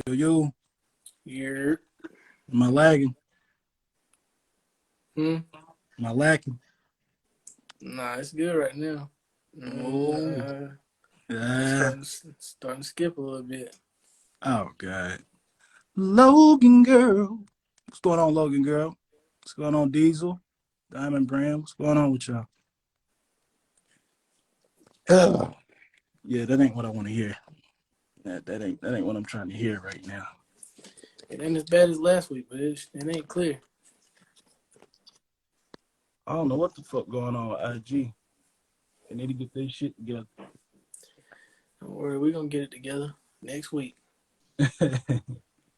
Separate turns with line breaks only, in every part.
Yo,
You're
am I lagging?
hmm.
Am I lacking?
Nah, it's good right now.
Oh,
It's
yeah.
starting to skip a little bit.
Oh, God. Logan girl. What's going on, Logan girl? What's going on, Diesel? Diamond Brand? What's going on with y'all? Ugh. Yeah, that ain't what I want to hear. That ain't what I'm trying to hear right now.
It ain't as bad as last week, but it ain't clear.
I don't know what the fuck going on with IG. They need to get their shit together.
Don't worry, we're gonna get it together next week.
What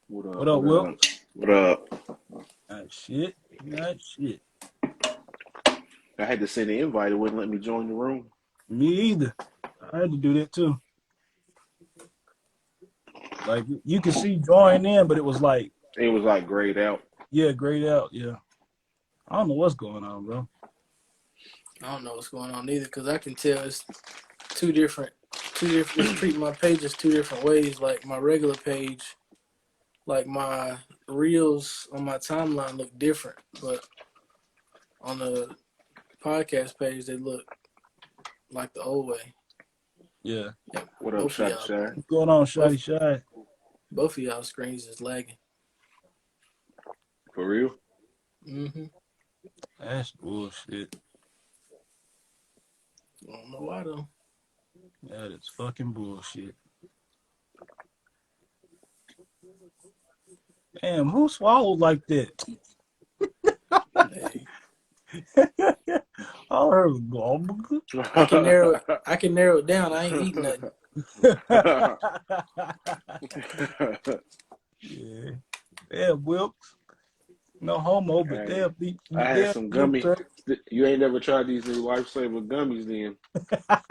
What
up?
up,
What
Will?
up? What up?
Not shit. Not shit.
I had to send an invite. It wouldn't let me join the room.
Me either. I had to do that too. Like you could see join in, but it was like,
It was like grayed out.
yeah, grayed out. Yeah. I don't know what's going on, bro.
I don't know what's going on either, cause I can tell it's two different, It's treating my pages two different ways. Like my regular page, like my reels on my timeline look different, but on the podcast page they look like the old way.
Yeah.
Yeah,
What up,
both of
Shotty
y'all,
Shy?
What's going on,
both
Shotty Shy?
both of y'all screens is lagging.
For real?
Mm-hmm.
That's bullshit.
I don't know why though.
That is fucking bullshit. Damn, who swallowed like that?
Hey,
All I heard was global.
I can narrow it down. I ain't eating nothing.
Yeah. Damn, Wilkes. No homo, but
Hey, I had
damn
some
deep
gummy.
threat.
You ain't never tried these new lifesaver gummies, then?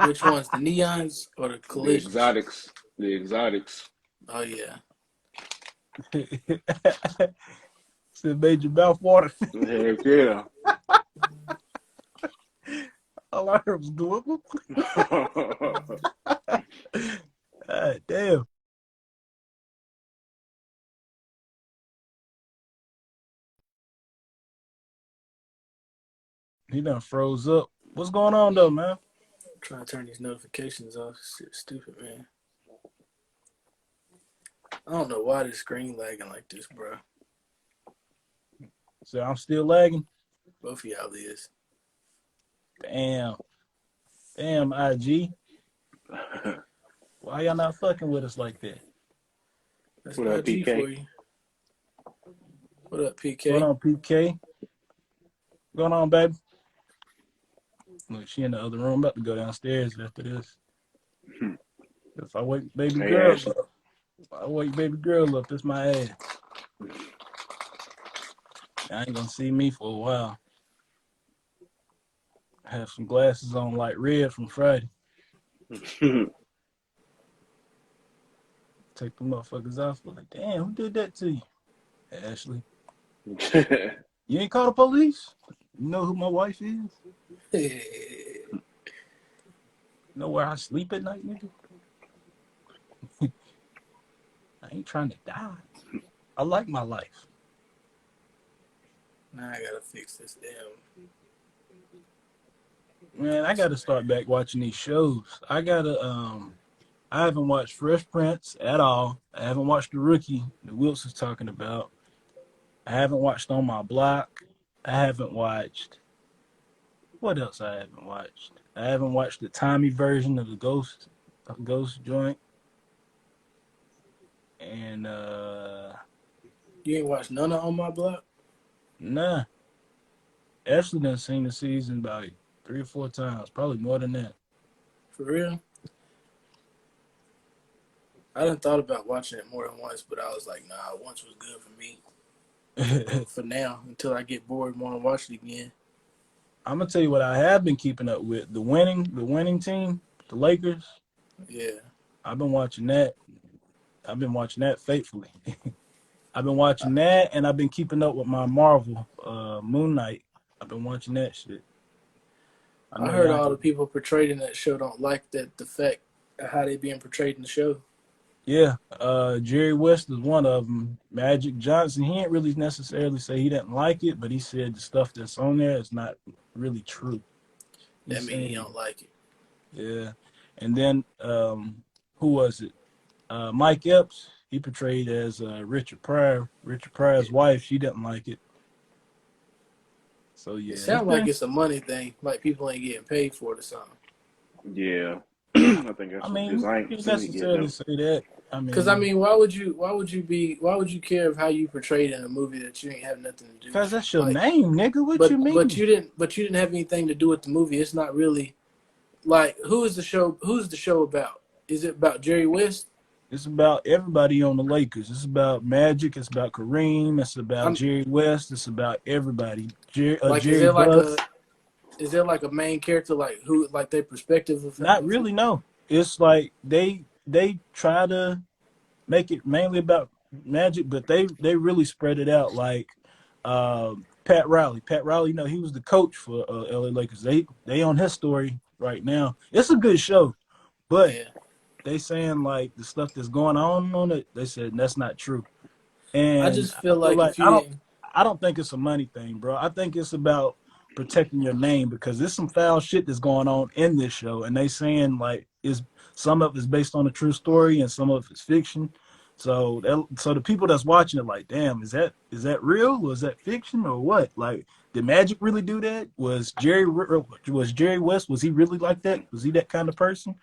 Which ones, the neons or the
The
collisions?
exotics. The exotics.
Oh yeah.
Said made your mouth water.
Heck yeah.
All I heard was global. God damn. He done froze up. What's going on though, man?
I'm trying to turn these notifications off. Shit, stupid man. I don't know why this screen lagging like this, bro.
So I'm still lagging.
Both of y'all is.
Damn. Damn, IG. Why y'all not fucking with us like that?
That's
What up,
IG
PK?
for you. What up,
What's going
PK?
on, PK? What's going on, baby? Look, she in the other room, about to go downstairs after this. If I wake baby
Hey,
girl
Ashley.
up, if I wake baby girl up, it's my ass. I ain't gonna see me for a while. I have some glasses on like red from Friday. Take the motherfuckers off. Like, damn, who did that to you? Ashley. You ain't call the police? You know who my wife is?
Hey,
You know where I sleep at night, nigga? I ain't trying to die. I like my life.
now I gotta fix this damn.
Man, I gotta start back watching these shows. I haven't watched Fresh Prince at all. I haven't watched The Rookie that Wilson's talking about. I haven't watched On My Block. I haven't watched what else I haven't watched. I haven't watched the Tommy version of the Ghost joint. And
You ain't watched none of On My Block?
nah. Ashley done seen the season about 3 or 4 times, probably more than that.
For real? I done thought about watching it more than once, but I was like, nah, once was good for me. For now, until I get bored and want to watch it again.
I'm gonna tell you what I have been keeping up with. The winning team, the Lakers.
Yeah.
I've been watching that. I've been watching that faithfully. I've been watching that, and I've been keeping up with my Marvel, Moon Knight. I've been watching that shit. I
I
know
heard
y'all
all the
ain't.
people portrayed in that show don't like that the fact of how they being portrayed in the show.
Yeah, Jerry West is one of them. Magic Johnson, he didn't really necessarily say he didn't like it, but he said the stuff that's on there is not really true.
That
He's
mean he
saying,
don't like it.
yeah. And then, who was it? Mike Epps, he portrayed as Richard Pryor. Richard Pryor's wife, she didn't like it. So
It
yeah, it's
sounds like
been.
it's a money thing, like people ain't getting paid for it or something.
Yeah, I think
I
that's what it is.
mean,
I
you
ain't
can't
seen it yet
necessarily
though.
say that. I
Cause I
mean,
mean, why would you care of how you portrayed in a movie that you ain't have nothing to do
because
with?
that's your
Like,
name, nigga. What you
but
mean?
you didn't have anything to do with the movie. It's not really like who's the show about? Is it about Jerry West?
It's about everybody on the Lakers. It's about Magic. It's about Kareem. It's about
I'm
Jerry West. It's about everybody.
like,
Jerry Buss.
is there like a main character like who like their perspective
Not
of
really. No. It's like they try to make it mainly about Magic, but they really spread it out. Like Pat Riley. Pat Riley, you know, he was the coach for LA Lakers. They on his story right now. It's a good show, but
yeah.
they saying like the stuff that's going on it. They said that's not true.
I
And
just
I
feel
feel
like
like
if you didn't,
I don't think it's a money thing, bro. I think it's about protecting your name because there's some foul shit that's going on in this show, and they saying like is some of it's based on a true story and some of it's fiction. So the people that's watching it like, damn, is that real? Was that fiction or what? Like, did Magic really do that? Was Jerry West? Was he really like that? Was he that kind of person?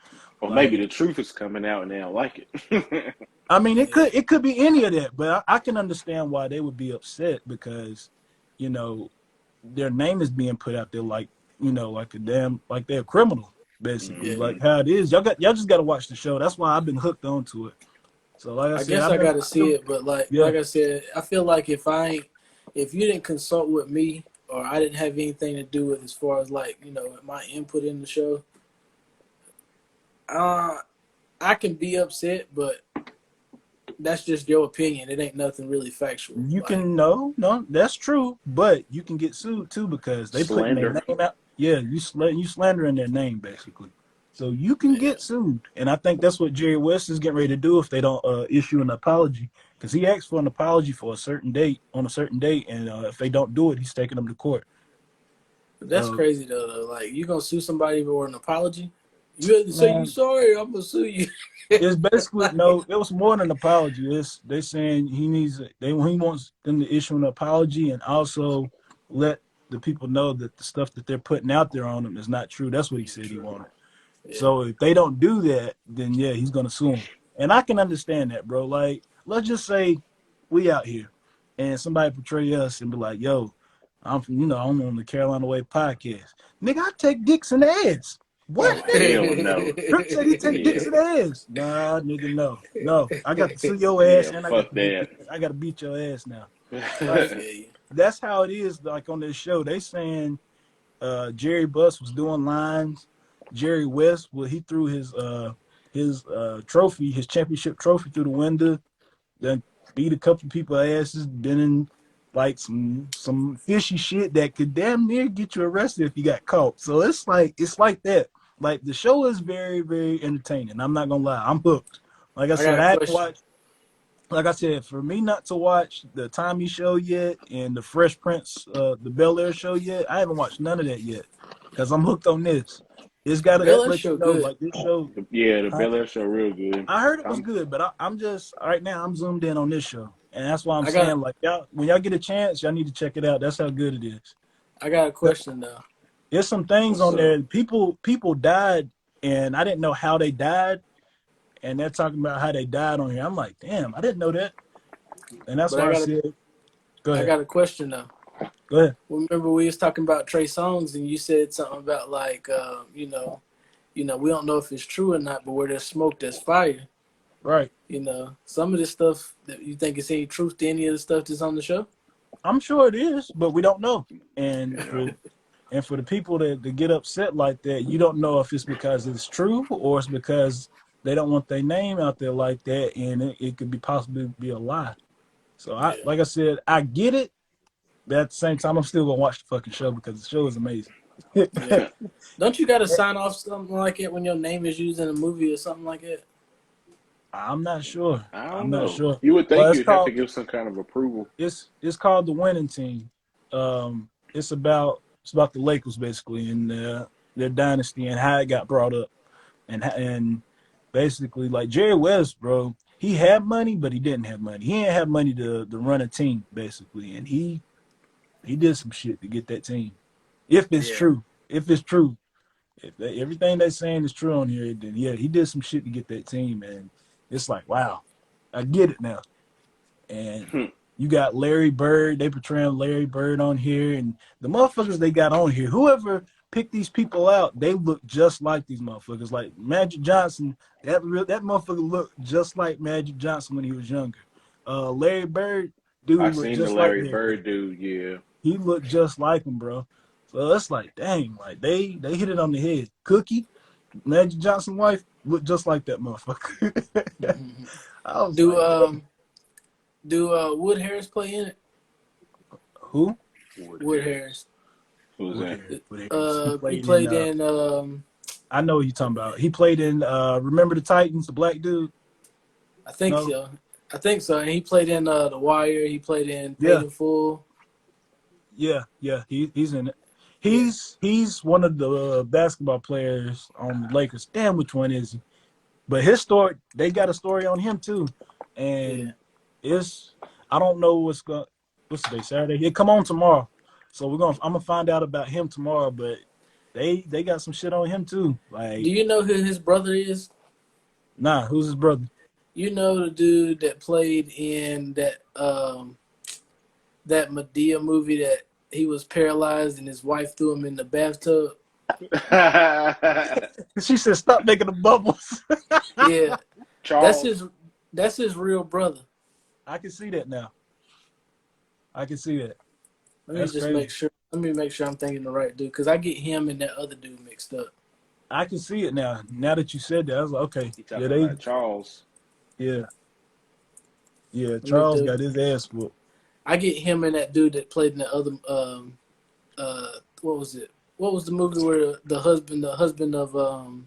Or maybe
Like,
the truth is coming out and they don't like it.
I mean, it
yeah,
could be any of that, but I can understand why they would be upset because, you know, their name is being put out there like, like a damn like they're a criminal, basically.
yeah.
Like
Hmm.
how it is. Y'all just gotta watch the show. That's why I've been hooked onto it. So like I
I
said,
guess I got to see it, but
yeah.
like I said, I feel like if you didn't consult with me or I didn't have anything to do with as far as like my input in the show, uh, I can be upset, but that's just your opinion. It ain't nothing really factual.
You
Like,
can no, that's true, but you can get sued too because they putting their
Slander.
name out. Yeah, you slandering their name basically, so you can
yeah,
get sued. And I think that's what Jerry West is getting ready to do if they don't issue an apology, because he asked for an apology for a certain date on a certain date, and if they don't do it, he's taking them to court.
but that's
So
crazy though. Like, you gonna sue somebody for an apology? You have to say you
man,
sorry. I'm gonna sue you.
it's basically
Like,
no. It was more than an apology. They saying he wants them to issue an apology and also let the people know that the stuff that they're putting out there on him is not true. That's what he said he wanted.
yeah,
So if they don't do that, then yeah, he's gonna sue him. And I can understand that, bro. Like, let's just say we out here and somebody portray us and be like, "Yo, I'm on the Carolina Way podcast, nigga. I take dicks in the ass." What,
Oh
nigga?
hell no.
Rip said he take
Yeah.
dicks in the ass. Nah, nigga, no, no. I got to sue your ass
Yeah.
and
Fuck that.
I got to beat your ass now.
I
Like,
feel you.
that's how it is. Like on this show, they saying Jerry Buss was doing lines. Jerry West, well, he threw his trophy, his championship trophy through the window. Then beat a couple people asses. Been in like some fishy shit that could damn near get you arrested if you got caught. So it's like that. Like the show is very very entertaining. I'm not gonna lie, I'm hooked. Like I
I got
said,
a
I haven't
question.
watched. Like I said, for me not to watch the Tommy show yet and the Fresh Prince, the Bel Air show yet, I haven't watched none of that yet because I'm hooked on this. It's got to
Bel
that
Air
let you
show
know,
good.
like this show.
Yeah, the
Huh?
Bel Air show real good.
I heard it was
I'm
good, but I'm just right now I'm zoomed in on this show, and that's why I'm
I got
saying like y'all when y'all get a chance, y'all need to check it out. That's how good it is.
I got a question though.
There's some things
what's
on
up?
there. People died, and I didn't know how they died, and they're talking about how they died on here. I'm like, damn, I didn't know that, and that's
But
why I said, go
I
ahead,
got a question though.
go ahead.
Remember we was talking about Trey Songz and you said something about like we don't know if it's true or not, but where there's smoke, there's fire.
Right.
Some of this stuff that you think is any truth to any of the stuff that's on the show.
I'm sure it is, but we don't know. And
Yeah.
for the people that get upset like that, you don't know if it's because it's true or it's because they don't want their name out there like that, and it could be possibly be a lie. So
Yeah,
like I said, I get it, but at the same time, I'm still gonna watch the fucking show because the show is amazing.
yeah. Don't you got to sign off something like it when your name is used in a movie or something like that?
I'm not sure.
I
I'm
don't
not
know.
sure.
You would think
But it's
you'd have to
called
give some kind of approval.
it's called the Winning Team. It's about the Lakers basically and their dynasty and how it got brought up and basically like Jerry West, bro. He had money, but he didn't have money. He didn't have money to run a team basically, and he did some shit to get that team. If it's
Yeah.
true, if it's true, everything they're saying is true on here, then yeah, he did some shit to get that team, and it's like wow, I get it now. And
Hmm.
you got Larry Bird. They portraying Larry Bird on here, and the motherfuckers they got on here. Whoever picked these people out, they look just like these motherfuckers. Like Magic Johnson, that motherfucker looked just like Magic Johnson when he was younger. Larry Bird,
I
dude looked
seen the
just like
Larry
Larry Bird.
Bird dude. Yeah.
He looked just like him, bro. So it's like, dang, like they hit it on the head. Cookie, Magic Johnson wife, looked just like that motherfucker. I was
Do
like, dang.
Wood Harris play in it?
Who?
Wood
Wood
Harris.
Harris.
Who's
Wood
that?
Harris. Wood Harris. He
He
played in.
played in.
I know what you're talking about. He played in. Remember the Titans, the black dude?
I think
No.
so. I think so. And he played in The Wire. He played in Paid
Yeah,
in Full.
yeah. He's in it.
Yeah,
He's one of the basketball players on the Lakers. Damn, which one is he? But his story, they got a story on him too,
yeah.
and it's I don't know what's today Saturday. It come on tomorrow, so I'm gonna find out about him tomorrow. But they got some shit on him too.
Do
Like,
you know who his brother is?
nah, who's his brother?
You know the dude that played in that Medea movie that he was paralyzed and his wife threw him in the bathtub.
She said, "Stop making the bubbles."
Yeah, that's
Charles.
his real brother.
I can see that now. I can see that.
Let me
That's
just
crazy.
make sure. Let me make sure I'm thinking the right dude because I get him and that other dude mixed up.
I can see it now. Now that you said that, I was like, okay,
You
yeah,
talking about Charles?
yeah, yeah.
Let me
Charles
do.
got his ass whooped.
I get him and that dude that played in the other. What was it? What was the movie where the husband of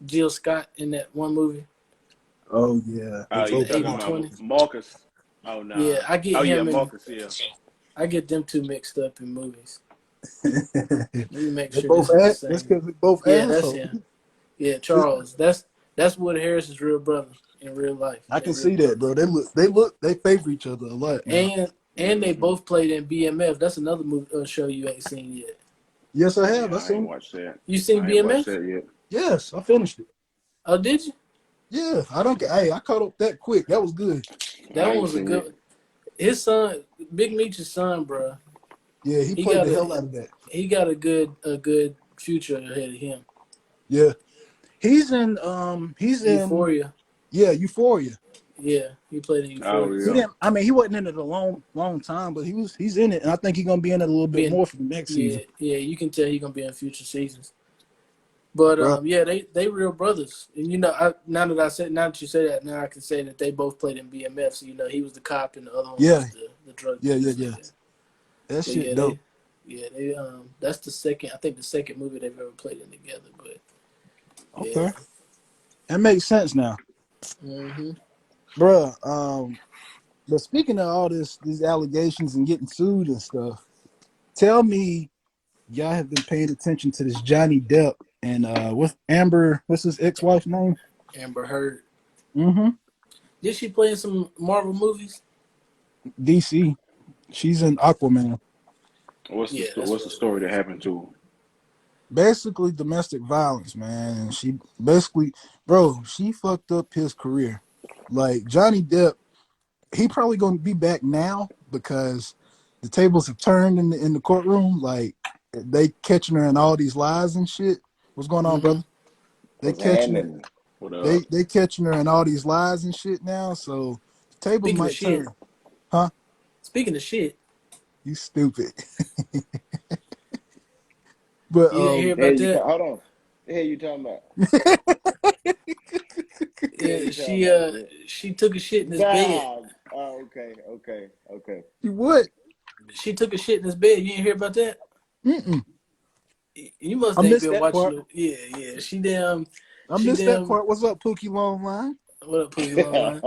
Jill Scott in that one movie?
Oh yeah, they
Oh, you
both.
The
talking
eighty
about
twenty.
Marcus? Oh
Yeah,
nah.
I get
Oh yeah,
him and
Marcus. Yeah.
I get them two mixed up in movies. Let me make
They
sure
both
this is the
ass. That's
same.
because they both
Yeah, that's
assholes.
him. Yeah, Charles. That's Wood Harris's real brother in real life.
I
They
can
real
see that,
brothers.
bro. They favor each other a lot now.
And they
Mm-hmm.
both played in BMF. That's another movie show you ain't seen yet.
Yes, I have.
Yeah,
I
I ain't
seen it.
watched that.
You seen
I ain't watched
BMF?
that yet.
Yes, I finished it.
Oh, did you?
Yeah, I don't get. Hey, I caught up that quick. That was good.
That
I
one
ain't
was a
seen it.
good. His son, Big Meech's son, bro.
Yeah, he
He
played
got
the
a
hell out of that.
he got a good future ahead of him.
Yeah, he's in
Euphoria.
yeah, Euphoria.
Yeah, he played in
Oh
Euphoria
He
yeah.
too.
didn't. I mean, he wasn't in it a long time, but he's in it, and I think he's gonna be in it a little bit
Being
more for the next season.
yeah, you can tell he's gonna be in future seasons. But
Bro,
yeah, they real brothers, and now that you say that, now I can say that they both played in BMF. So he was the cop and the other one
yeah,
was the drug
yeah,
dealer.
yeah,
So
yeah.
yeah,
That
but
shit dope.
they that's the second, I think the second movie they've ever played in together. But yeah,
Okay, that makes sense now,
hmm
bro. But speaking of all these allegations and getting sued and stuff, tell me y'all have been paying attention to this Johnny Depp and what's Amber? What's his ex-wife's name?
Amber Heard.
Mm-hmm.
Did she play in some Marvel movies?
DC. She's in Aquaman.
Yeah, that's
What's
what
the
it
story that
was.
happened to
Basically domestic violence, man. And she basically, bro, she fucked up his career. Like Johnny Depp, he probably gonna be back now because the tables have turned in the courtroom. Like they catching her in all these lies and shit. What's going on,
hmm
brother? They
What's
catching her.
happening?
What
They catching her in all these lies and shit now. So the tables
Speaking of
might
shit,
turn, huh?
speaking of shit,
You stupid. But
you didn't hear
Hey,
about that?
hold on. The hell you talking about? The hell
Yeah,
you talking about, man?
she took a shit in his bed.
Nah. Oh, okay.
you what?
She took a shit in his bed. You didn't hear about that?
Mm-mm.
You must
I
ain't
missed
been
that
watching
part.
the. Yeah.
I
She
missed that
damn.
part. What's up, Pookie Long Line?
What up, Pookie Longline?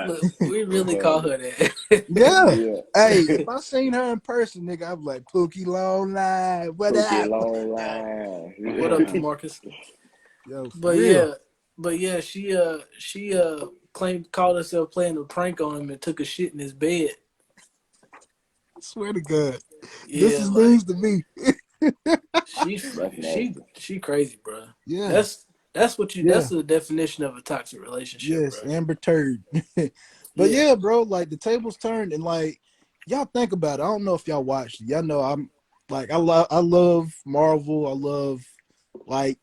Look, we really call her that.
Yeah.
Yeah.
Hey, if I seen her in person, nigga, I'd be like, Pookie Long Line, what
Pookie
up?
long line.
What up, Demarcus?
Yo, for
But
real.
yeah, she called herself playing a prank on him and took a shit in his bed.
I swear to God. This
Yeah,
is
like
news to me.
That's
she
nasty.
she crazy, bro.
Yeah.
That's what you.
Yeah.
That's the definition of a toxic relationship,
Yes,
bro.
Amber Turd. But
Yeah,
yeah, bro, like the tables turned and like y'all think about it. I don't know if y'all watched it. Y'all know I'm like I love Marvel. I love like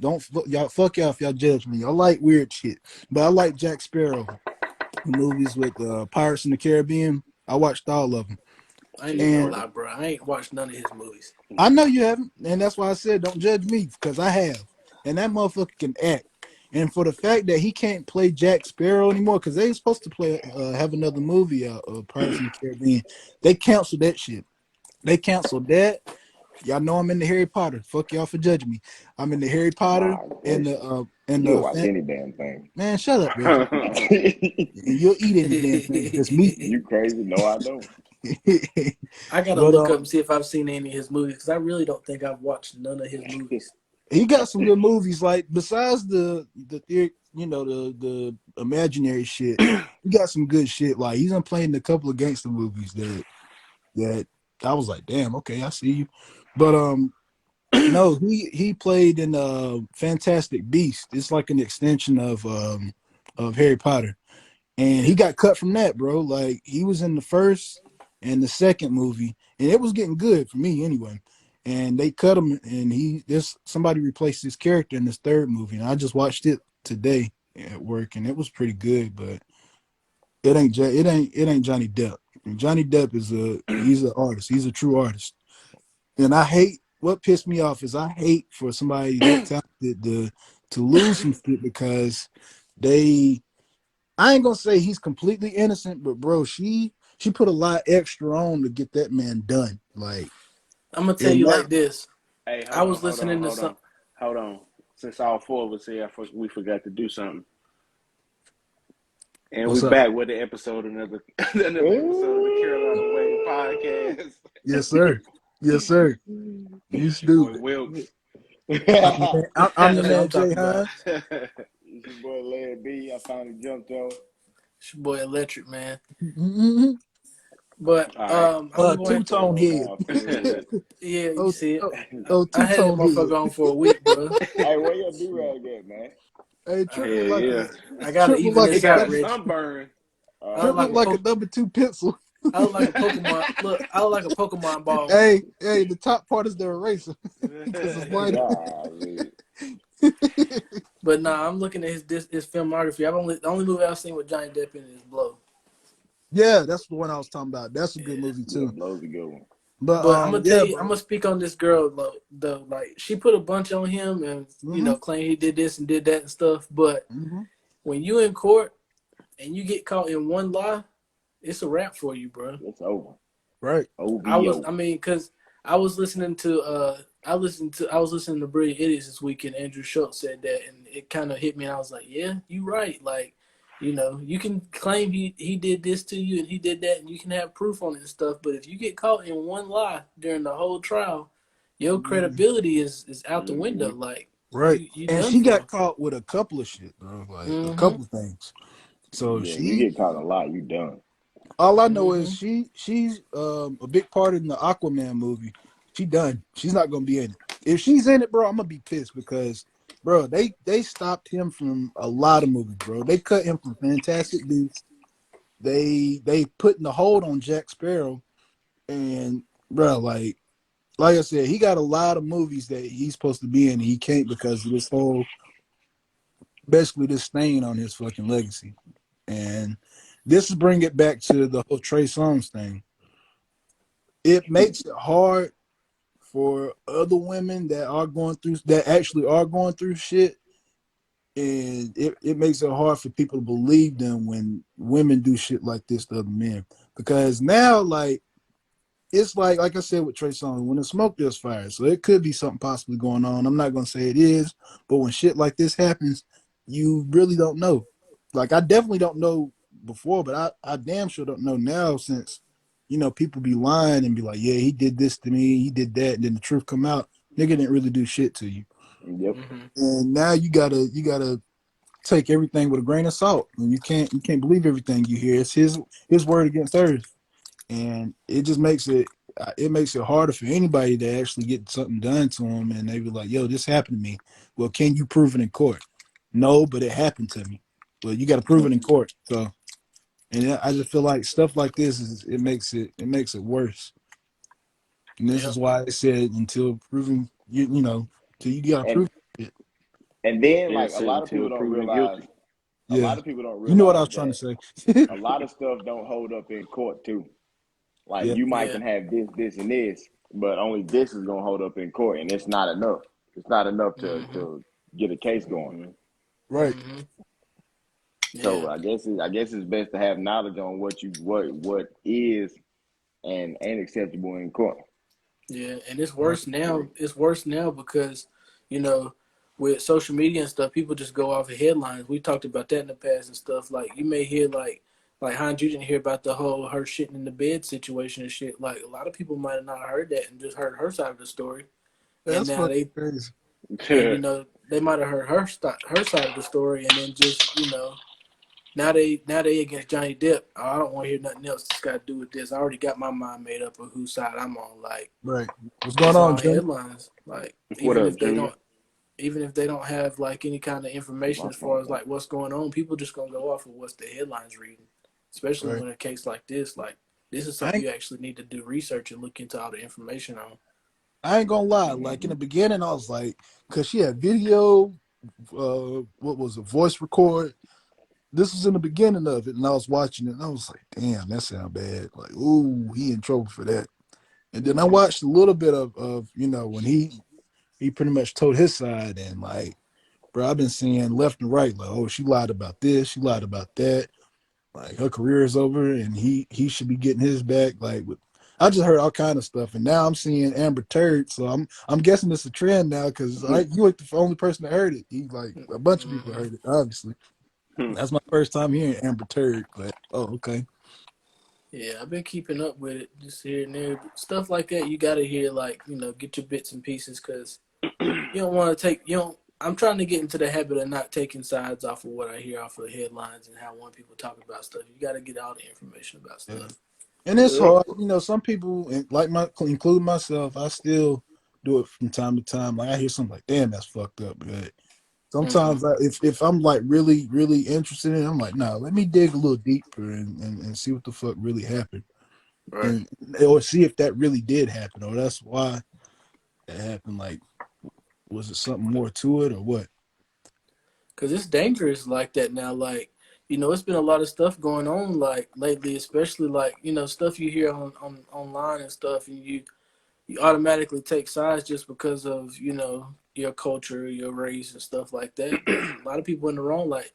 don't y'all fuck y'all if y'all judge me. I like weird shit. But I like Jack Sparrow, the movies with Pirates in the Caribbean. I watched all of them.
I ain't even gonna
And
lie, bro. I ain't watched none of his movies.
I know you haven't, and that's why I said don't judge me because I have. And that motherfucker can act. And for the fact that he can't play Jack Sparrow anymore, because they were supposed to play have another movie out of Pirates in the Caribbean, they canceled that shit. They canceled that. Y'all know I'm in the Harry Potter. Fuck y'all for judging me. I'm in the Harry Potter
My
and
gracious.
the
You'll watch any damn thing.
man. Shut up, Reggie. And you'll eat any damn thing if it's meat.
You crazy? No, I don't.
I gotta
But
look up and see if I've seen any of his movies because I really don't think I've watched none of his movies.
he got some good movies. Like besides the imaginary shit, he got some good shit. Like he's playing a couple of gangster movies that I was like, damn, okay, I see you. But no, he played in Fantastic Beast. It's like an extension of Harry Potter, and he got cut from that, bro. Like he was in the first and the second movie, and it was getting good for me anyway. And they cut him, and somebody replaced his character in this third movie, and I just watched it today at work, and it was pretty good, but it ain't Johnny Depp. And Johnny Depp he's an artist. He's a true artist. And I hate what pissed me off is I hate for somebody that talented to lose some shit because they I ain't gonna say he's completely innocent, but bro, she put a lot extra on to get that man done. Like
I'm gonna tell
and
you
now
like this.
Hey,
I
hold on,
was
hold on,
listening to
hold
some.
on, hold on. Since all four of us here, we forgot to do something, and we
what's up?
back with the episode another episode of the Carolina Way podcast.
Yes, sir. Yes, sir. You
It's your boy
stupid.
Wilkes.
I'm the
That's what I'm
man, Jay
talking about.
Hines.
It's your boy Larry B. I finally jumped on.
It's your boy Electric Man.
Mm-hmm.
But
All right.
I'm
Two
going.
tone
Hell
head.
nah, for real.
Yeah, you
oh,
see it.
oh, oh,
I
two
had this
tone head.
motherfucker on for a week, bro.
Hey, where your do-rag at, man?
Hey,
I,
Trip
Yeah,
look like
yeah.
a
I gotta
Trip look
even
like a
He
this
got
out,
a
Reggie.
sunburn.
I look
Trip
like
look
a
Okay.
like a
poke.
number two pencil.
I look like a Pokemon. Look, I look like a Pokemon ball.
Hey, the top part is the eraser because it's white.
Golly.
But nah, I'm looking at his filmography. The only movie I've seen with Johnny Depp in is Blow.
Yeah, that's the one I was talking about. That's a good
Yeah.
movie
Yeah,
too.
Blow's a good one.
But
But I'm gonna tell
yeah,
you, I'm
bro.
gonna speak on this girl though. Like she put a bunch on him and
Mm-hmm.
claim he did this and did that and stuff. But
Mm-hmm.
when you in court and you get caught in one lie, it's a wrap for you, bro.
It's over.
Right.
OVO.
Because I was listening to I was listening to Brilliant Idiots this weekend. Andrew Schultz said that, and it kind of hit me. And I was like, yeah, you right. Like, you can claim he did this to you and he did that, and you can have proof on it and stuff. But if you get caught in one lie during the whole trial, your
Mm-hmm.
credibility is out the
Mm-hmm.
window. Like,
Right.
you
And
done
she got
for.
caught with a couple of shit, bro. Like a
Mm-hmm.
couple of things. So
Yeah, you get caught a lot, you done.
all I know is
Mm-hmm.
she's a big part in the Aquaman movie. She done. She's not gonna be in it. If she's in it, bro, I'm gonna be pissed because, bro, they stopped him from a lot of movies, bro. They cut him from Fantastic Beasts. They putting the hold on Jack Sparrow, and bro, like I said, he got a lot of movies that he's supposed to be in, and he can't because of this whole basically this stain on his fucking legacy. And this is bring it back to the whole Trey Songz thing. It makes it hard for other women that actually are going through shit, and it makes it hard for people to believe them when women do shit like this to other men. Because now, like, it's like I said with Trey Songz, when the smoke there's fire. So it could be something possibly going on. I'm not gonna say it is, but when shit like this happens,
you really don't know. Like I definitely don't know before, but I damn sure don't know now since people be lying and be like, yeah, he did this to me, he did that, and then the truth come out, nigga didn't really do shit to you,
Yep.
Mm-hmm.
and now you gotta take everything with a grain of salt, and you can't believe everything you hear. It's his word against hers, and it makes it harder for anybody to actually get something done to them, and they be like, yo, this happened to me. Well, can you prove it in court? No, but it happened to me. Well, you got to prove it in court. So, and I just feel like stuff like this it makes it worse. And this
Yep.
is why I said until proven till you got to
And
prove it.
and then like a
Innocent
lot of
until
people don't
proven
realize
guilty.
a
Yeah,
lot of people don't
you know what I
realize
was trying to
that
say.
a lot of stuff don't hold up in court too. Like
Yeah,
you might
Yeah.
can have this, and this, but only this is gonna hold up in court, and it's not enough. It's not enough to
Mm-hmm.
to get a case going.
Hmm.
right.
Mm-hmm.
So
Yeah.
I guess it's best to have knowledge on what is and ain't acceptable in court.
Yeah. And it's
Right.
worse now. It's worse now because, you know, with social media and stuff, people just go off of headlines. We talked about that in the past and stuff. Like you may hear like Hans, you didn't hear about the whole her shitting in the bed situation and shit. Like a lot of people might have not heard that and just heard her side of the story. And
That's
now
fucking
they
crazy.
and they might have heard her side of the story and then just now they against Johnny Depp. Oh, I don't want to hear nothing else that's got to do with this. I already got my mind made up of whose side I'm on. Like
Right. What's going
it's
on,
all
Junior?
headlines. Like
What up, Junior?
even if they don't have like any kind of information
My
as far
phone
as
call.
like what's going on, people just gonna go off of what's the headlines reading. Especially
Right.
when a case like this, like this is
I
something
ain't,
you actually need to do research and look into all the information on.
I ain't gonna lie. Like in
Hmm.
the beginning, I was like, cause she had video, what was it, voice record. This was in the beginning of it, and I was watching it, and I was like, damn, that sound bad. Like, ooh, he in trouble for that. And then I
Mm-hmm.
watched a little bit of when he pretty much told his side, and like, bro, I've been seeing left and right, like, oh, she lied about this, she lied about that. Like her career is over, and he should be getting his back. Like, I just heard all kind of stuff, and now I'm seeing Amber Turd. So I'm guessing it's a trend now because you ain't the only person that heard it. He like a bunch of people
Mm-hmm.
heard it. Obviously, that's my first time hearing Amber Turd. But oh, okay,
Yeah, I've been keeping up with it just here and there. But stuff like that, you got to hear, like, get your bits and pieces because you don't want to take, you don't. I'm trying to get into the habit of not taking sides off of what I hear off of headlines and how one people talk about stuff. You got to get all the information about
yeah.
stuff.
And it's
Yep.
hard. Some people, like including myself, I still do it from time to time. Like I hear something like, "Damn, that's fucked up," but
Mm-hmm.
sometimes if I'm like really really interested in it, I'm like, nah, let me dig a little deeper and see what the fuck really happened,
Right.
and or see if that really did happen, or that's why it happened. Like, was it something more to it, or what?
Because it's dangerous like that now. Like, it's been a lot of stuff going on, like, lately, especially, like, stuff you hear on online and stuff, and you automatically take sides just because of your culture, your race, and stuff like that. But a lot of people in the wrong. Like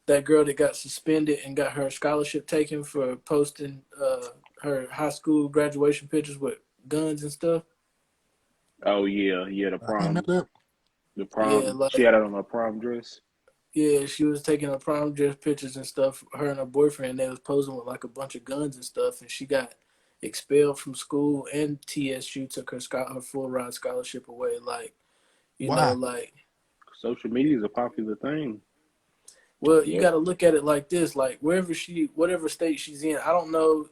that girl that got suspended and got her scholarship taken for posting her high school graduation pictures with guns and stuff.
Oh yeah, yeah. The
I didn't know
prom,
that.
the
Yeah,
prom. She
like
had it on her prom dress.
yeah, she was taking her prom dress pictures and stuff. Her and her boyfriend, they was posing with like a bunch of guns and stuff, and she got expelled from school. And TSU took her full ride scholarship away. Like
Why?
like
Social media is a popular thing.
well, you
Yep.
got to look at it like this: like whatever state she's in, I don't know,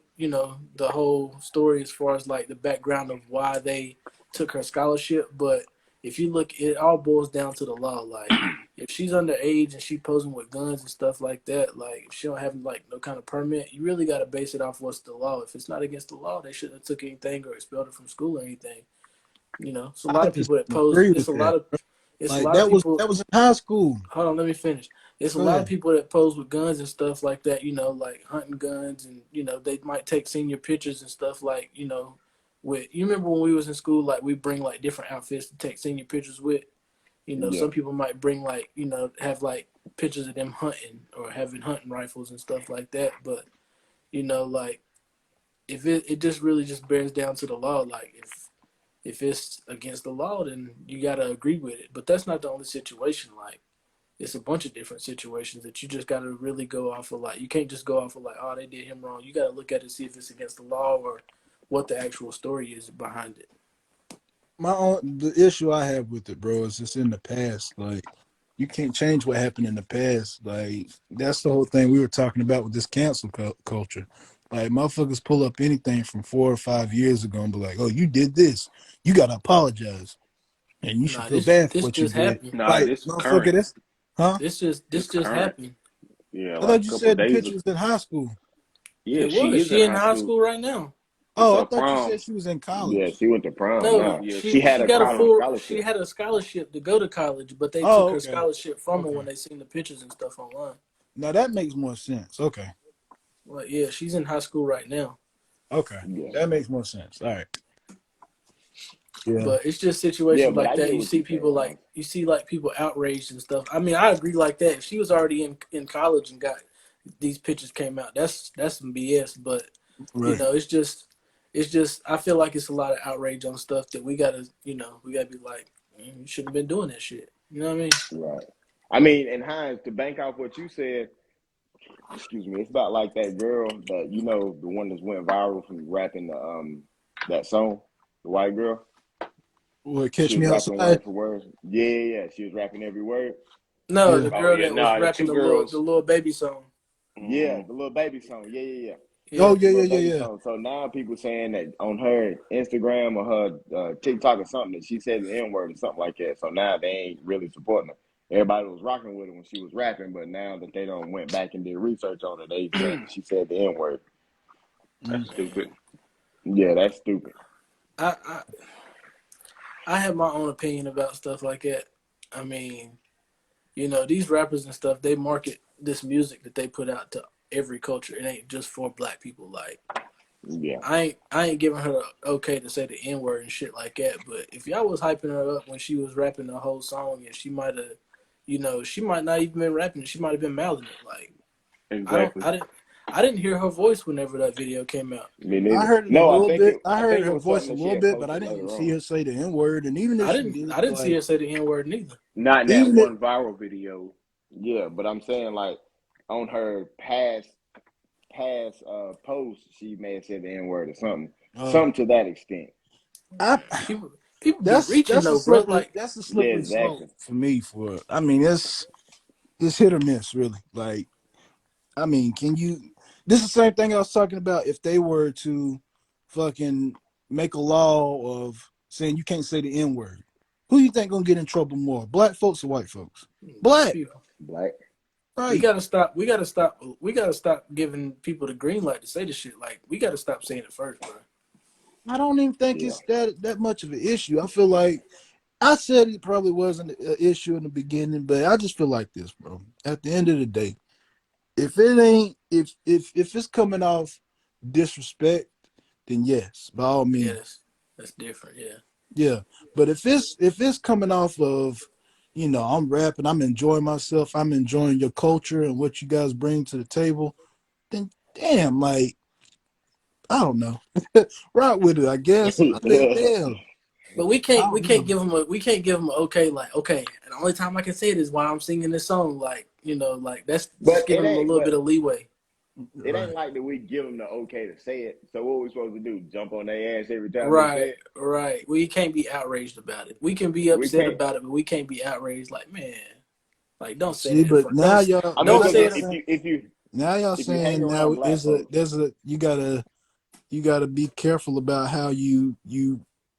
the whole story as far as like the background of why they took her scholarship. But if you look, it all boils down to the law. Like, if she's underage and she posing with guns and stuff like that, like if she don't have like no kind of permit, you really got to base it off what's the law. If it's not against the law, they shouldn't have took anything or expelled her from school or anything. It's a lot
I
of
just
people that
don't
pose.
agree
It's
with
a lot
that.
of it's a
Like
lot of people.
that was in high school.
Hold on, let me finish. There's a
Go
lot of
ahead.
people that pose with guns and stuff like that, like hunting guns, and they might take senior pictures and stuff like, with you remember when we was in school, like we bring like different outfits to take senior pictures with.
Yeah.
Some people might bring like, have like pictures of them hunting or having hunting rifles and stuff like that. But, like if it just really just bears down to the law, like if it's against the law, then you gotta agree with it. But that's not the only situation. Like, it's a bunch of different situations that you just gotta really go off of. Like, you can't just go off of like, oh, they did him wrong. You gotta look at it, see if it's against the law or what the actual story is behind it.
The issue I have with it, bro, is it's in the past. Like, you can't change what happened in the past. Like, that's the whole thing we were talking about with this cancel culture. Like, motherfuckers pull up anything from 4 or 5 years ago and be like, "Oh, you did this. You gotta apologize, and you should
Nah,
feel
this
bad for
this
what you
just
did."
happened.
Nah,
Like,
this
motherfucker,
current.
this, huh?
This
This just
current.
happened.
Yeah,
I
like
thought
a
you
couple
said the
days
picture
ago.
was in high school.
Yeah,
It
she
was.
is in
She in
high
high
school.
school right now.
It's
Oh, I
her
thought you
prom.
said she was in
Yeah,
college.
she went to prom
No,
now.
Yeah,
She
she
had
she
a
got a
prom.
college
full. She
scholarship.
had a scholarship to go to college, but they took
Oh,
her
okay,
scholarship from her
okay.
when they seen the pictures and stuff online.
Now that makes more sense. Okay,
Well, yeah, she's in high school right now.
okay,
Yeah.
that makes more sense. All right, yeah.
But it's just
Yeah,
situations
but
like
I
that.
get
You
what
see
you're
people
saying,
like
honestly.
you see like people outraged and stuff. I mean, I agree like that. If she was already in college and got these pictures came out, that's some BS. But
Right.
it's just I feel like it's a lot of outrage on stuff that we gotta be like, you shouldn't have been doing that shit. You know what I mean?
Right. I mean, and Hines, to bank off what you said, excuse me, it's about like that girl that the one that went viral from rapping that song, the white girl.
What,
She
catch
was
me
rapping
outside?
word for word. Yeah, yeah, yeah. She was rapping every word.
No, the
Yeah.
Oh
girl
yeah,
that was
nah, the
rapping
two
the
girls.
little baby song.
Yeah,
Hmm.
the little baby song. Yeah, yeah, yeah.
Oh
Yeah.
The
yeah, yeah,
little
yeah,
baby
yeah.
song. So now people saying that on her Instagram or her TikTok or something that she said the N word or something like that. So now they ain't really supporting her. Everybody was rocking with her when she was rapping, but now that they don't went back and did research on her, they saying that she said the N word.
Mm.
That's stupid.
Man,
Yeah, that's stupid.
I, I I have my own opinion about stuff like that. I mean, these rappers and stuff, they market this music that they put out to every culture. It ain't just for black people. Like,
Yeah,
I ain't giving her the okay to say the N word and shit like that. But if y'all was hyping her up when she was rapping the whole song, and she might have, she might not even been rapping. She might have been mouthing it. Like, I don't,
Exactly.
I didn't hear her voice whenever that video came out.
me
I
neither.
heard it a
No, I
little
think
bit.
it.
I
I
heard
think it
her
was
voice
something
a
that she
little
had
bit, but I
posted
didn't
later
see
on.
her say the N word. And even if
I
she
didn't,
did,
I didn't see
like,
her say the N word neither.
Not in that
even if
one viral video.
Yeah, but I'm saying like on her past posts, she may have said the N word or something,
uh,
something to that extent.
I
People be reaching
that's a
though, bro.
slippery
Like,
that's a
Yeah,
slippery slope
exactly.
for me. For I mean, it's hit or miss, really. Like, I mean, can you? This is the same thing I was talking about. If they were to fucking make a law of saying you can't say the N word, who you think gonna get in trouble more, black folks or white folks?
black
Black,
people.
Black.
We
right?
gotta stop. We gotta stop. We gotta stop giving people the green light to say this shit. Like, we gotta stop saying it first, bro.
I don't even think
Yeah.
it's that much of an issue. I feel like I said it probably wasn't an issue in the beginning, but I just feel like this, bro. At the end of the day, if it ain't if it's coming off disrespect, then yes, by all
Yeah,
means,
that's different. Yeah,
yeah. But if it's coming off of, I'm rapping, I'm enjoying myself, I'm enjoying your culture and what you guys bring to the table, then damn, like, I don't know, rock with it, I guess. I mean, damn,
but we
I
can't. We
don't
can't
know.
give them a. We can't give them a okay. Like, okay, and the only time I can say it is while I'm singing this song. Like, like that's
but
just
it
giving them a
ain't.
little bit
But
of leeway.
it ain't
Right.
like that. We give them the okay to say it. So what we supposed to do? Jump on their ass every time they say
Right,
it?
right. We can't be outraged about it. We can be
We
upset
can't.
about it, but we can't be outraged. Like, man, like don't say
See,
that.
but now y'all
I mean,
Don't
now
because
say
y'all
it.
if
saying
you if you
now y'all
if you hang
saying now
around black
is a
folks,
there's a you gotta be careful about how you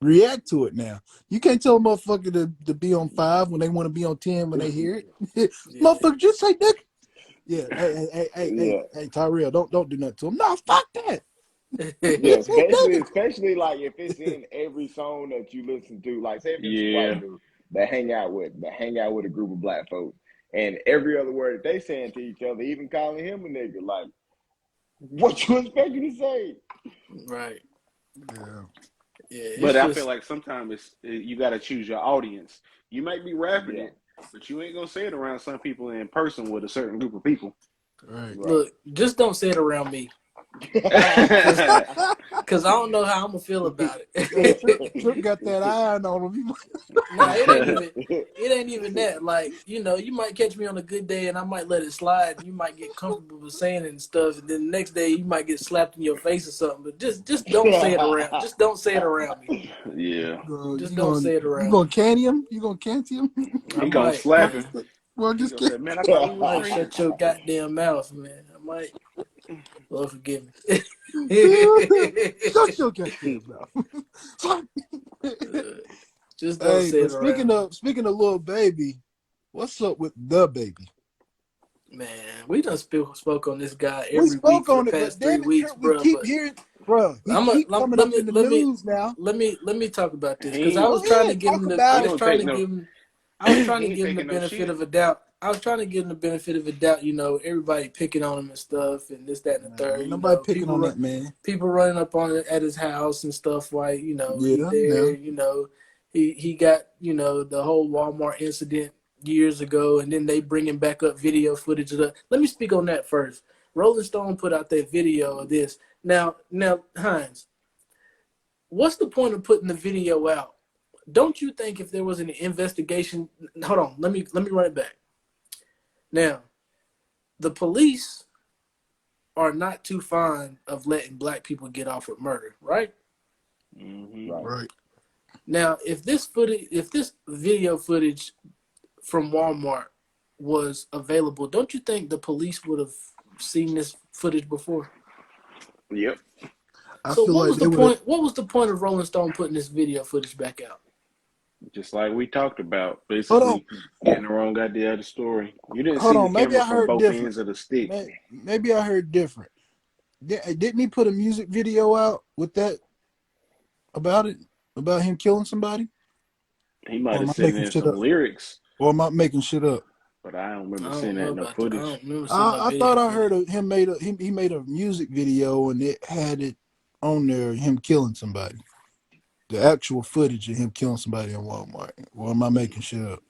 react to it now. You can't tell a motherfucker to be on 5 when they want to be on 10 when they hear it.
Yeah,
Motherfucker, just say nigga. Yeah,
yeah,
hey, Tyrell, don't do nothing to him. No, fuck that.
yeah,
Just say nigga.
especially like if it's in every song that you listen to. Like, say if it's a white
Yeah.
dude that hang out with a group of black folks, and every other word that they saying to each other, even calling him a nigga, like, what you expect you to say?
right.
Yeah.
Yeah,
But
it's
I feel
just
like sometimes you got to choose your audience. You might be rapping
Yeah,
it, but you ain't gonna say it around some people in person with a certain group of people.
Right.
right.
look. Just don't say it around me. Cause I don't know how I'm gonna feel about
Hey,
it.
Trip got that iron on him.
Nah, it ain't even that. Like, you might catch me on a good day and I might let it slide and you might get comfortable with saying it and stuff, and then the next day you might get slapped in your face or something. But just don't say it around. Just don't say it around me.
Yeah.
Just
You
don't
gonna
say it
you
around
gonna
me.
canty him? You gonna canty him?
I
He gonna
might.
slap him.
Well,
He
just
gonna
can't.
say, "Man, I thought we was
Might
friends."
shut your goddamn mouth, man. I might. Lord forgive me.
Shut your goddamn mouth.
Just don't
Hey,
say
but
it around me.
speaking of little baby, what's up with the baby?
Man, we done spoke on this guy
We
every week
spoke
for the
on it, but
past three
damn it,
weeks,
Trip, we
bro.
keep
But
hearing, bro. He
I'm a,
keep
let,
coming
let
up
me
in the
let me
news now.
let me talk about this because I
He
Go
was trying to
ahead,
give
talk
him the I
about
he
was
it.
don't
trying
take
to
no.
give him I was trying
He
to
ain't
give him the
taking no
benefit
shit.
of a doubt. I was trying to give him the benefit of a doubt. Everybody picking on him and stuff, and this, that, and the
Man,
third.
ain't nobody picking on that man.
People running up on it at his house and stuff. Like he
Yeah,
there.
yeah.
He got the whole Walmart incident years ago, and then they bringing back up video footage of the. Let me speak on that first. Rolling Stone put out that video of this. Now, Hines, what's the point of putting the video out? Don't you think if there was an investigation? Hold on, let me run it back. Now, the police are not too fond of letting black people get off with murder, right?
Mm-hmm.
Right.
Right.
Now, if this video footage from Walmart was available, don't you think the police would have seen this footage before?
Yep.
I
So
feel
what
like
was
they
the
would have.
point? What was the point of Rolling Stone putting this video footage back out?
Just like we talked about,
Hold on,
basically getting the wrong idea of the story. You didn't
hold
see the
on. Maybe
camera
I
from
heard
both
different.
ends of the stick.
Maybe I heard different. Didn't he put a music video out with that about it? About him killing somebody?
He
Or
might
am
have
I
sent
making
in
shit
some
up?
lyrics,
Or am I making shit up?
but I don't
I
remember seeing
don't know
that no
about that. I
footage.
don't remember seeing no
I
video
thought I
footage.
heard he made a music video and it had it on there him killing somebody. The actual footage of him killing somebody in Walmart. Or am I making shit up?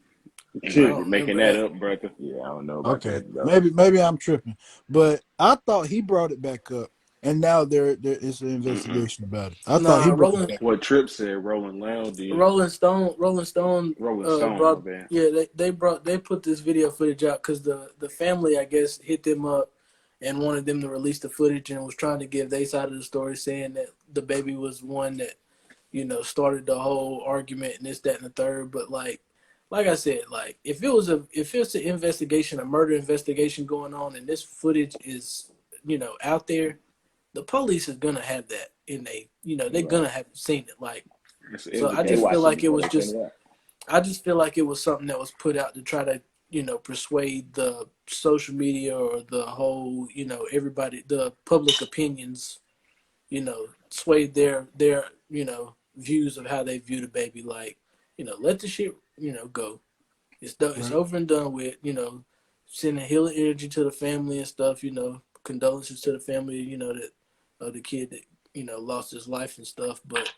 I
You're
don't
making
remember
that
that.
up, brother.
Yeah, I don't know about
Okay,
that though.
maybe I'm tripping, but I thought he brought it back up, and now there is an
Mm-mm.
investigation about it. I thought he
Nah,
brought it back.
What Trip said, Rolling Loud did.
Rolling Stone
Rolling Stone, my
brought
bad.
yeah they put this video footage out because the family, I guess, hit them up and wanted them to release the footage and was trying to give their side of the story, saying that the baby was one that started the whole argument and this, that, and the third. But like I said, like if it's an investigation, a murder investigation going on, and this footage is out there, the police is gonna have that in they're
Right.
gonna have seen it. Like,
It's
so I
They
evidence.
just feel
watched it
like it
before
was
they sent
just
it out.
I just feel like it was something that was put out to try to persuade the social media or the whole everybody, the public opinions, sway their views of how they view the baby. Like, let the shit go. It's done. It's
Right.
over and done with. Sending healing energy to the family and stuff. Condolences to the family. That the kid that lost his life and stuff. But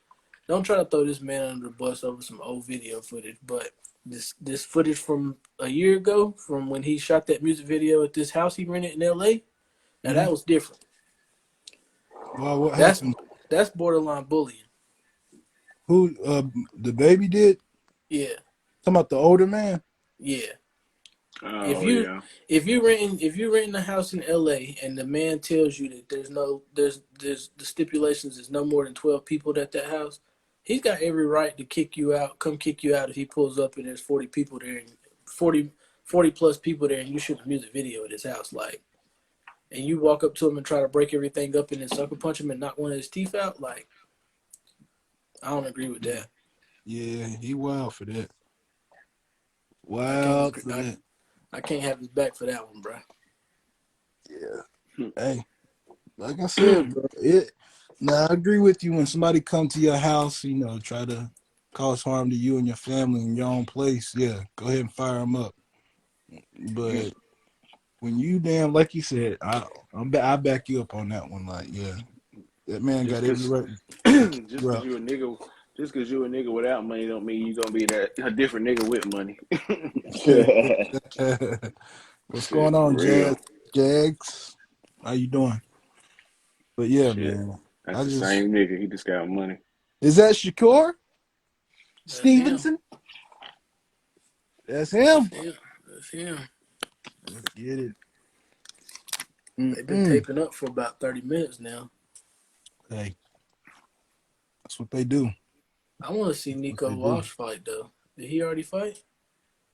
don't try to throw this man under the bus over some old video footage. But this footage from a year ago, from when he shot that music video at this house he rented in L.A. Now
Mm-hmm.
that was different.
Well, what
That's
happened?
that's borderline bullying.
Who the baby did?
Yeah,
Talking about the older man?
yeah. If
Oh
you
yeah.
if you renting a house in L.A. and the man tells you that there's the stipulations is no more than 12 people at that house, he's got every right to kick you out. Come kick you out if he pulls up and there's 40 people there and 40 plus people there and you shoot a music video at his house, like, and you walk up to him and try to break everything up and then sucker punch him and knock one of his teeth out. Like, I don't agree with that.
Yeah, he wild for that.
I can't
Wild
agree.
for that.
I can't have his back for that one, bro.
Yeah. Hey, like I said, bro, Now I agree with you when somebody come to your house, try to cause harm to you and your family in your own place. Yeah, go ahead and fire them up. But when you like you said, I back you up on that one. Like, yeah, that man
Just
got every
cause,
right to kick
just
you
cause
out.
you a nigga, just cause you a nigga without money, don't mean you gonna be a different nigga with money.
What's
Shit,
going
for
on,
real.
Jags? How you doing? But yeah,
Shit.
man.
That's
I
the
just
same nigga. He just got money.
is that Shakur
That's him.
Stevenson? That's
That's
him.
him. That's him.
Let's get it.
They've been
Mm-mm.
taping up for about 30 minutes now.
Hey, that's what they do.
I want to see
That's what
Nico
they do.
Walsh fight though. Did he already fight?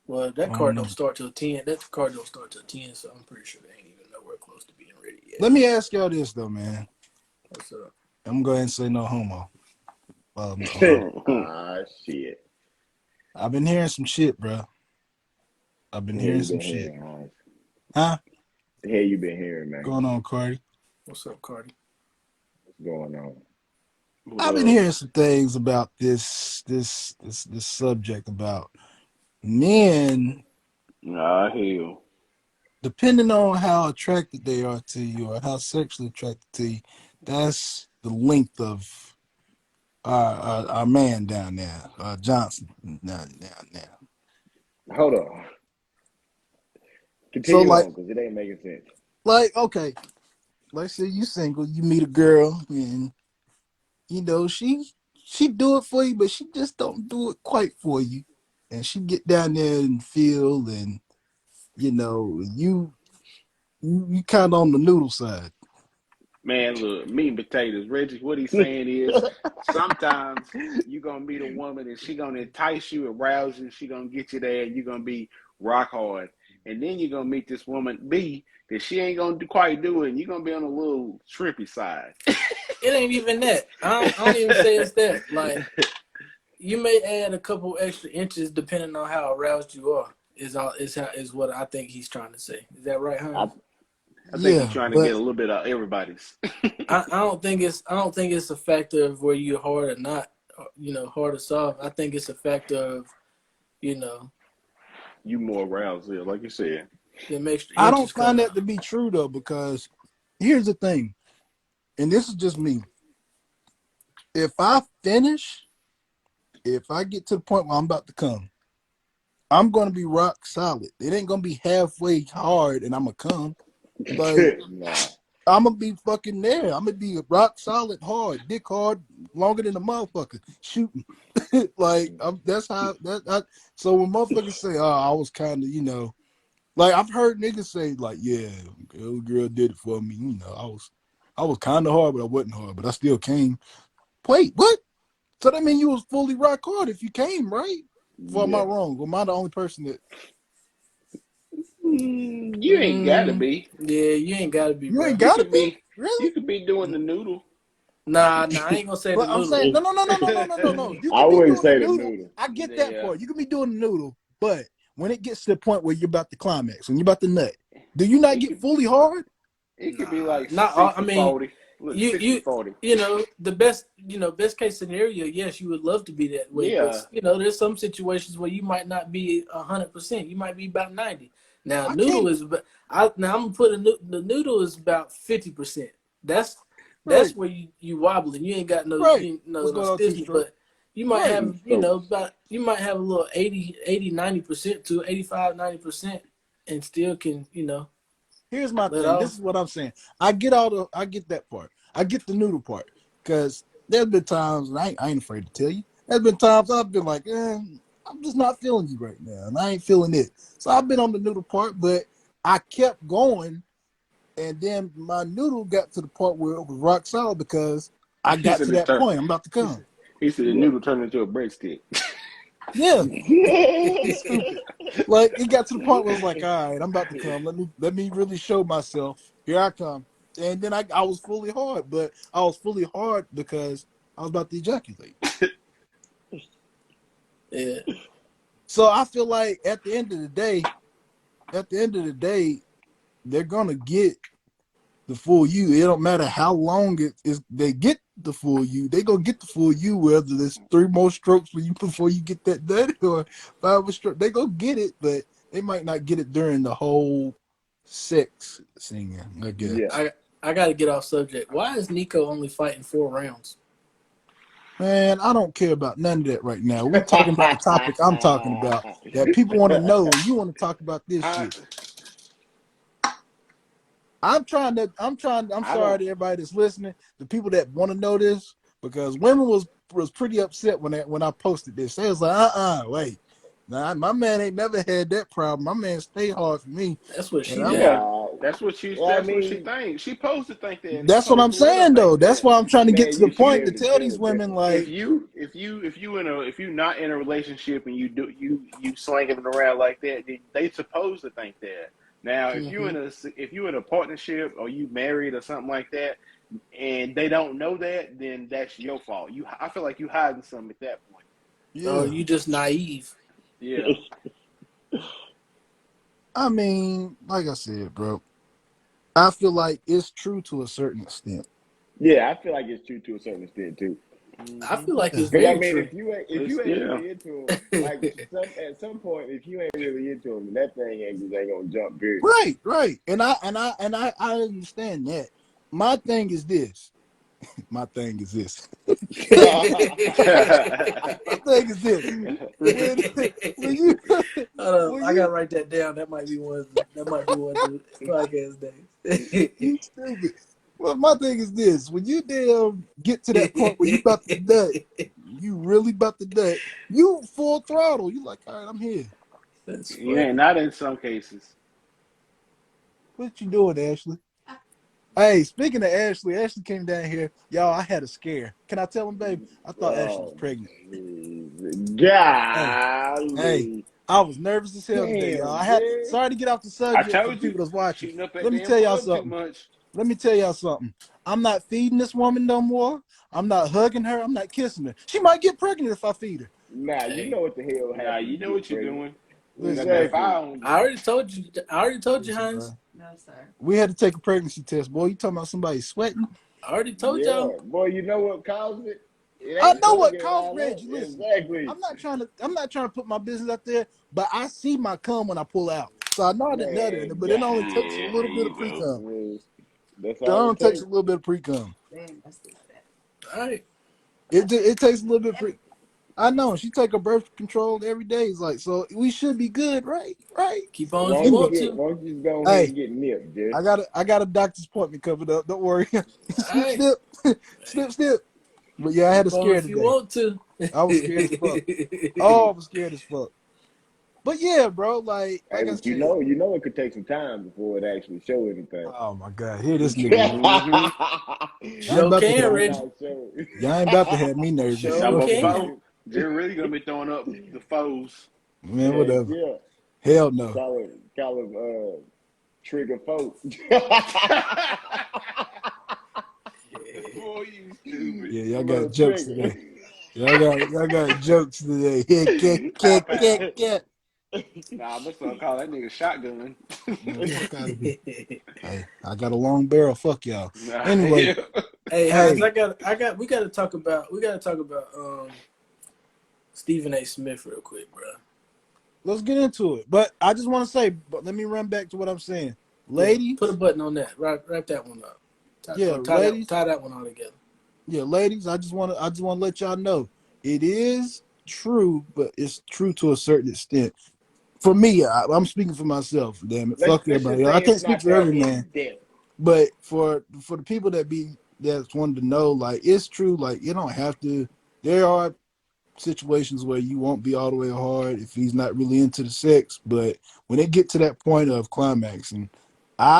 Well,
I
that
don't
card
know.
don't start till 10. That card don't start till 10, so I'm pretty sure they ain't even nowhere close to being ready yet.
Let me ask y'all this though, man.
What's up?
I'm going to say no homo.
Shit.
I've been hearing some shit, bro. I've been
The hell
hearing
you
some
been
shit.
hearing, Hans?
Huh?
The hell you been hearing, man?
Going on, Cardi?
What's up, Cardi?
What's going on?
What
I've been
up?
hearing some things about this subject about men,
Ah, hell.
depending on how attracted they are to you or how sexually attracted to you. That's the length of our man down there, Johnson. Now.
Hold on.
So
Continue on, because it ain't making sense.
okay, let's say you single, you meet a girl, and you know she do it for you, but she just don't do it quite for you, and she get down there and feel, and you know you kind of on the noodle side.
Man, look, meat and potatoes. Reggie, what he's saying is sometimes you're going to meet a woman and she going to entice you, arouse you, she going to get you there, and you're going to be rock hard. And then you're going to meet this woman, B, that she ain't going to quite do it, and you're going to be on a little shrimpy side.
It ain't even that. I don't even say it's that. Like, you may add a couple extra inches depending on how aroused you are. Is what I think he's trying to say. Is that right,
I,
Hans?
I think he's
Yeah,
trying to
but
get a little bit of everybody's.
I don't think it's a factor of where you're hard or not, hard or soft. I think it's a factor of, you know,
You more aroused there, like you said.
them extra
I don't
inches
find
coming.
that to be true though, because here's the thing, and this is just me. If I finish, if I get to the point where I'm about to come, I'm gonna be rock solid. It ain't gonna be halfway hard and I'm gonna come. Like
nah.
I'm gonna be fucking there. I'm gonna be rock solid hard, dick hard, longer than a motherfucker shooting. Like that's how that. So when motherfuckers say, "Oh, I was kind of," like I've heard niggas say, like, "Yeah, girl did it for me." I was kind of hard, but I wasn't hard, but I still came. Wait, what? So that mean you was fully rock hard if you came, right? Or am I
Yeah.
wrong? Or am I the only person that
You ain't got to be.
Yeah, you ain't gotta be,
you
bro.
ain't
You
gotta
could
be?
be.
Really?
You could be doing the noodle.
Nah, I ain't gonna say the
But I'm
noodle.
saying no. You
I
can be
wouldn't
doing the
say the
noodle.
noodle.
I get that
Yeah.
part. You can be doing the noodle, but when it gets to the point where you're about to climax, when you're about to nut, do you not
It
get
could
fully hard?
it could be
Nah,
like
not all. I
60
mean,
40. Look,
you
60
you
40.
the best case scenario. Yes, you would love to be that way, but
Yeah.
there's some situations where you might not be 100%. You might be about 90. Now,
I
noodle
can't.
is. Now I'm gonna put the noodle is about 50%. That's
Right,
where you wobbling. You ain't got
right.
no
What's going on, T
stiffness,
stroke?
but you might
Right.
have
Two strokes.
about you might have a little 80 90% to 85 90% and still can
Here's my
let
thing. This
off.
is what I'm saying. I get that part. I get the noodle part. Because there's been times, and I ain't afraid to tell you, there's been times I've been like, I'm just not feeling you right now. And I ain't feeling it. So I've been on the noodle part, but I kept going. And then my noodle got to the part where it was rock solid because I
He
got
said
to
it
that
turned.
point. I'm about to
He
come.
said, he said the
Yeah.
noodle turned into a breadstick.
Yeah, stupid. Like it got to the point where it was like, all right, I'm about to come. Let me really show myself. Here I come. And then I was fully hard, but I was fully hard because I was about to ejaculate.
Yeah.
So I feel like at the end of the day, they're gonna get the full you. It don't matter how long it is they get the full you. They gonna get the full you, whether there's 3 more strokes for you before you get that done or 5 more strokes. They gonna get it, but they might not get it during the whole sex singing, I guess.
Yeah.
I got to get off subject. Why is Nico only fighting 4 rounds?
Man, I don't care about none of that right now. We're talking about the topic I'm talking about that people want to know, and you want to talk about this
How
shit. I'm
I
sorry
don't.
to everybody that's listening, the people that want to know this, because women was pretty upset when I posted this. They was like, wait. Nah, my man ain't never had that problem. My man stay hard for me.
That's what
And
she
I'm
think.
Yeah, I
That's what she
mean,
thinks. She supposed to think that. She
that's what
supposed
I'm
to let her
saying though.
think
That's
that.
why I'm trying to get
man,
to the
you should be
point to
able to
tell
tell
these
the
women
difference.
like,
If you not in a relationship and you slanging it around like that, they supposed to think that. Now,
Mm-hmm.
if you in a partnership or you married or something like that, and they don't know that, then that's your fault. I feel like you hiding something at that point.
Or
yeah.
you just naive.
Yeah.
I mean, like I said, bro, I feel like it's true to a certain extent.
Yeah, I feel like it's true to a certain extent too.
I
Hmm.
feel like
Yeah.
it's
Because I
very
mean,
true.
if you ain't
Yeah.
really into him, like at some point, if you ain't really into him, that thing ain't gonna jump. Period.
Right. And I understand that. My thing is this. My thing is this. My thing is this. When when you
Hold up,
when
I gotta
you
write that down. That might be one. That might be one of the podcast names.
you stupid. Well, my thing is this: when you damn get to that point where you about to nut, you really about to nut, you full throttle. You like, all right, I'm here.
That's
Yeah,
funny.
not in some cases.
What you doing, Ashley? Hey, speaking of Ashley, Ashley came down here. Y'all, I had a scare. Can I tell him, babe? I thought Ashley was
Oh,
pregnant. Hey, hey,
golly.
I was nervous as hell today, y'all.
Damn,
I had
man.
sorry to get off the
I
subject for the
told you,
people that's watching.
shooting up at
Let me
damn
tell y'all
club too
something.
much.
Let me tell y'all something. I'm not feeding this woman no more. I'm not hugging her. I'm not kissing her. She might get pregnant if I feed her.
Nah, you
Hey,
know what the hell
Nah,
happened
you
when
know
you get
what you're
pregnant.
doing. You got
Listen,
that
babe.
fire
Exactly.
on you.
I already told you. I already told you,
Listen, bro.
Hines.
We had to take a pregnancy test, boy. You talking about somebody sweating?
I already told y'all.
Yeah. Boy, you know what caused it? It
I
ain't
know what
hugging and
caused
all that.
Reggie. Listen,
Exactly.
I'm not trying to put my business out there, but I see my cum when I pull out. So I know I didn't nut in it,
Man,
but it only takes a
Yeah,
little
there
bit of
you
pre
go.
cum.
that's
It
all
only
it
takes a
takes.
little bit of pre cum.
All right,
It takes a little bit of pre. I know she take her birth control every day. It's like, so we should be good, right? Right.
keep on if you want to.
Why don't you just go ahead
Hey,
and get nipped, Jay?
I got a doctor's appointment coming up. Don't worry.
All
snip,
right,
snip, snip, snip. But yeah, I had a
keep on
scare
if you
today.
want to.
I was scared as fuck. Oh, I was scared as fuck. But yeah, bro,
Hey,
like I
but
said,
you know it could take some time before it actually show anything.
oh my god, here this nigga.
Mm-hmm.
Y'all ain't
Show
about to
can,
have
Better
Reggie.
not show.
y'all ain't about to have me nervous.
Show
Number
can.
four, Jerry really gonna be throwing up the foes.
Man,
Heck
whatever.
yeah.
Hell no.
Call him trigger folk.
Boy, you stupid.
Yeah, y'all got
Little
jokes
trigger.
today. Y'all got jokes today. Yeah,
Pow pow.
cat.
Nah, I'm gonna start calling that nigga shotgun.
Man, fuck out of here. Hey, I got a long barrel. Fuck y'all.
Nah,
Anyway,
yeah.
Hey, Hines,
hey,
we gotta talk about Stephen A. Smith real quick, bro.
let's get into it. But I just want to say, but let me run back to what I'm saying.
Yeah, put a
Ladies,
button on that. Wrap that one up.
yeah, ladies,
Tie that one all together.
yeah, ladies, I just want to let y'all know it is true, but it's true to a certain extent. For me, I'm speaking for myself. Damn it, fuck
Let's just
everybody. I
say
can't
it's
speak
not
for
that
every man,
in depth.
but for the people that's wanted to know, like it's true. Like you don't have to. There are situations where you won't be all the way hard if he's not really into the sex, but when it get to that point of climaxing,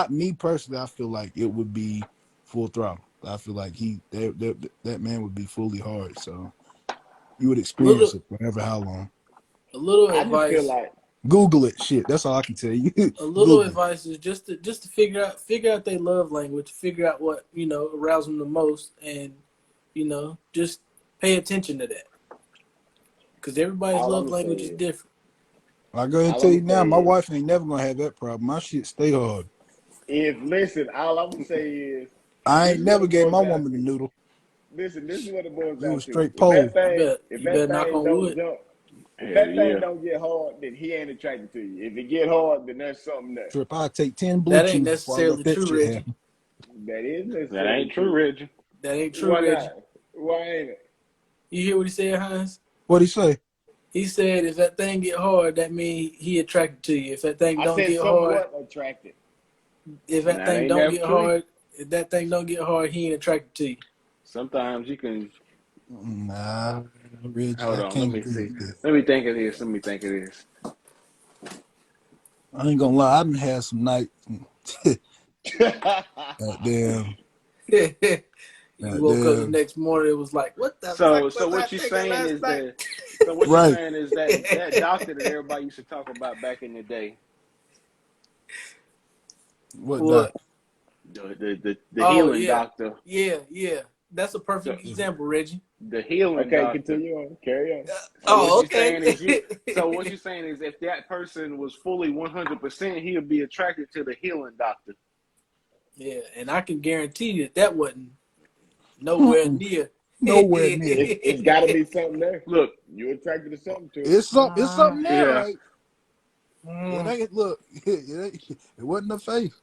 me personally, I feel like it would be full throttle. I feel like that man would be fully hard. So you would experience
Little
it forever. How long?
a little
I just feel
advice.
like
Google it. Shit, that's all I can tell you.
A little
Google it.
advice is just to figure out their love language, figure out what arouse them the most, and just pay attention to that because everybody's
all I'm
love
gonna say
language is
is
different.
I go ahead and
all
tell
I'm
you
gonna
now,
say
my
is
wife ain't never gonna have that problem. My shit stay hard.
if listen, all I'm gonna say is
I
this
ain't
is what
never
it
gave
boils
my
down
woman a
to.
noodle.
Listen, this is what it boils
It
down
was
to.
straight pole.
If
You better
that
knock
thing
on
don't
wood.
jump, if
Hell
that thing
yeah.
don't get hard, then he ain't attracted to you. If it get hard, then that's something that
Trip, I take 10 blue
That ain't
chews before I let
necessarily
that
true,
shit
Reggie.
happen.
that is
That
necessarily
ain't true,
true.
Reggie.
That ain't true,
Why
Reggie.
not? Why ain't it?
You hear what he said, Hines?
What'd he say?
He said if that thing get hard, that means he attracted to you. If that thing
I
don't
said
get hard,
somewhat attracted.
if that
That
thing
ain't
don't
never
get
true.
hard, if that thing don't get hard, he ain't attracted to you.
Sometimes you can.
Nah, Reggie,
Hold
I
on. Let
can't
me
agree
see.
with that.
Let me think of this. Let me think of this.
I ain't gonna lie, I done had some nights. Goddamn,
You woke up the
goddamn.
next morning, it was like, what the fuck
So
was I
what you
thinking
saying
last
is
night?
that. So what you
Right.
saying is that doctor that everybody used to talk about back in the day,
What
What?
doc?
the
Oh
healing
yeah,
doctor,
yeah. That's a
the
perfect example, Reggie.
the healing
Okay,
doctor.
continue on. Carry on.
So what
Oh,
you
okay.
saying is you. So what you saying is if that person was fully 100%, he'll be attracted to the healing doctor.
Yeah, and I can guarantee you that wasn't nowhere
Mm-mm,
near.
nowhere near.
It's got to be something there.
Look,
You attracted to something to it.
It's something there,
yeah.
right? It ain't look. It wasn't the face.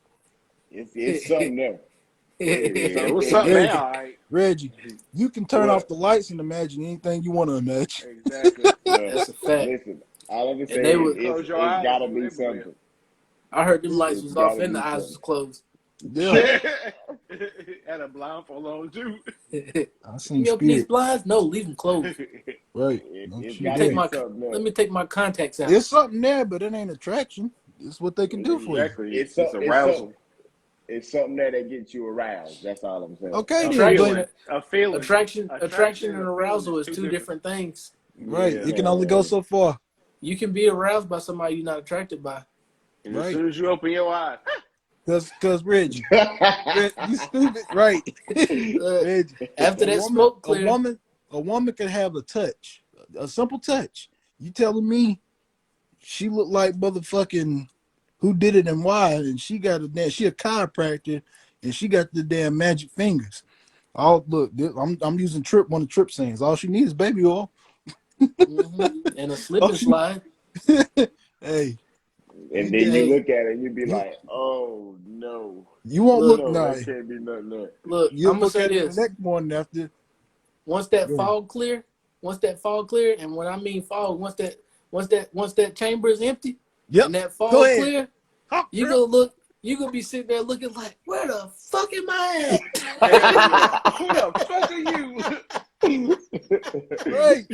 It's something there.
So it
It,
was
it,
something
it,
there,
Reggie,
all right.
Reggie, you can turn off
what?
the lights and imagine anything you want to imagine.
Exactly.
Look,
That's a fact.
listen. All I can
And
say
they
You
were.
can close your
it's
eyes,
got to
you
be
everywhere.
something.
I heard them lights
It's
was
got
off
to
and the
be
eyes was
something.
closed.
Yeah,
Had a blindfold on too.
I
Can
seen
you open these
spirit.
blinds? No, leave them closed.
Right, don't
It's
Let me
you
got to
take
dare.
be
my
something
let
there.
me take my contacts out.
It's something there, but it ain't attraction. It's what they can do for you.
Exactly.
It's
It's
so it's so
arousal.
it's something there that gets you aroused. That's all I'm saying.
Okay,
A
then,
Attraction,
but
feeling. A feeling.
attraction, and
A feeling
arousal
is
is
two
two
different.
different things.
right,
Yeah.
it can only go
Man,
so far.
You can be aroused by somebody you're not attracted by.
And as
Right,
soon as you open your eyes,
cause Reggie, you stupid. Right,
Uh,
Reggie,
after
a
that
woman,
smoke clear,
a woman can have a touch, a simple touch. You telling me she looked like motherfucking who did it and why, and she got a damn, she a chiropractor, and she got the damn magic fingers. Oh look, I'm using one of Trip sayings. All she needs is baby oil.
and a slip
All
and
she,
slide.
hey,
and
you
then
damn,
you
Hey,
look at it and you be
you
like, oh no,
you won't
look,
look
no, that
nice.
can't be nothing there.
You'll
I'm gonna
look
say
at it the
this.
next morning after.
Once that
Go ahead.
fog clear, and when I mean fog, once that chamber is empty
Yep.
and that
Go
fog
ahead.
clear,
Hop,
you
Trip.
gonna look, you gonna be sitting there looking like, where the fuck am I
hell yeah. Who the fuck are you?
Right.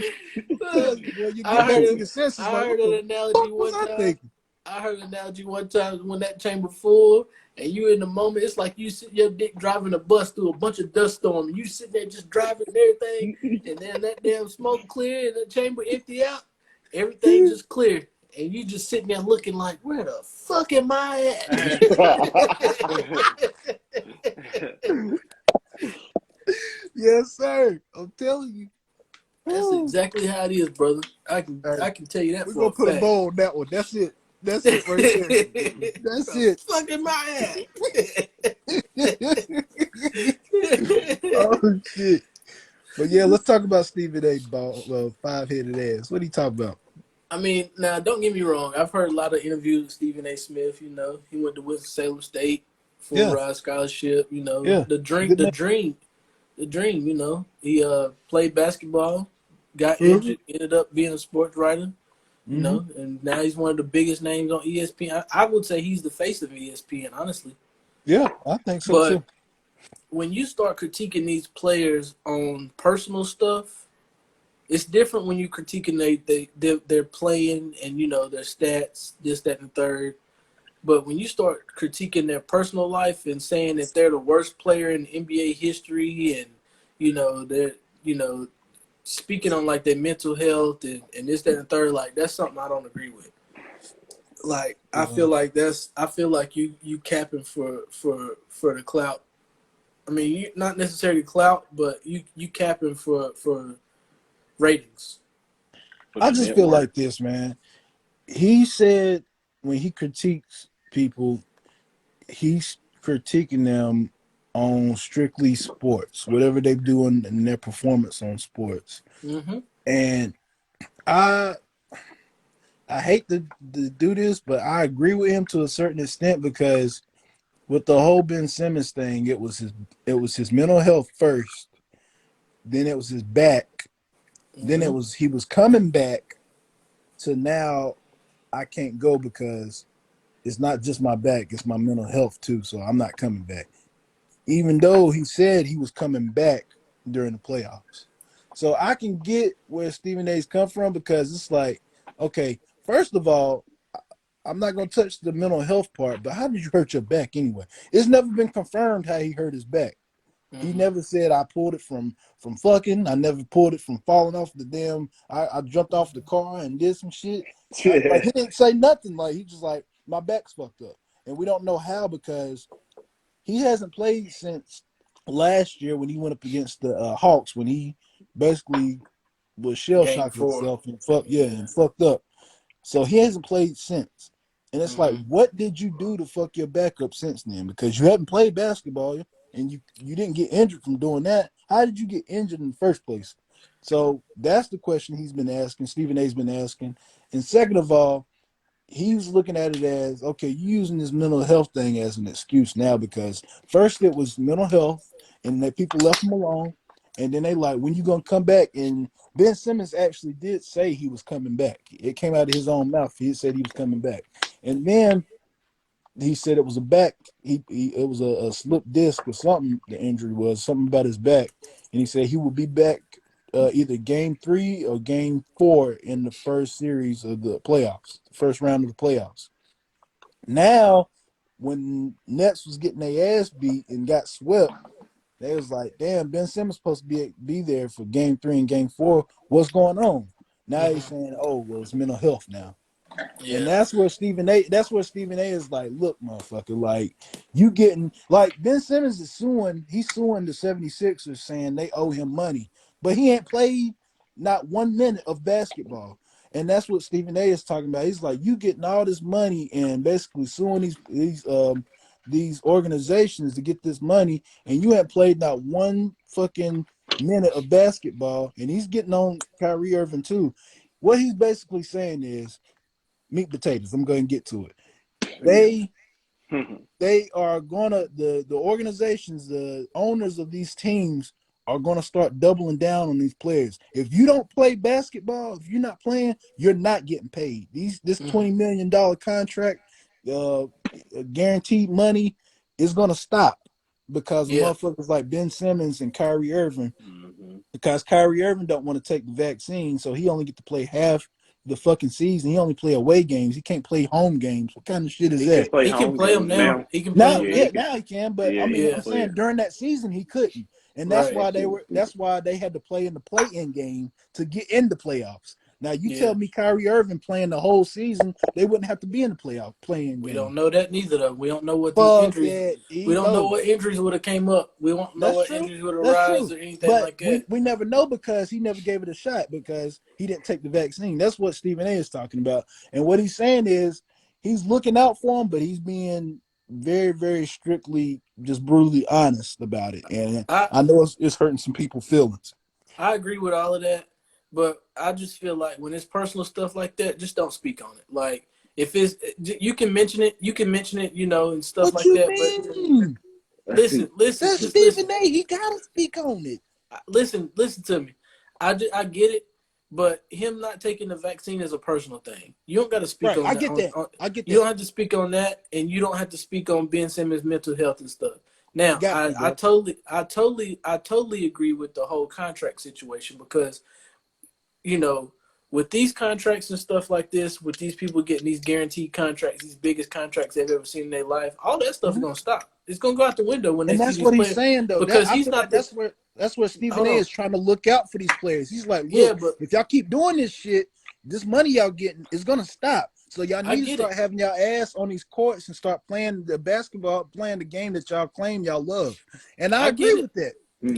at?
Well, you
I
get back
heard
to
it.
your senses
I
like,
heard
what
an
the
analogy
fuck was
one
I
time.
thinking?
I heard an analogy one time when that chamber full and you in the moment. It's like you sit your dick driving a bus through a bunch of dust storm, and you sitting there just driving and everything, and then that damn smoke clear and the chamber empty out, everything just clear, and you just sitting there looking like, where the fuck am I at?
Yes, sir. I'm telling you.
That's
Woo.
exactly how it is, brother.
Hey,
I can tell you that
we're
for
gonna
a
put a
fact.
bow on that one. That's it. That's
Where
it right there. That's
the
it.
fuck am I at?
Oh shit. But yeah, let's talk about Stephen A. Ball, five-headed ass. What he talk about?
I mean, now don't get me wrong. I've heard a lot of interviews with Stephen A. Smith. You know, he went to Winston-Salem State, full
Yeah,
ride scholarship. You know,
yeah. Good man.
the dream. You know, he played basketball, got
Mm-hmm.
injured, ended up being a sports writer. You
Mm-hmm.
know, and now he's one of the biggest names on ESPN. I would say he's the face of ESPN, honestly.
Yeah, I think so
But
too.
when you start critiquing these players on personal stuff, it's different when you critiquing they're playing and you know their stats, this, that, and the third. But when you start critiquing their personal life and saying that they're the worst player in NBA history, and you know they're you know speaking on like their mental health and this, that, and the third, like that's something I don't agree with. Like
Yeah.
I feel like you capping for the clout. I mean, you not necessarily clout, but you capping for ratings.
For
I
the
just feel
network.
like this, man. He said when he critiques people, he's critiquing them on strictly sports, whatever they do in their performance on sports.
Mm-hmm.
And I I hate to do this, but I agree with him to a certain extent because with the whole Ben Simmons thing, it was his mental health first, then it was his back, then
Mm-hmm.
he was coming back to now I can't go because it's not just my back, it's my mental health too. So I'm not coming back. Even though he said he was coming back during the playoffs. So I can get where Stephen A's come from because it's like, okay, first of all, I'm not going to touch the mental health part, but how did you hurt your back anyway? It's never been confirmed how he hurt his back. He
Mm-hmm.
never said I pulled it from fucking. I never pulled it from falling off the damn. I jumped off the car and did some shit. Like he didn't say nothing. Like he just like my back's fucked up, and we don't know how because he hasn't played since last year when he went up against the Hawks when he basically was shell
Game
shocked
4.
himself and fucked
Yeah.
and fucked up. So he hasn't played since. And it's like,
Mm-hmm.
what did you do to fuck your back up since then? Because you haven't played basketball and you didn't get injured from doing that. How did you get injured in the first place? So that's the question he's been asking, Stephen A's been asking. And second of all, he was looking at it as, okay, you using this mental health thing as an excuse now because first it was mental health and that people left him alone. And then they like, when you gonna come back? And Ben Simmons actually did say he was coming back. It came out of his own mouth. He said he was coming back. And then he said it was a back. It was a slip disc or something. The injury was something about his back, and he said he will be back either game 3 or game 4 in the first series of the playoffs, the first round of the playoffs. Now, when Nets was getting their ass beat and got swept, they was like, "Damn, Ben Simmons supposed to be there for game 3 and game 4. What's going on?" Now he's
Mm-hmm.
saying, "Oh, well, it's mental health now." And
Yeah.
that's where Stephen A is like, look, motherfucker, like you getting like Ben Simmons is he's suing the 76ers saying they owe him money, but he ain't played not 1 minute of basketball. And that's what Stephen A is talking about. He's like, you getting all this money and basically suing these organizations to get this money, and you ain't played not one fucking minute of basketball, and he's getting on Kyrie Irving too. What he's basically saying is meat potatoes. I'm going to get to it. They they are gonna the organizations, the owners of these teams are gonna start doubling down on these players. If you don't play basketball, if you're not playing, you're not getting paid. This
Mm-hmm.
$20 million contract, uh, guaranteed money is gonna stop because of
Yeah.
motherfuckers like Ben Simmons and Kyrie Irving
hmm
because Kyrie Irving don't want to take the vaccine, so he only get to play half the fucking season. He only play away games. He can't play home games. What kind of shit is
He can
that?
play
He can
home
play them
games
now.
now.
He can play
Now,
them
Yeah, he
now.
yeah,
can.
now he can, but I
Yeah, he
mean,
can
I'm
Yeah.
play
saying
it.
during that season he couldn't, and
Right.
That shit was
that's
stupid.
why they had to play in the play-in game to get in the playoffs. Now, you
Yeah.
tell me Kyrie Irving playing the whole season, they wouldn't have to be in the playoff playing
We
game.
don't know that neither though. We don't know what the
Fuck
injuries.
that.
We
He
don't know
knows.
what injuries would have came up. We won't know
That's
what
true.
injuries would have
That's
arisen
true.
or anything
But
like
we,
that.
we never know because he never gave it a shot because he didn't take the vaccine. That's what Stephen A is talking about. And what he's saying is he's looking out for him, but he's being very, very strictly, just brutally honest about it. And
I
I know it's hurting some people's feelings.
I agree with all of that, but I just feel like when it's personal stuff like that, just don't speak on it. Like if it's you can mention it, and stuff
What
like
you
that. But
mean?
listen,
That's
just listen.
Stephen A. He gotta speak on it.
Listen to me. I get it, but him not taking the vaccine is a personal thing. You don't got to speak
Right.
on
I
that.
get that. I get
You
that.
don't have to speak on that, and you don't have to speak on Ben Simmons' mental health and stuff. Now,
Got you, bro.
I totally agree with the whole contract situation because you know, with these contracts and stuff like this, with these people getting these guaranteed contracts, these biggest contracts they've ever seen in their life, all that stuff is
Mhm.
gonna stop. It's gonna go out the window when they
And
see
that's
these
what he's
players
saying though. That
because
I
he's
feel like
not the
that's where Stephen
hold
A
on.
is trying to look out for these players. He's like,
Yeah,
look,
but
if y'all keep doing this shit, this money y'all getting is gonna stop. So y'all
I
need to
get
start
it.
having y'all ass on these courts and start playing the basketball, playing the game that y'all claim y'all love. And I
I
agree
get it.
with that.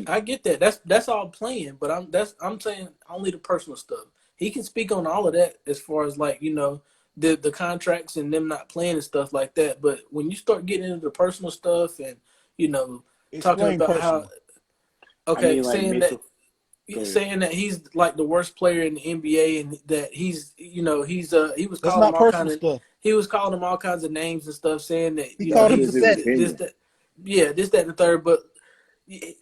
I get that. That's all playing, but I'm saying only the personal stuff. He can speak on all of that as far as like, the contracts and them not playing and stuff like that. But when you start getting into the personal stuff and, you know, talking
Explain
about how
personal.
I
okay,
mean, like mental. Go ahead.
saying that he's like the worst player in the NBA and that he was
That's
calling him
not
all
personal
kind of
stuff.
names and stuff saying that
He
That's
called him
just his
pathetic.
this
opinion.
that yeah this that and the third. But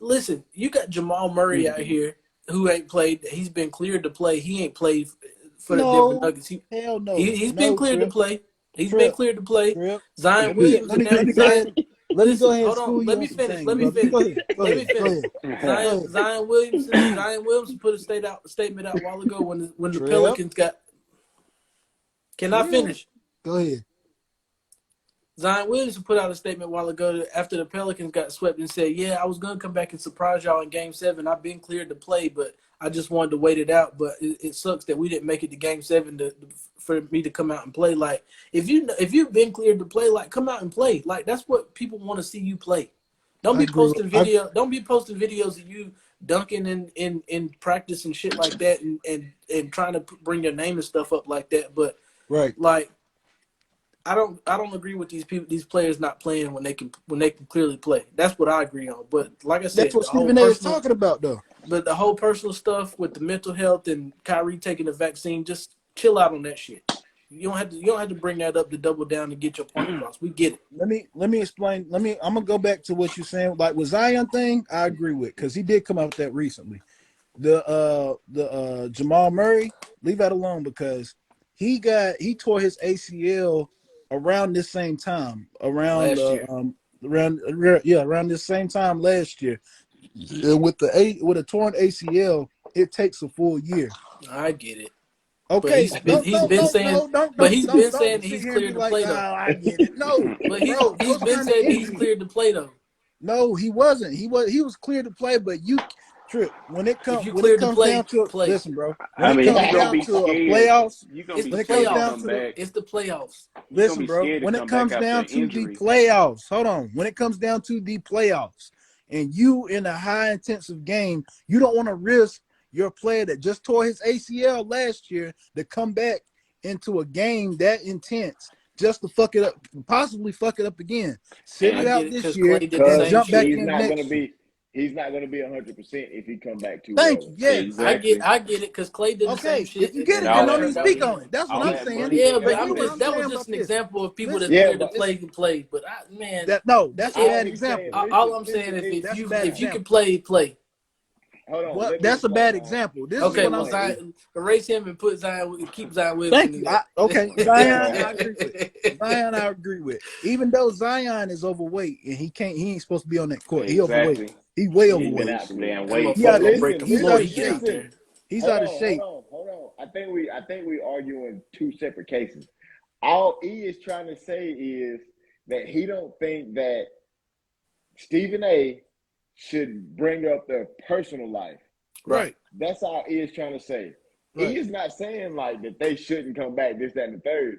listen, you got Jamal Murray out
Mhm.
here who ain't played. He's been cleared to play. He ain't played for the Denver
No,
Nuggets.
hell no,
He's been
no,
cleared to
Trill.
play. He's been
Trip,
cleared to play.
Trip.
Zion
Let me
Williams
let
and
me let
that
me go
Zion.
ahead. Let me go
Listen,
ahead and
hold on.
school you
Let
on
me
some
finish.
things,
Let me
brother.
finish.
Go ahead. Go
Let me
ahead. Go
finish.
ahead. Go ahead.
Zion Williamson put a statement out a while ago when the
Trip.
Pelicans got. Can I
Trip.
finish?
Go ahead.
Zion Williamson put out a statement a while ago after the Pelicans got swept and said, "Yeah, I was gonna come back and surprise y'all in Game 7. I've been cleared to play, but I just wanted to wait it out. But it sucks that we didn't make it to Game 7 for me to come out and play. Like if you've been cleared to play, like come out and play. Like that's what people want to see you play. Don't
I
be
agree with
posting
I
video. Don't be posting videos of you dunking in practice and shit like that, and trying to bring your name and stuff up like that. But
right.
like I don't agree with these players not playing when they can clearly play. That's what I agree on. But like I
That's
said,
what Stephen A is talking about though.
the whole personal stuff with the mental health and Kyrie taking the vaccine, just chill out on that shit. You don't have to bring that up to double down and get your point across. We get it.
Let me explain. I'm gonna go back to what you're saying. Like with Zion thing, I agree with because he did come out with that recently. The Jamal Murray, leave that alone because he tore his ACL around this same time,
Last year,
around this same time last year. And with a torn ACL, it takes a full year.
I get it. But
Okay, don't
he's
don't
been
don't
saying,
no don't
but
don't
he's been
don't
saying
don't
that
sit
he's
here and be
cleared to
like,
play
oh,
though.
I get it. No,
But
bro,
he's
those
been
kind of
saying that he's
injuries.
cleared to play though.
No, he wasn't. He was clear to play, but you Trip
If you
when it
cleared to
comes down
play,
to
play.
listen, bro. When
I
it
mean,
comes
you're gonna
down
be
to a
scared.
playoffs,
You're gonna
It's
be
the
when it
scared
comes
to
down
playoffs.
come
to the
back.
It's the playoffs.
You're gonna
listen,
be
bro.
scared to
When it
come back
comes
after
down
an
to the
injury.
playoffs, hold on. When it comes down to the playoffs, and you in a high intensive game, you don't want to risk your player that just tore his ACL last year to come back into a game that intense just to fuck it up, possibly fuck it up again. Sit
I
it
And
get
out
it
this
because
year
Clay did the
and
Because
same
jump back
shit.
he's
in
not gonna
next year.
be 100% if he come back too
Thank
early.
you. Yes.
exactly.
I get it because Clay did the same
Okay. If
shit
you get
and
And
it,
it
then
all
all
don't
that
even
turned out
speak
good.
on it. That's what
all
I'm
that
saying.
money
Yeah,
they
but
But
got
you
I'm
know what
just
I'm
that was
saying
just
about
an
this.
example of people that's
Listen,
Yeah,
cleared to
but
play
listen.
can play. But man,
That no, that's a
if
bad
all he's saying,
example.
all
listen,
I'm saying
listen,
is
it,
That's a bad
if you can
example.
play, play.
hold on,
What?
let me
That's a
explain
bad
now.
example. This is
Okay,
what
well
I'm saying.
Zion erase him and put Zion keep Zion Williamson
Thank
in
you.
there.
Okay,
Hold
Zion,
on,
I agree with. Zion, I agree with. Even though Zion is overweight and he ain't supposed to be on that court. He overweight.
exactly.
He way
He been
overweight.
out some damn
That
weight.
He
motherfucker
out of
gonna break
he,
the
he's
floor.
out
He
of
get out
shape.
listen.
there.
He's
Hold
out of
on, hold
shape.
on, hold on. I think we arguing two separate cases. All E is trying to say is that he don't think that Stephen A should bring up their personal life.
Right.
Right.
That's all E is trying to say. E
Right.
is not saying like that they shouldn't come back, this, that, and the third.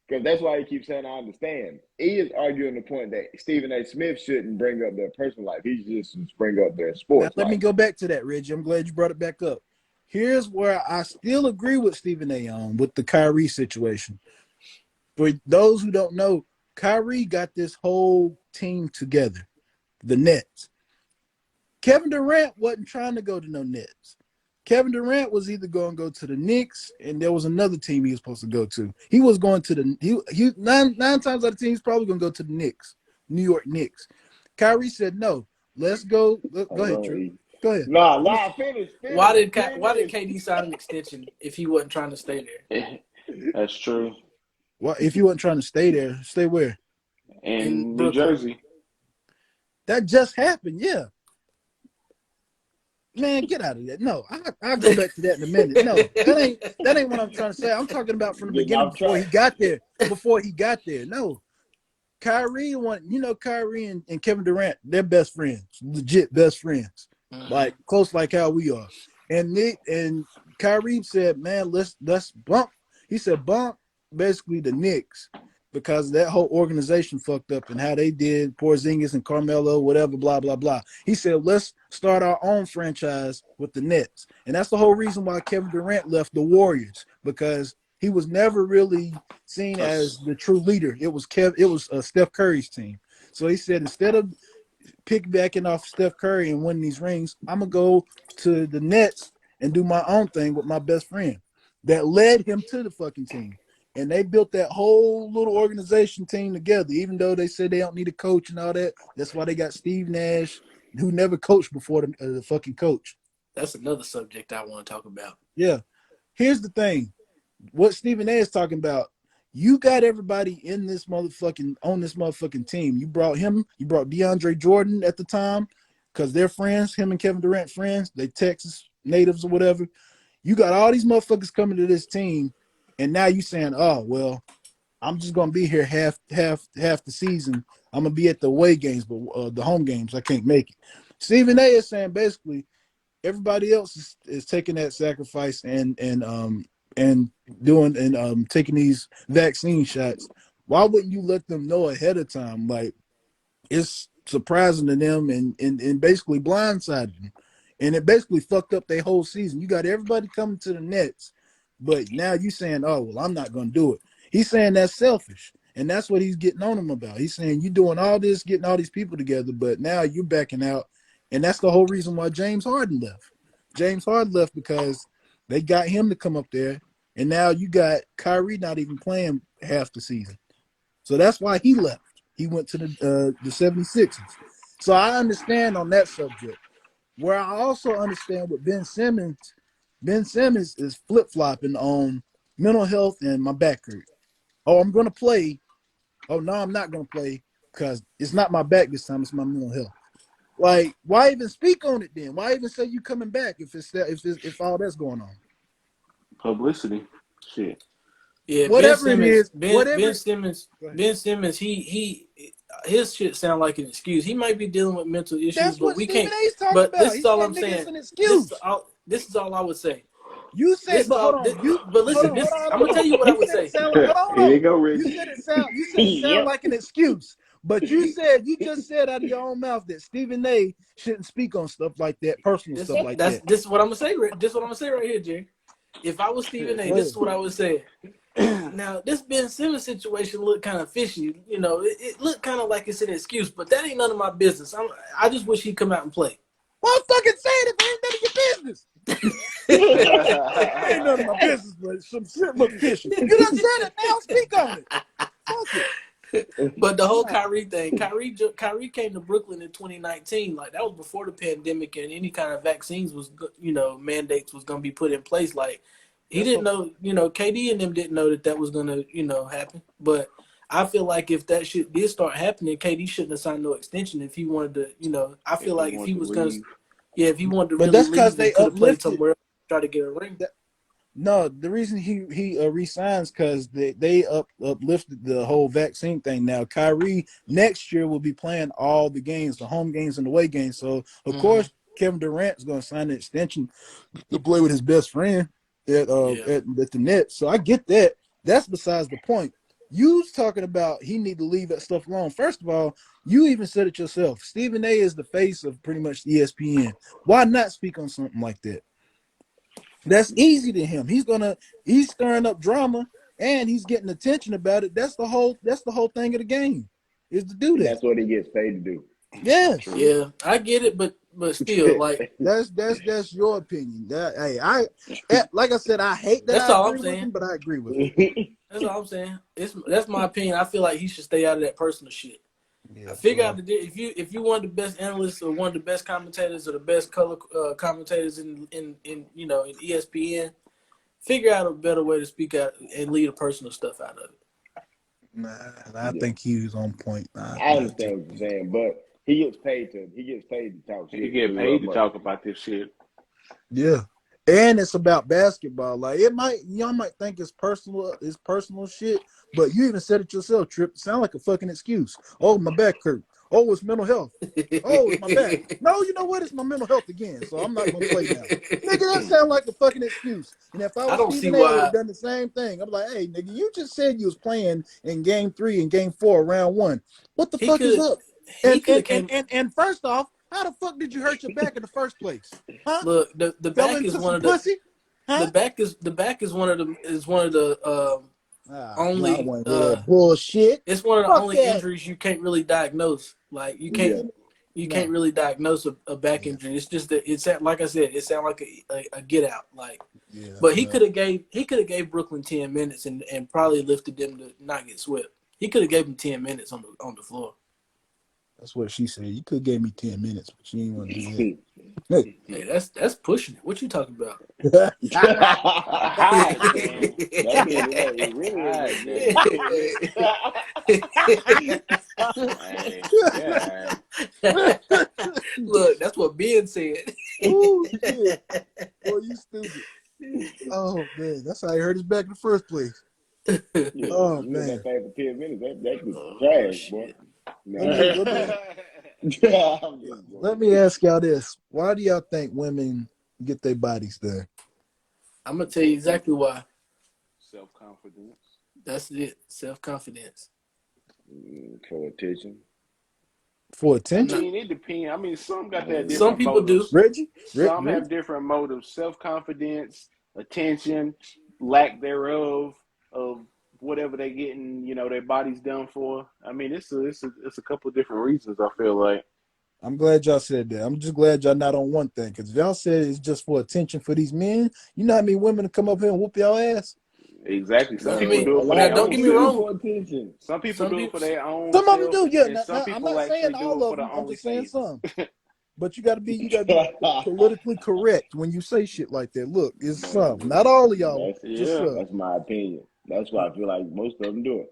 Because that's why he keeps saying I understand. E is arguing the point that Stephen A. Smith shouldn't bring up their personal life. He just should bring up their
Now
sports
let me
life.
go back to that, Reggie. I'm glad you brought it back up. Here's where I still agree with Stephen A. on with the Kyrie situation. For those who don't know, Kyrie got this whole team together, the Nets. Kevin Durant wasn't trying to go to no Nets. Kevin Durant was either going to go to the Knicks, and there was another team he was supposed to go to. He was going to the he nine times out of 10 he's probably going to go to the Knicks, New York Knicks. Kyrie said no. Let's go. Go
Hold
ahead,
on,
Trip.
E.
Go ahead.
Nah, finish,
Why did
finish.
KD sign an extension if he wasn't trying to stay there?
That's true.
Well, if you wasn't trying to stay there, stay where?
In
In New
Brooklyn.
Jersey.
That just happened. Yeah. Man, get out of that. No, I'll go back to that in a minute. No, that ain't what I'm trying to say. I'm talking about from the
Getting
beginning
off
before he
track.
got there. Before he got there. No. Kyrie and Kevin Durant, they're best friends, legit best friends, like close like how we are. And Nick and Kyrie said, "Man, let's bump." He said, "Bump basically the Knicks because that whole organization fucked up and how they did Porzingis and Carmelo, whatever, blah blah blah." He said, "Let's start our own franchise with the Nets," and that's the whole reason why Kevin Durant left the Warriors because he was never really seen as the true leader. It was Steph Curry's team. So he said instead of piggybacking off Steph Curry and winning these rings, I'm gonna go to the Nets and do my own thing with my best friend. That led him to the fucking team. And they built that whole little organization team together, even though they said they don't need a coach and all that. That's why they got Steve Nash, who never coached before the fucking coach.
That's another subject I want to talk about.
Yeah. Here's the thing. What Stephen A is talking about, You got everybody in this motherfucking on this motherfucking team. You brought him. You brought DeAndre Jordan at the time because they're friends. Him and Kevin Durant friends. They Texas natives or whatever. You got all these motherfuckers coming to this team, and now you saying, "Oh well, I'm just gonna be here half the season. I'm gonna be at the away games, but the home games I can't make it." Stephen A is saying basically everybody else is taking that sacrifice and doing and taking these vaccine shots. Why wouldn't you let them know ahead of time? Like it's surprising to them and basically blindsided them. And it basically fucked up their whole season. You got everybody coming to the Nets, but now you saying, "Oh well, I'm not gonna do it." He's saying that's selfish. And that's what he's getting on him about. He's saying you're doing all this, getting all these people together, but now you're backing out. And that's the whole reason why James Harden left. James Harden left because they got him to come up there, and now you got Kyrie not even playing half the season. So that's why he left. He went to the 76ers. So I understand on that subject. Where I also understand with Ben Simmons is flip-flopping on mental health and my back hurt. Oh, I'm going to play. Oh, no, I'm not going to play because it's not my back this time. It's my mental health. Like, why even speak on it then? Why even say you coming back if all that's going on?
Publicity. Shit.
Yeah,
Whatever it is,
Ben Simmons, his shit sound like an excuse. He might be dealing with mental issues,
that's
but
what
we
Stephen
can't.
A's talking
But
about.
this is
He's
all
saying
I'm
nigga, it's
saying.
an excuse.
This is all I would say.
You
This
said,
is
but
all.
hold on. You
But
hold
listen,
on, hold on,
I'm
hold
gonna
on.
tell you what I
You
would
said it
say.
sound like
Here you
hold on.
go,
You
Reggie.
said it sound like an excuse. But you just said out of your own mouth that Stephen A shouldn't speak on stuff like that, personal stuff like that.
This is what I'm gonna say. This is what I'm gonna say right here, Jerry. If I was Stephen A,
Go
this
ahead.
is what I would say. Now, this Ben Simmons situation looked kind of fishy. You know, it looked kind of like it's an excuse, but that ain't none of my business. I just wish he'd come out and play.
Well, fucking say it if it ain't none of your business. It ain't none of my business, but some shit look fishy. You done said it now. Speak on it. Fuck it.
But the whole
Nah.
Kyrie thing, Kyrie came to Brooklyn in 2019. Like that was before the pandemic and any kind of vaccines was, mandates was gonna be put in place. Like he
That's
didn't
what,
know, KD and them didn't know that was gonna, happen. But I feel like if that shit did start happening, KD shouldn't have signed no extension if he wanted to. I
If
feel
he
like if
wants
he
to
was gonna,
leave.
if he wanted to
but
really
that's because
leave
they
and could have played
uplifted.
somewhere else, try to get a ring.
No, the reason he resigns because they uplifted the whole vaccine thing. Now Kyrie next year will be playing all the games, the home games and the away games. So of
Mm-hmm.
course Kevin Durant's going to sign an extension to play with his best friend at
Yeah.
at the Nets. So I get that. That's besides the point. You was talking about he need to leave that stuff alone. First of all, you even said it yourself. Stephen A is the face of pretty much ESPN. Why not speak on something like that? That's easy to him. He's stirring up drama and he's getting attention about it. That's the whole thing of the game is to do that.
That's what he gets paid to do.
Yes.
True.
Yeah, I get it, but still, like
That's your opinion. Like I said, I hate that
that's
I
all I'm
agree with
saying.
him, but I agree with him.
That's all I'm saying. That's my opinion. I feel like he should stay out of that personal shit. I
Yeah.
figure out
Well,
if you one of the best analysts or one of the best commentators or the best color commentators in ESPN, figure out a better way to speak out and leave the personal stuff out of it.
nah, I
Yeah,
think he was on point. Nah,
I
nah,
understand what you're saying, but he gets paid to talk
He
shit
get
pretty well
paid to
much.
talk about this shit.
yeah. And it's about basketball. Like y'all might think it's personal shit, but you even said it yourself, Trip. It sound like a fucking excuse. Oh, my back hurt. Oh, it's mental health. Oh, it's my back. No, you know what? It's my mental health again. So I'm not gonna play now. Nigga, that sound like a fucking excuse. And if I
I
was
don't see
Stephen A, I would
why
have done the same thing. I'm like, hey, nigga, you just said you was playing in game 3 and game 4, round 1. What the
he
fuck is
could
up?
he
And
could
and
have
and
came.
and, and first off, how the fuck did you hurt your back in the first place? Huh?
Look, the
Fell
back is
into
one
some
of the
pussy?
the
Huh?
back is one of the
I
only
want to hear that bullshit.
it's one of the
Fuck
only
that.
injuries you can't really diagnose. Like
Yeah,
you can't
No.
really diagnose a back
Yeah.
injury. It's just that like I said, it sounds like a get out. Like,
Yeah.
but
Well,
he could have gave Brooklyn 10 minutes and probably lifted them to not get swept. He could have gave them 10 minutes on the floor.
that's what she said. You could have gave me 10 minutes, but she didn't want to do that.
Hey, that's pushing it. What you talking about?
Hide, man.
That means it really is
Hide,
extended.
man.
Hey, yeah.
Look, that's what Ben said.
Oh shit. Boy, you stupid. Oh man, that's how I heard his back in the first place.
Yeah,
Oh
you in that
man.
thing for 10 minutes. That was
Oh
trash, boy.
shit.
Let
No.
me let me
I'm just
let
joking.
me ask y'all this. Why do y'all think women get their bodies done?
I'm gonna tell you exactly why.
Self-confidence.
That's it. Self-confidence.
For attention.
For
I
Not
attention?
mean, it depends. I mean, some got their
some
different
people do.
motives.
Reggie?
Some
Reggie?
have different motives: self-confidence, attention, lack thereof of whatever they getting, their bodies done for. I mean, it's a couple of different reasons. I feel like
I'm glad y'all said that. I'm just glad y'all not on one thing. Because if y'all said it's just for attention for these men, you know how many women to come up here and whoop y'all ass?
exactly. Some
I
people
mean,
do
A
it for
now
lot
their
of
don't
own
get
them
me
do it
self.
wrong.
for attention.
Some people
Some
do it for
people,
their own
Some of them
self,
do, yeah.
and some
I'm
people
not saying
actually do
all
it
of
for the
them. I'm just saying
OnlyFans.
some. But you gotta be politically correct when you say shit like that. Look, it's some. Not
Man,
all of y'all,
that's
just
Yeah,
some.
that's my opinion. That's why I feel like most of them do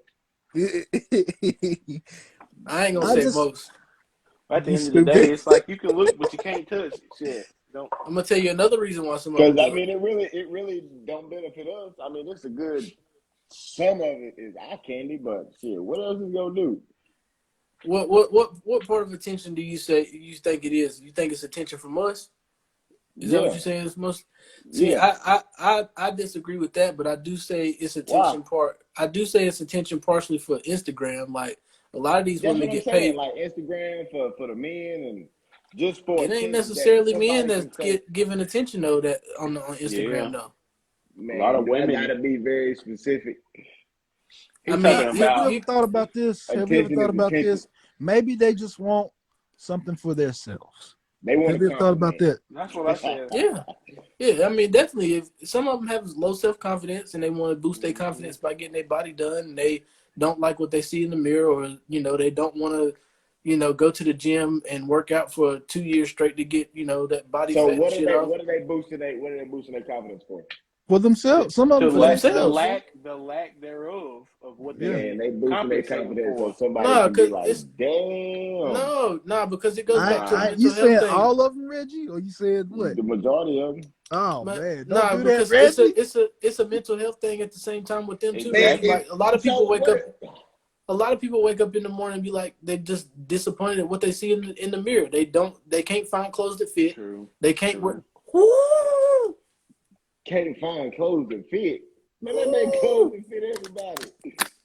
it.
I ain't gonna
I
say
just
most.
at the
you
end of the day,
stupid.
it's like you can look, but you can't touch. Shit, don't.
I'm gonna tell you another reason why some of
Because
them
I
do it.
mean, it really don't benefit us. I mean, it's a good. Some of it is eye candy, but shit, what else is gonna do?
What part of attention do you think it is? You think it's attention from us? Is that what
Yeah,
you're saying? It's most. See,
yeah.
I disagree with that, but I do say it's
Why?
attention part. I do say it's attention partially for Instagram. Like a lot of these
That's
women
what I'm
get
saying.
paid.
Like Instagram for the men and just for
It ain't
attention that
necessarily men
somebody can
that's
say,
giving attention though. That on
Yeah,
Instagram though.
a lot
man,
of
I
women.
gotta be very specific.
I
He
mean,
talking
Have we
about.
ever thought about this? Have we ever
Attention
thought
is
about
attention.
this? Maybe they just want something for themselves.
They want
Have
a
you ever thought about
compliment.
that?
That's what I said.
yeah, yeah. I mean, definitely. If some of them have low self confidence and they want to boost their
Hmm.
confidence by getting their body done, and they don't like what they see in the mirror, or they don't want to, go to the gym and work out for 2 years straight to get that body
So
fat and
what are
shit
they
off
what are they boosting their confidence for?
For
The,
themselves. Some of them
the
for
for
lack, the
themselves,
themselves.
bro.
lack thereof of what
Yeah.
they
Man, they boosting their
compensating
confidence so
for.
somebody
No,
can be
cause
like,
it's
damn.
no, because it goes back to a
Nah,
You
mental health
saying
thing.
all of them, Reggie? Or you said what?
The majority of them.
Oh
But
man, don't
nah,
do that,
because it's a
Reggie.
it's a it's a mental health thing at the same time with them too,
Man,
Reggie.
exactly.
Like a lot of people
so
wake
what
up. A lot of people wake up in the morning and be like, they're just disappointed at what they see in the mirror. They can't find clothes that fit.
True.
They can't wear.
True.
Woo,
can't find clothes that fit. Man, they make clothes
woo.
that fit everybody.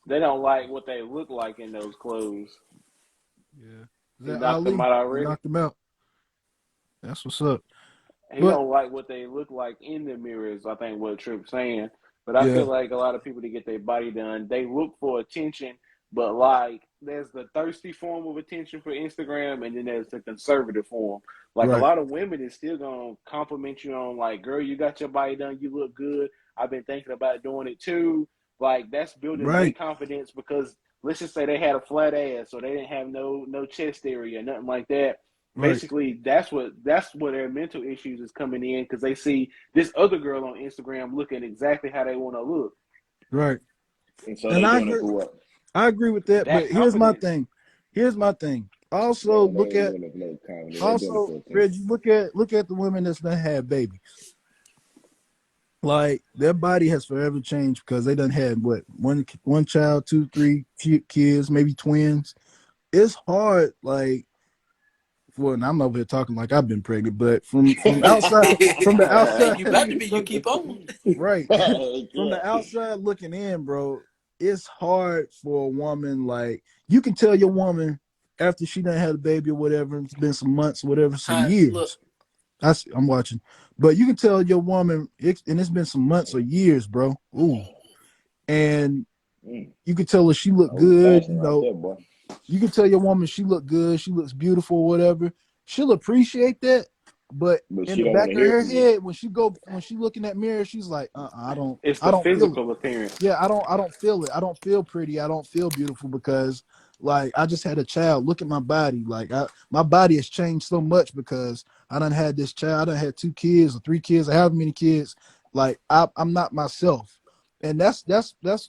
They don't like what they look like in those clothes.
Yeah. Is
He
that
knocked them
Ali?
out
You
already.
knocked him out. That's what's up.
He
But
don't like what they look like in the mirrors. I think what Tripp's saying. But I
yeah,
feel like a lot of people to get their body done, they look for attention. But like, there's the thirsty form of attention for Instagram, and then there's the conservative form. Like a
right,
lot of women is still gonna compliment you on like, girl, you got your body done, you look good. I've been thinking about doing it too. Like that's building their
right,
confidence because let's just say they had a flat ass or they didn't have no chest area, nothing like that.
right,
Basically that's where their mental issues is coming in because they see this other girl on Instagram looking exactly how they want to look.
right.
And so
And
they doing it for what?
I agree with that. But
That confidence.
Here's my thing. Also,
Man, they
look
ain't
at
doing it for no comedy. They doing it
also
for attention.
Reggie. Look at the women that's done had babies. Like their body has forever changed because they done had what one child, two, three kids, maybe twins. It's hard, like for and I'm over here talking like I've been pregnant, but from outside, from the
Hey,
outside,
you about to be. You keep on.
right, from
Yeah.
the outside looking in, bro, it's hard for a woman. Like you can tell your woman after she done had a baby or whatever. It's been some months, whatever, some
Look,
years. I'm watching, but you can tell your woman, and it's been some months or years, bro. Ooh, and
Mm,
you can tell her she looked
old
good.
fashioned right there, boy.
You can tell your woman she looked good, she looks beautiful, whatever. She'll appreciate that, but
But
in
she
the
don't want
back
to
of
hear
her
from you.
head, when she look in that mirror, she's like,
It's
I
the
don't feel it.
physical appearance.
Yeah, I don't feel it. I don't feel pretty. I don't feel beautiful because like I just had a child. Look at my body. Like my body has changed so much because I done had this child. I done had 2 kids or 3 kids or however many kids. Like I'm not myself. And that's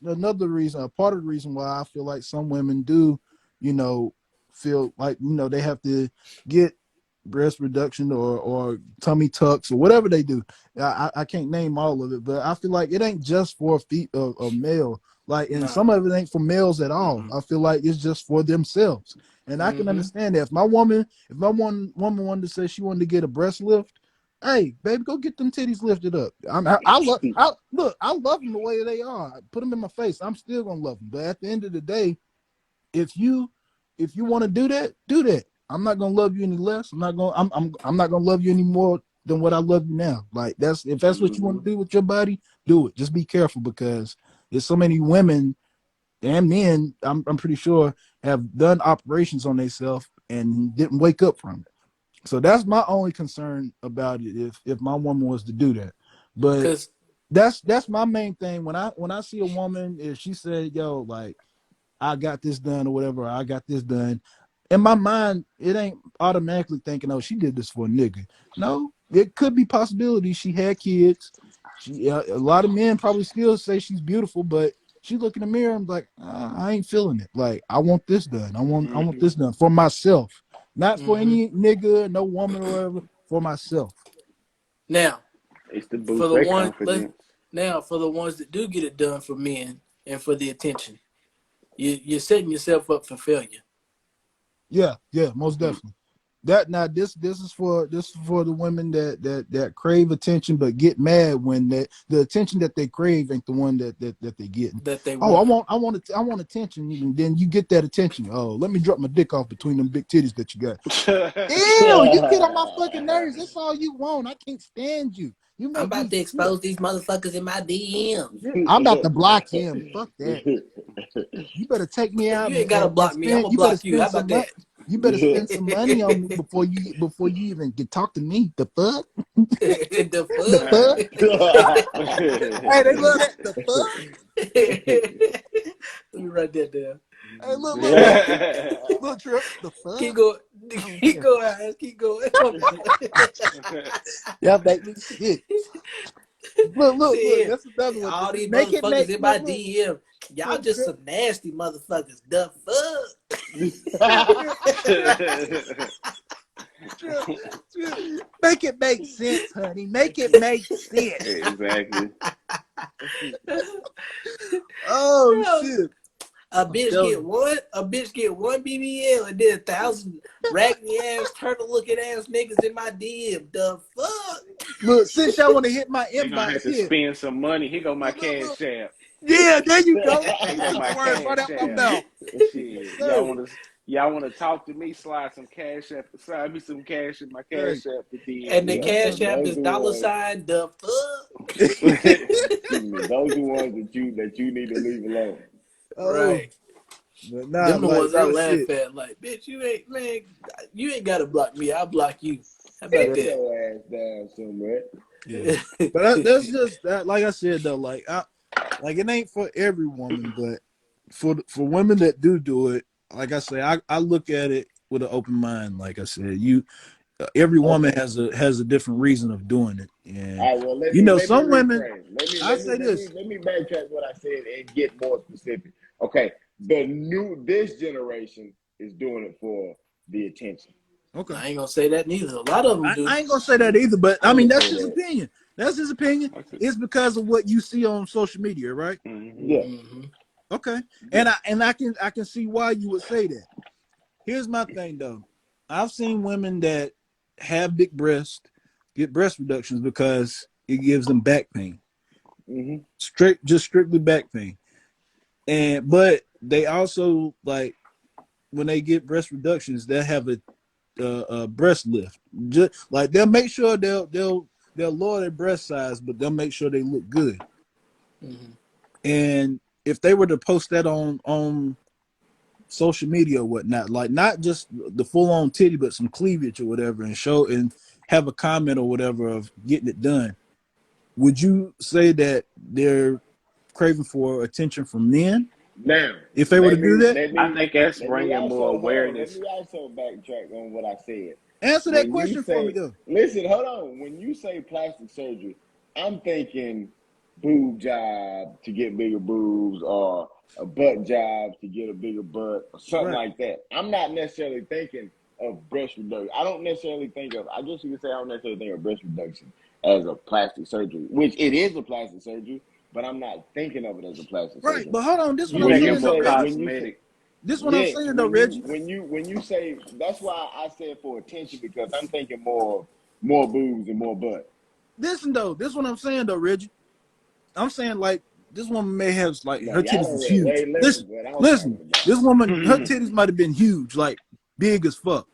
another reason, a part of the reason why I feel like some women do, you know, feel like, you know, they have to get breast reduction or tummy tucks or whatever they do. I can't name all of it, but I feel like it ain't just for a male. Like, and
Nah.
some of it ain't for males at all.
Mm-mm.
I feel like it's just for themselves. And I can
Mm-hmm.
understand that. If my woman wanted to say she wanted to get a breast lift, hey, baby, go get them titties lifted up. I love them the way they are. Put them in my face. I'm still gonna love them. But at the end of the day, if you want to do that, do that. I'm not gonna love you any less. I'm not gonna love you any more than what I love you now. Like if that's what you want to do with your body, do it. Just be careful because there's so many women and men, I'm pretty sure, have done operations on themselves and didn't wake up from it. So that's my only concern about it. If my woman was to do that, but
Cause
that's my main thing. When I see a woman, if she said, "Yo, like I got this done" or whatever, or "I got this done," in my mind, it ain't automatically thinking, "Oh, she did this for a nigga." No, it could be possibility she had kids. A lot of men probably still say she's beautiful, but she look in the mirror and be like, I ain't feeling it. Like I want this done. I want this done for myself, not for
mm-hmm.
any nigga, no woman or whatever. For myself.
Now
It's to
for
boost
the
their
one let's
confidence.
now for the ones that do get it done for men and for the attention, you're setting yourself up for failure.
Yeah, most definitely. That now this is for the women that crave attention but get mad when the attention that they crave ain't the one that they getting.
That they
Oh, I
want.
want I want I want attention, and then you get that attention. Oh, let me drop my dick off between them big titties that you got. Ew, you get on my fucking nerves. That's all you want. I can't stand you. You
I'm
make
about
me
to
sick.
expose these motherfuckers in my DMs.
I'm about to block him. Fuck that. You better take me out
You ain't gotta
and
block me. I'm
spend.
gonna
You better
block you. How
spend
about
some money.
that?
You better spend some money on me before you even get talk to me. The fuck?
The
The fuck?
fuck?
Hey, they love that. The fuck?
Let me write that down.
Hey, look, little trip. The
Keep
fuck?
going.
I don't
Keep
care.
going, Ash. Keep going.
Y'all make me sick. Look.
Shit.
That's another one.
All these
Make it
motherfuckers
make
in my
look,
DM. Y'all just
trip,
some nasty motherfuckers. The fuck?
trip, trip, trip. Make it make sense, honey. Make it make sense.
exactly.
Oh shit.
A
I'm
bitch
telling
get
you.
one. A bitch get one BBL and then 1,000 raggedy ass turtle looking ass niggas in my DM. The fuck?
Look, since y'all want to hit my
They're gonna have
inbox
to
here.
spend some money. Here go my
Look.
cash app.
Yeah, there you go.
Here
You
go
took
my
the words right
cash
out my
app.
mouth. Yes,
Shit,
sir.
y'all wanna talk to me? Slide me some cash in my
Right.
cash app to DM.
And the
Yes,
Yeah,
cash
sir.
app
those
is
the
dollar
ones.
sign. The fuck?
Excuse me. Those the ones that you need to leave alone.
Oh,
Right.
but nah,
Them the
like
ones I
real
laugh
shit.
at. Like, bitch, you ain't man. You ain't gotta block me. I'll block you. How about
Yeah,
Sit
that?
your ass down somewhere.
yeah. But that's just that. Like I said though, like it ain't for every woman, but for women that do it, like I say, I look at it with an open mind. Like I said, every woman
Okay.
has a different reason of doing it, and
All right. Well, let me
some women.
rephrase. Let me
I
let me
say
let me
this.
let me backtrack what I said and get more specific. Okay. This generation is doing it for the attention.
Okay.
I ain't gonna say that neither. A lot of them do.
I ain't gonna say that either, but
I
I mean
would
that's
say
his
that.
opinion. That's his opinion. It's because of what you see on social media, right?
Mm-hmm.
Yeah.
Mm-hmm.
Okay.
Yeah.
And I can see why you would say that. Here's my thing though. I've seen women that have big breasts get breast reductions because it gives them back pain.
Mm-hmm.
Strictly back pain. And but they also like when they get breast reductions, they have a breast lift. Just like they'll make sure they'll lower their breast size, but they'll make sure they look good.
Mm-hmm.
And if they were to post that on social media or whatnot, like not just the full on titty, but some cleavage or whatever, and show and have a comment or whatever of getting it done, would you say that they're craving for attention from men?
Now,
if they were to do that?
I think that's
let me
bringing more
also hold on. Let
awareness.
me also backtrack on what I said.
Answer that
When you
question for me,
say,
though.
listen, hold on. When you say plastic surgery, I'm thinking boob job to get bigger boobs, or a butt job to get a bigger butt, or something
Right.
like that. I'm not necessarily thinking of breast reduction. I don't necessarily think of, I guess you could say I don't necessarily think of breast reduction as a plastic surgery, which it is a plastic surgery, but I'm not thinking of it as a plastic
Right.
surgery.
But hold on. This is what
You
I'm
When
making
you
saying, though,
more
say,
Reggie.
cosmetic.
This is what I'm
yeah,
saying, though, Reggie.
when you say, that's why I said for attention, because I'm thinking more boobs and more butt.
Listen, though. This is what I'm saying, though, Reggie. I'm saying, like, this woman may have, like,
No,
her
y'all
titties
don't
is
really
huge.
listen to what I was
Listen.
talking about.
This woman, her titties might have been huge, like, big as fuck.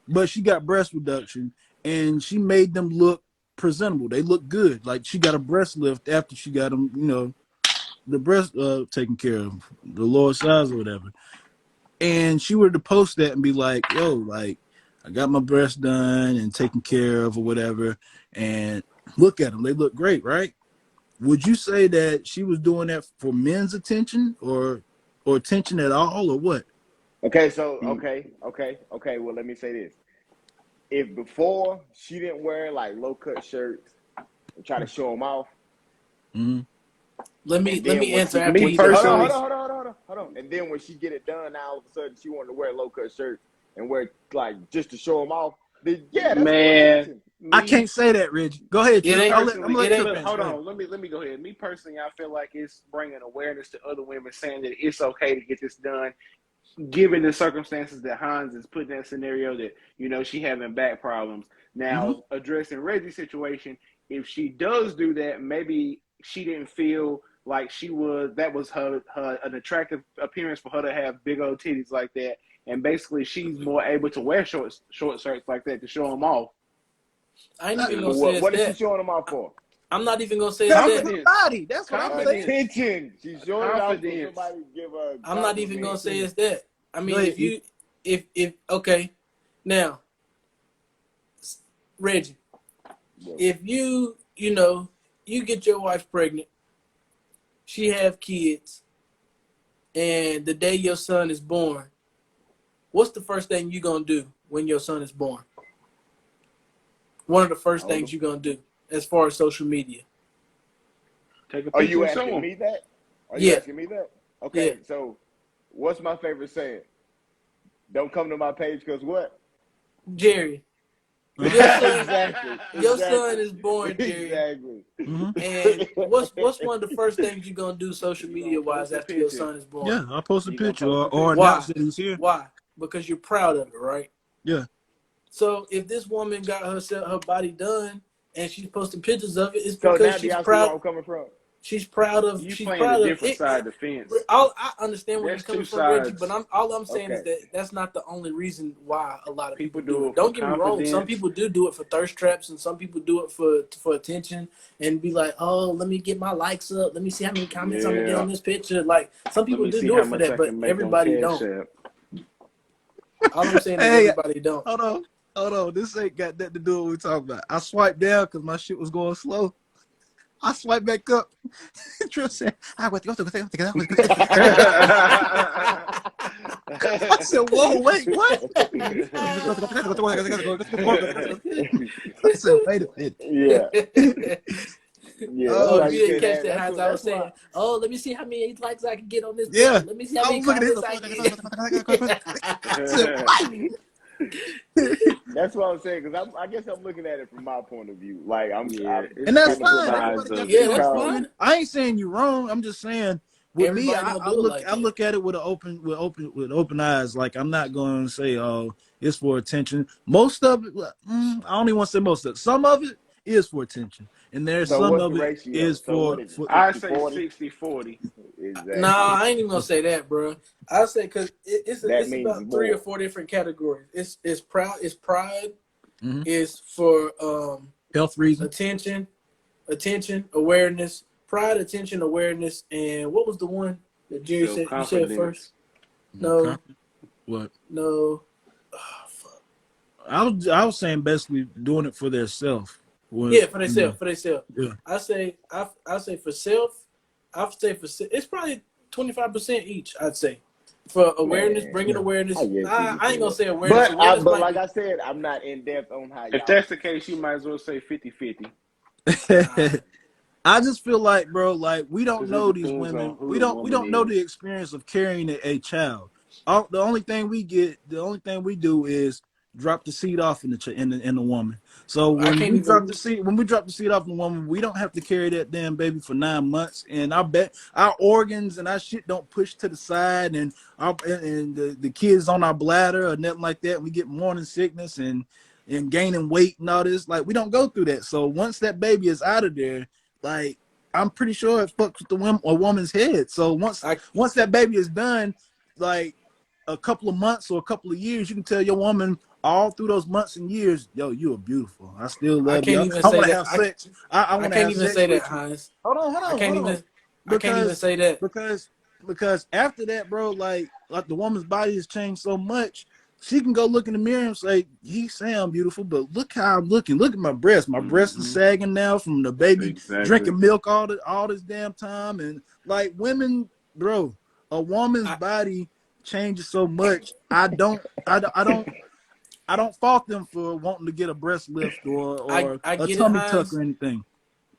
But she got breast reduction, and she made them look presentable. They look good. Like, she got a breast lift after she got them, the breast taken care of, the lower size or whatever. And she were to post that and be like, yo, like, I got my breasts done and taken care of or whatever, and look at them, they look great, right? Would you say that she was doing that for men's attention or attention at all, or what?
Okay, so okay. Well, let me say this: if before she didn't wear like low cut shirts and try to show them off,
Mm-hmm.
Let
and
me
then when
answer
she
after
Me
when
he
she
says
personally,
something.
hold on, and then when she get it done, now all of a sudden she wanted to wear low cut shirts and wear like just to show them off. Then yeah, that's for
man,
attention.
I
me
can't say that, Reggie. Go ahead,
It
me
Trip.
ain't.
I'm
personally,
gonna let
It
it's
ain't.
Trip
but
answer.
hold
Go ahead.
on, let me go ahead. Me personally, I feel like it's bringing awareness to other women, saying that it's okay to get this done, given the circumstances that Hans is put in that scenario, that she having back problems.
Mm-hmm.
Now, addressing Reggie's situation, if she does do that, maybe she didn't feel like that was her an attractive appearance for her to have big old titties like that, and basically she's more able to wear short shirts like that to show them off.
I ain't
Uh,
even
For
gonna say
what?
it's
What is she
that.
showing them off for?
I'm not even gonna say it's
Tell me
that.
her
Confidence,
body. That's what I'm
For
saying.
confidence,
attention. She's showing it off so
confidence.
somebody give her a
I'm not even gonna
compliment.
say it's that. I
Go
mean,
ahead, E.
if okay, now Reggie,
Well,
if you get your wife pregnant, she have kids, and the day your son is born, what's the first thing you gonna do when your son is born? One of the first
hold
things
on.
you gonna do as far as social media.
Take a
Are
picture
you
and show
asking
them.
me that? Are you
Yeah,
asking me that?
yeah.
Okay, so what's my favorite saying? Don't come to my page because what?
Jerry,
Uh-huh.
your son,
Exactly,
your son
exactly,
is born, Jerry.
exactly.
Mm-hmm.
And what's one of the first things you're gonna do social
You gonna
media
post
wise
a
after your
picture.
son is born?
Yeah, I'll post a
You gonna
picture
post a
or
picture.
announce
Why?
that he's here.
Why? Because you're proud of it, right?
Yeah.
So if this woman got her body done and she's posting pictures of it, it's
So
because
now, do y'all see where I'm coming from?
she's proud of
You
she's
playing a
proud of
different
it.
side of the fence.
I understand where you're
That's two
coming from, Reggie, but
sides.
all I'm saying is
Okay,
that that's not the only reason why a lot of
People
people do
do
it.
it for
Don't get me wrong. Some
confidence.
people do it for thirst traps, and some people do it for attention and be like, oh, let me get my likes up. Let me see how many comments I'm gonna get
Yeah.
on this picture. Like some
Let
people
me see
do
how
it for
much
that,
I
but
can make on
everybody
Cash
don't.
App.
All I'm saying is
Hey,
everybody don't.
hold on. This ain't got nothing to do with what we talking about. I swiped down because my shit was going slow. I swiped back up. Trip said, I said, whoa, wait, what? I said, wait a minute.
yeah, yeah. That's
Oh,
Oh,
why
if you
you
didn't
shit.
can't
catch
have.
that, as I
That's
was
why.
saying, oh, let me see how many likes I can get on this picture.
Yeah.
Let me see how
I
many
was looking at
comments I
his.
get.
I said, what?
That's what I'm saying, because I guess I'm looking at it from my point of view. Like
Yeah,
I'm
And
it's
that's
trying to
different
put
fine.
my
sides
Everybody got
of
their
it.
Yeah,
own
that's
because
opinion.
fine.
I ain't saying you wrong. I'm just saying with me,
Everybody don't
I
do it
look
like
I
that.
look at it with open eyes. Like I'm not going to say, oh, it's for attention. Most of it, I don't even want to say most of it. Some of it is for attention, and there's
so
some
what's
of
the
it
ratio?
is
So what is it?
for.
I
60,
say
40?
60-40.
Nah,
Exactly.
I ain't even gonna say that, bro. I say because
That
it's
means
about three or
more.
four different categories. It's pride.
Mhm.
It's for
Health reasons.
attention, awareness, pride, attention, awareness, and what was the one that Jerry
Self
said? You said first?
confidence.
Okay.
No,
What?
no. Oh, fuck.
I was saying basically doing it for their self.
Yeah, for themselves, for themselves.
Yeah.
I say for self. I say it's probably 25% each, I'd say. For awareness,
Man,
bringing awareness.
I guess
I ain't gonna say awareness.
but
Awareness
but
might
like
be.
I said, I'm not in depth on how
If
y'all.
that's the case, you might as well say 50-50.
Nah,
I just feel like, bro, like we don't
Because it
know these
depends on
women.
who
We
the
don't
woman
know
is.
the experience of carrying a child. The only thing we do is drop the seed off in the woman. So
I can't even.
when we drop the seed off in the woman, we don't have to carry that damn baby for 9 months. And I bet our organs and our shit don't push to the side, and the kids on our bladder or nothing like that. And we get morning sickness and gaining weight and all this. Like we don't go through that. So once that baby is out of there, like I'm pretty sure it fucks with a woman's head. So once that baby is done, like a couple of months or a couple of years, you can tell your woman all through those months and years, yo, you are beautiful. I still
I
love
can't
you.
even
I
say
want to
that.
have sex. I
I
want to
can't
have
even
sex
say that,
with you.
Hines.
Hold
I can't
on.
even. I can't even say that.
Because after that, bro, like the woman's body has changed so much. She can go look in the mirror and say, "He sound beautiful, but look how I'm looking. Look at my breast. My breast is sagging now from the baby
Exactly.
drinking milk all this damn time." And like women, bro, a woman's body changes so much. I don't fault them for wanting to get a breast lift or
I
a
get it,
tummy tuck
Hines.
or anything.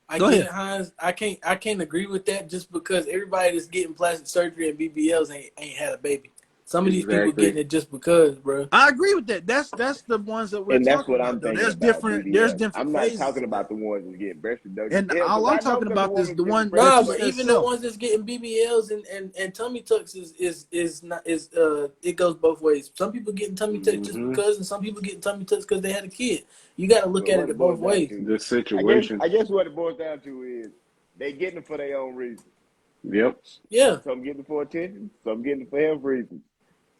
I
Go
get
ahead.
it, Hines. I can't agree with that just because everybody that's getting plastic surgery and BBLs ain't had a baby. Some of these people
Exactly.
getting it just because, bro.
I agree with that. That's the ones that we're
And that's
talking
what I'm
about, though.
thinking about
There's
BBL.
different
I'm not
phases
talking
of that.
about the ones that's getting breast reduction.
And
Yeah, because
all I'm
I know
talking
because the
about is
woman
the
gets the
one
breast
that
Nah,
you
but
said
reduction.
even the
self.
ones that's getting BBLs and tummy tucks is not it goes both ways. Some people getting tummy tucks just because, and some people getting tummy tucks because they had a kid. You got to look
But
at
what
it
it
both
boils down
ways.
to,
The situation.
I guess what it boils down to is they getting it for their own reasons.
Yep.
Yeah,
Some getting it for attention, some getting it for health reasons.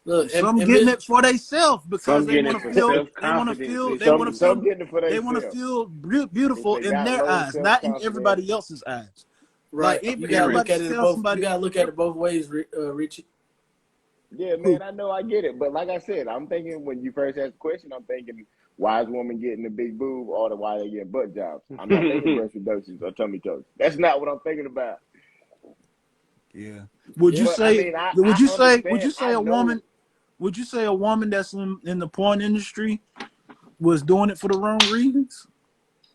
look,
Some
and
getting
Miss,
it for themselves because
Some
they
getting
want
it
to
for
feel
self confidence
Some
issues.
getting it for
they want to
themselves.
feel
If
beautiful
they
in
got
their
low
eyes,
self
not in
confidence.
everybody else's eyes. Like
right. You got to look
everybody
at
Appearance.
it
tell
both. You
somebody.
got to look at it both ways, Richie.
Yeah,
Who?
man, I know I get it. But like I said, I'm thinking when you first asked the question, I'm thinking why is woman getting the big boob or why they getting butt jobs? I'm not thinking breast reductions or tummy tucks. That's not what I'm thinking about.
Yeah. Would you
Yeah,
But I
say?
mean,
Would you say? Would
understand.
you say
I
a
know.
woman? Would you say a woman that's in the porn industry was doing it for the wrong reasons?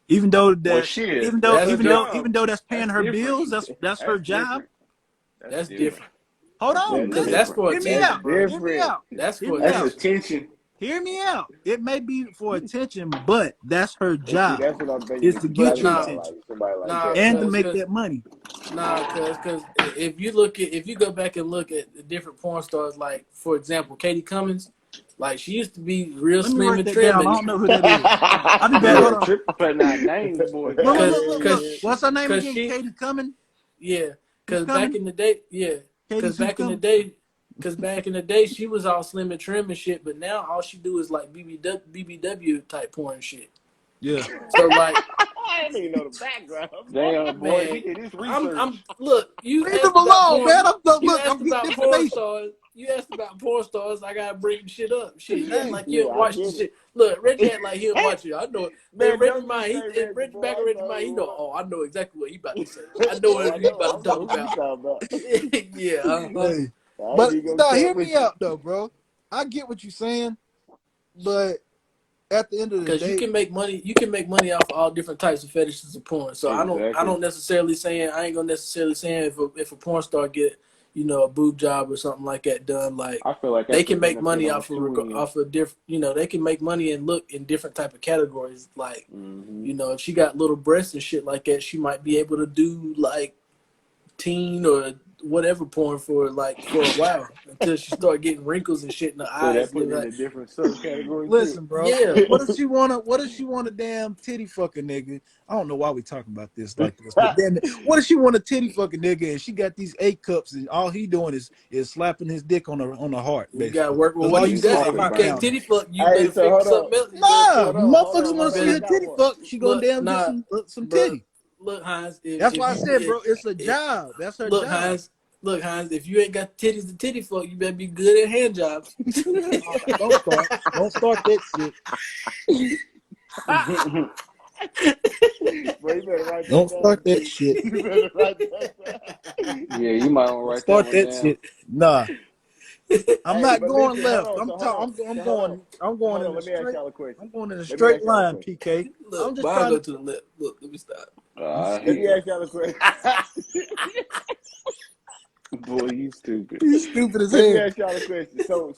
Even though
Well,
that,
shit,
even though,
that's her
that's
even though,
different.
job.
even though that's paying
That's
her
different.
bills, that's her
That's
job.
different. That's
That's
different.
different.
Hold
That's
on,
totally
Cause
listen.
that's
different.
for
Hear me
That's
attention,
out.
bro.
Hear me
different.
out.
That's
Hear
for
me
That's
out.
attention.
attention.
Hear me out. It may be for attention, but that's her
And see,
job
that's what I'm thinking
is
that
to
you're
get
But
your
talking
nah,
about,
attention
like somebody like
nah,
that.
and to
Like,
make that money.
cause if you go back and look at the different porn stars, like for example, Katie Cummins, like she used to be real
Let me
slim
write
and
that
trim,
down. I
and
don't know who that is. I'll be back.
Boy,
Hold on.
tripping putting out names, boy.
Look, look,
God.
cause
look, look, look.
cause
What's her name
cause
again?
she
Katie Cumming?
yeah,
Who's
cause back
coming?
in the day
Katie,
cause
who's
back in the
coming?
day. Cause back in the day she was all slim and trim and shit, but now all she do is like BBW type porn and shit.
Yeah.
So like,
I didn't even know the background.
Damn, boy, he
man,
did his
I'm
research.
look. You
Leave them
asked about
alone,
porn.
man.
You
Look,
asked
I'm getting
about porn
information.
stars. You asked about porn stars. I gotta bring shit up. Shit, you act
Dang.
like you
Yeah,
don't
I
watch the
get it.
shit. Look, Reggie act like he don't watch it. I know it. And
Man,
Reggie
don't
mind,
even say
he
Reggie,
Reggie
boy.
back
I
in Reggie
know
mind, he
you
know.
are.
Oh, I know exactly what he about to say. I know
Oh,
what he about to
I know
talk
what you
about.
talking about.
Yeah,
Hey.
I ain't
But
even gonna
no,
cap
hear me
with you.
out though, bro. I get what you're saying, but at the end of the
because you
day,
can make money. You can make money off all different types of fetishes of porn. So I
Exactly.
don't necessarily saying I ain't gonna necessarily saying if a porn star get a boob job or something like that done, like
I feel like
they
that's a
can make
benefit
money
on two ends.
off of different, they can make money and look in different type of categories. Like,
Mm-hmm.
if she got little breasts and shit like that, she might be able to do like teen or whatever porn for a while until she start getting wrinkles and shit in the
So
eyes.
that
And
put
they're
it in
like,
a different subcategory too.
listen, bro.
yeah,
What does she wanna? What does she want a damn titty fucking nigga? I don't know why we talking about this like this, but damn it, what does she want a titty fucking nigga? And she got these 8 cups, and all he doing is slapping his dick on the heart,
you gotta
basically.
work with
Because
what
all
you
you see is
got.
a
If you
clock
can't
Right.
counter.
titty fuck, you
Hey,
better
so
figure something else. You better
Nah,
figure.
motherfuckers
You
want to see
better
her
I got
titty
one.
fuck. She gonna
look.
damn get
Nah,
some
but
titty.
look, Hines.
That's why I said, bro, it's a
If
job. That's her
look,
job.
Hines. Look, Hines. If you ain't got titties to titty fuck, you better be good at hand jobs.
Don't start. Don't start that shit.
Boy, you better write that
Don't
down.
start that shit.
You better write that down.
Yeah, you might want to
Don't
write that
start
one
that
down.
shit. Nah, I'm
Hey,
not
but
going
listen, hold
left.
on.
I'm
So hold on.
I'm
So hold on.
going. I'm
So
going
hold
in
on.
a
Let me ask
straight.
y'all a question.
I'm going in a
Let me
straight
ask y'all a
line,
question.
PK.
Look,
I'm just
why I
trying
go
to.
to the left? Look, let me stop.
Let me
Hell.
ask y'all a question.
Boy, you stupid.
He's stupid as
Let me
hell.
ask y'all a question. So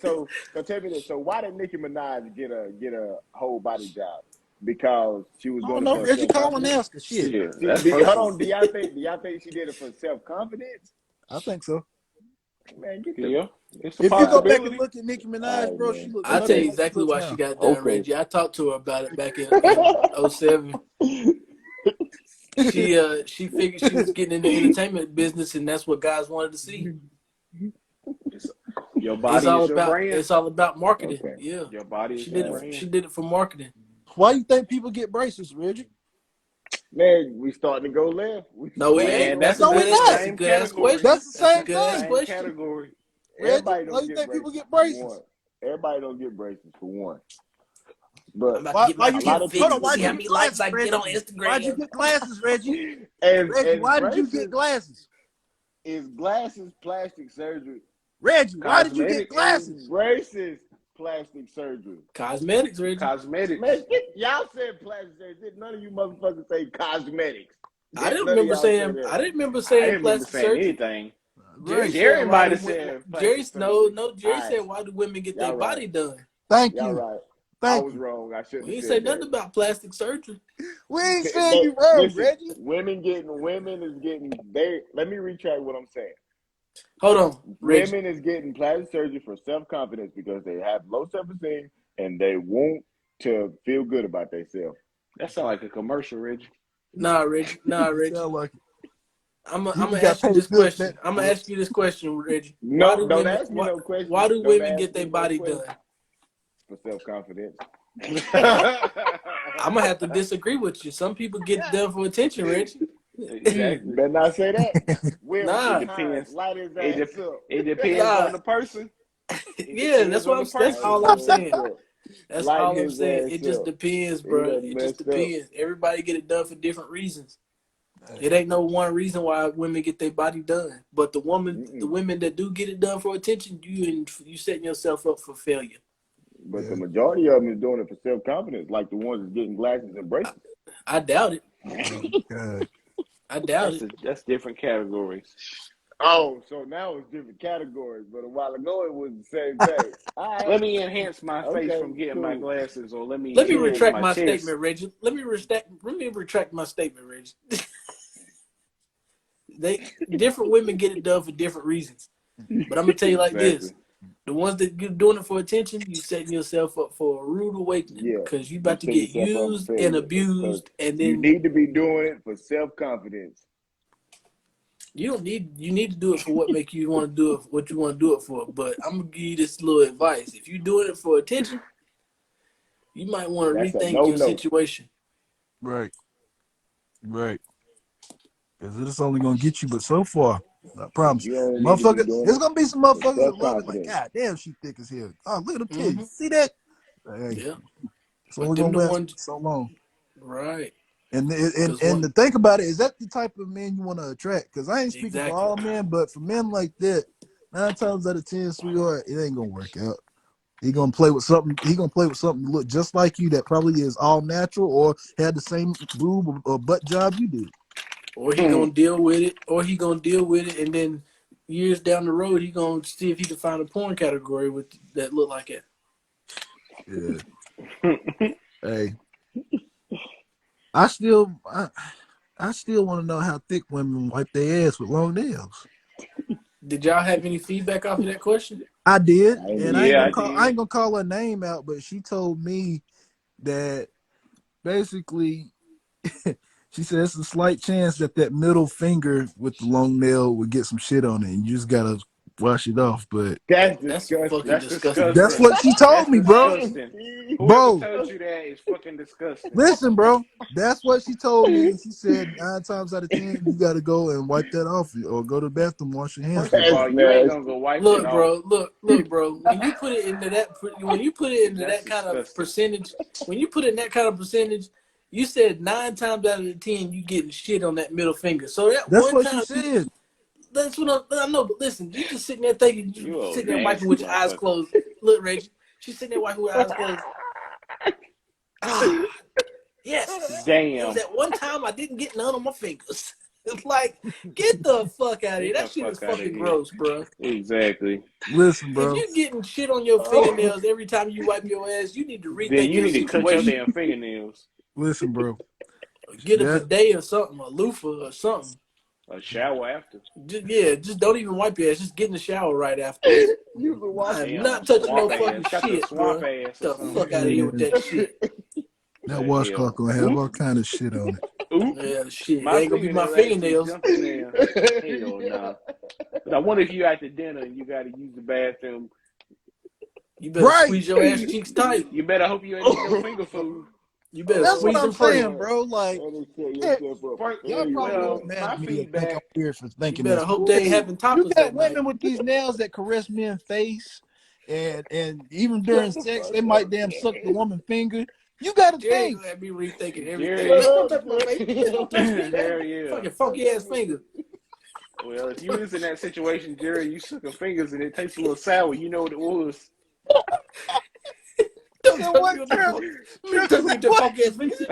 tell me this. So why did Nicki Minaj get a whole body job? Because she was
I
doing
don't
it
know,
for
Reggie.
self
Call and
confidence.
ask her. Shit.
Shit, that's
Hold
personal.
on. Do y'all think she did it for self confidence?
I think so.
Man, get the.
Yeah, it's a
If you go back and
possibility.
look at Nicki
All
Minaj,
right,
bro, she
man.
looks
I tell
nothing
you
Okay.
like she
exactly
looks
why she
now.
got done,
Okay.
Reggie. I talked to her about it back in '07. She figured she was getting in the entertainment business, and that's what guys wanted to see.
It's, your body is your brand.
It's all about marketing.
Okay.
Yeah,
Your body is
she
your
did it.
All right.
brand.
She did it for marketing.
Why you think people get braces, Reggie?
Man, we starting to go left. We
No, we
starting to
Man,
ain't.
go
that's
That's a
a,
No, we
good.
that's the
not.
That's a
same
good ass
category.
question.
That's the
That's a
same
good ass
thing.
Same
question.
category.
Reggie,
Everybody
why
don't
you
get
think people
braces
get
for
braces?
one. Everybody don't get braces for one.
I'm
But
about to get
Why
my
you
a
get
lot
teeth
of
hold on,
fixed and
people
why'd
see
you
how
do.
get
many likes
glasses,
I get
Reggie?
on
Why'd you
Instagram.
get glasses, Reggie? Reggie,
As
why did you get
braces
glasses?
is glasses plastic surgery.
Reggie, why did you get
Cosmetics.
Is
glasses?
braces plastic surgery.
Cosmetics, Reggie.
Man,
Cosmetics.
y'all said plastic surgery. None of you motherfuckers say cosmetics.
I didn't
None of
remember
y'all say
saying.
that.
I didn't remember
I
saying
didn't remember
plastic
saying
surgery.
anything.
Jerry
Right.
said,
Jerry
"Why
might
do
have said
Jerry?
plastic
No,
surgery.
no.
All
Jerry
right.
said, why do women get their
Y'all right.
body done?
Thank
Y'all
you.
right. I
Thank
was
you.
wrong. I shouldn't
We
have
ain't say
said
nothing
that.
about plastic surgery.
We ain't saying
They,
you wrong,
listen,
Reggie.
women is getting they let me retract what I'm saying.
Hold on, Reggie.
Women is getting plastic surgery for self confidence because they have low self esteem and they want to feel good about themselves.
That sounds like a commercial, Reggie.
Nah, Reggie. Nah,
You
Reggie.
sound like
I'm
you
gonna
got
ask you
paid
this
good
question.
that
I'm gonna
Brooks.
ask you this question, Reggie.
No, don't ask me no
Why
questions.
do
Don't
women
ask
get
me
their
no
body
questions
done?
for self confidence.
I'm gonna have to disagree with you. Some people get done for attention, Reggie.
Exactly.
Better not say that. Will
It
Nah,
Hines
depends.
light his
It
ass up.
it depends
nah.
on the person. It
Yeah,
depends
that's
on
what
the
that's
Light
person.
all
his
I'm
ass
saying.
up.
That's
Light
all I'm
his
saying.
ass
It just
up.
depends,
He
bro.
done
It just
messed up.
depends. Everybody get it done for different reasons. It ain't no one reason why women get their body done. But the
Mm-mm.
women that do get it done for attention, you setting yourself up for failure.
But the
Yeah.
majority of them is doing it for self confidence, like the ones that's getting glasses and
I,
braces.
I doubt it.
Oh, God.
I doubt it.
That's different categories.
Oh, so now it's different categories, but a while ago it was the same thing. All right.
Let me enhance my face
Okay,
from getting my
cool.
glasses, or let me
Let me
enhance
Cool.
retract
my
my
chest.
statement, Reggie. Let me retract my statement, Reggie. Different women get it done for different reasons. But I'm gonna tell you like
Exactly.
this: the ones that get doing it for attention, you setting yourself up for a rude awakening
Yeah.
because you
You
about to
set
get
yourself up for
used and
failure because
abused, and
you
then
need to be doing it for self confidence.
you don't need you need to do it for what make you want to do it, what you want to do it for. But I'm gonna give you this little advice: if you're doing it for attention, you might want to
That's a
rethink
no
your
no.
situation.
Right. Right. Because it's only gonna get you, but so far, I promise.
You only need to be
Motherfucker,
doing
there's
it
gonna be some
for
motherfuckers that
self
love it like,
confidence.
God damn, she thick as hell. Oh, look at them titties.
Hmm.
See that? Hey,
Yeah,
it's
but
only
them
gonna
the
last
ones,
so long.
right?
And
Because
and
one
to think about it, is that the type of man you want to attract? Because I ain't speaking for
exactly.
all men, but for men like that, 9 times out of 10, sweetheart, it ain't gonna work out. He gonna play with something. He gonna play with something that look just like you that probably is all natural or had the same boob or butt job you did.
Or he gonna deal with it, or he gonna deal with it, and then years down the road, he gonna see if he can find a porn category with that look like it.
Yeah. Hey, I still want to know how thick women wipe their ass with long nails.
Did y'all have any feedback off of that question?
I did,
I ain't
and
never
I ain't
Yeah,
gonna
I
seen
call. I
did.
ain't gonna call her name out, but she told me that basically she said it's a slight chance that that middle finger with the long nail would get some shit on it, and you just gotta wash it off. But
That's
That's fucking
disgusting.
That's
disgusting,
that's
bro.
disgusting.
what she told
That's
me, bro.
disgusting. Whoever
Bro,
told you that is fucking disgusting.
listen, bro. That's what she told me. And she said 9 times out of 10, you got to go and wipe that off or go to the bathroom, wash your hands
First
with
of
it.
That's
all, you ain't gonna
nasty.
go wipe that
Look,
off.
bro. Look, bro. When you put it into
That's
that kind of
disgusting.
percentage, when you put it in that kind of percentage, You said 9 times out of the 10 you getting shit on that middle finger. So that
That's
one
what
time,
she said.
that's what I know. But listen, you just sitting there thinking,
You
you
a
sitting there wiping
nasty
with your eyes
motherfucker.
closed. Look, Reggie, she's sitting there wiping with her eyes closed. Ah, yes. It was
Damn.
that one time I didn't get none on my fingers. It's like, get the fuck out of here.
Get
That
the
shit is
fuck out of
fucking
here.
gross, bro.
Exactly.
Listen,
If
bro.
you're getting shit on your fingernails every time you wipe your ass, you need to
Then
rethink
you
your
need to cut your
situation.
damn fingernails.
Listen, bro.
Get a
That
bidet or something, a loofah or something.
A shower after.
Just don't even wipe your ass. Just get in the shower right afterwards.
You can watch
I am
Damn,
not touching no
swamp
fucking
ass. Got the
shit,
swamp
bro.
ass or
The
something.
fuck out of here with that shit.
that
The
washcloth
hell.
gonna have all kind of shit on it.
Oop.
Yeah, shit.
My
It ain't gonna be my
fingernail actually
fingernails.
jumped in there. Hell no. But I wonder if you at the dinner and you got to use the bathroom.
You better
Right.
squeeze your ass cheeks tight.
You better hope you ain't eat no finger food.
You better
That's what
squeeze
I'm
and pray.
saying, bro. Like, y'all probably
Well,
gonna be mad
my
at me or think I'm
feedback.
weird for
You
thinking
better
this.
hope they ain't having
You
tacos
got
that night.
women with these nails that caress men's face, and even during sex, they might damn suck the woman's finger. You gotta
Jerry
think.
gonna have me rethinking
Jerry.
everything. Man, don't touch my face. Don't touch me,
Hell
man.
yeah.
Fucking funky ass finger.
Well, if you was in that situation, Jerry, you sucking fingers and it tastes a little sour, you know what it was.
Don't
So
touch me
what,
with the
Trip?
funky.
Trip,
Touch me with the
what?
funky ass fingers.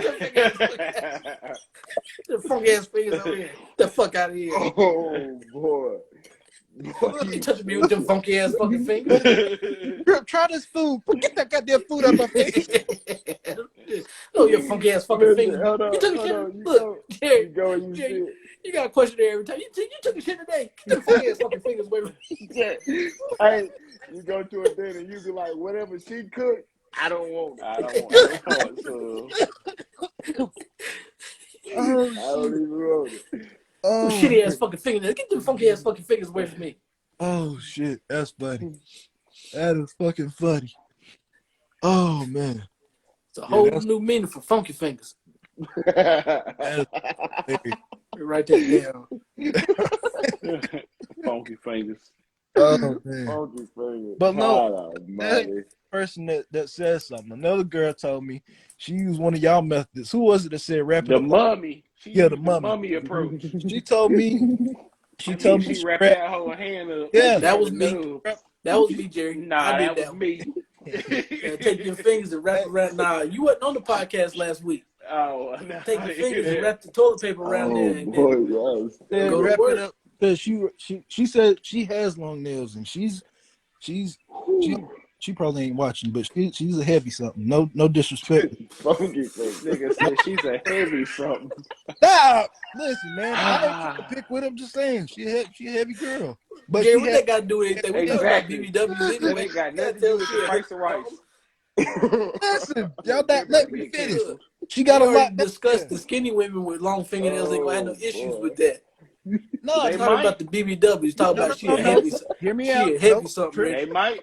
The funky ass fingers over here. The fuck out of here.
Oh boy.
You touching me with them funky ass fucking fingers.
Trip, try this food. Get that goddamn food out of my face.
Oh, your funky ass fucking
Listen,
fingers.
hold on,
You took a
hold
shit.
on. You
Look,
go,
Jerry,
you go and you
Jerry,
sit.
you got a question there every time. You took a shit today. Get them funky ass fucking fingers away from me.
Hey, you go to a dinner, you be like, whatever she cooked, I don't want it.
I don't want so.
Oh
I don't
shit.
even want it.
Them
Oh,
shitty ass fucking fingers. Get them funky ass fucking fingers away from me.
oh shit. That's funny. That is fucking funny. Oh man.
It's a whole
that's-
new meaning for funky fingers.
That is
Write that down.
Funky fingers.
oh man.
Funky finger.
But no,
God almighty.
person that says something. Another girl told me she used one of y'all methods. Who was it that said wrap it
The
up?
mummy. She
Yeah,
used
the
the
mummy.
mummy approach.
She told me. She
I
told
mean,
me
she
she
wrapped
wrapped.
that whole hand up.
Yeah,
like
That
she
was
had a
me.
nub.
That was me, Jerry.
Nah,
I did
that was
one.
me.
Take your fingers and wrap it around. Nah, you wasn't on the podcast last week.
Oh, no.
Take your fingers and wrap the toilet paper around
Oh
there and
boy,
then
yes.
said
go to
wrap
work.
it up because she said she has long nails and she probably ain't watching, but she's a heavy something. No disrespect.
Funky finger.
Nigga said she's a heavy something.
Stop. Listen, man, I ain't
Ah,
trying to pick with him. Just saying, she a heavy girl, but
Jerry,
she
what
had.
that got to do with anything? We talking about
exactly.
BBWs
That
anyway.
ain't got
You gotta
nothing to do
tell
with
us
the
here.
price of rice.
Listen, y'all
They're
not
gonna
let me
get
finish.
canceled.
She got
We
a
already
lot.
discussed the skinny women with long fingernails ain't gonna have no
Oh,
issues
boy.
with that.
No,
They
Talking about the BBWs. Talking about she a heavy.
Hear me
She
out.
a heavy
No,
something,
Trip,
Reggie.
They might.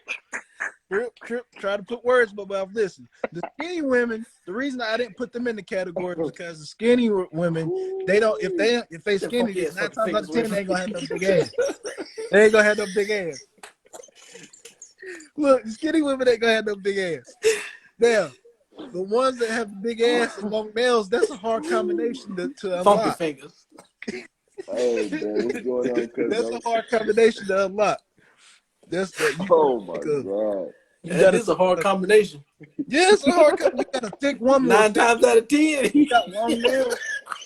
Trip, try to put words in my mouth. Listen, the skinny women. The reason I didn't put them in the category is because the skinny women, they don't. If they
Them
skinny,
funky ass
9
fucking
times out of
fingers
10 they ain't gonna have no
away
big ass. They ain't gonna have no big ass. Look, skinny women ain't gonna have no big ass. Now, the ones that have big ass and long nails, that's a hard combination to
funky
unlock.
fingers.
Hey, man, what's going on,
That's a
cuz?
hard combination to unlock. That's that you.
Oh, my God.
You
That
gotta.
is a hard combination.
Yeah, it's a hard. You got a thick woman.
9 times out of 10.
You got long nails.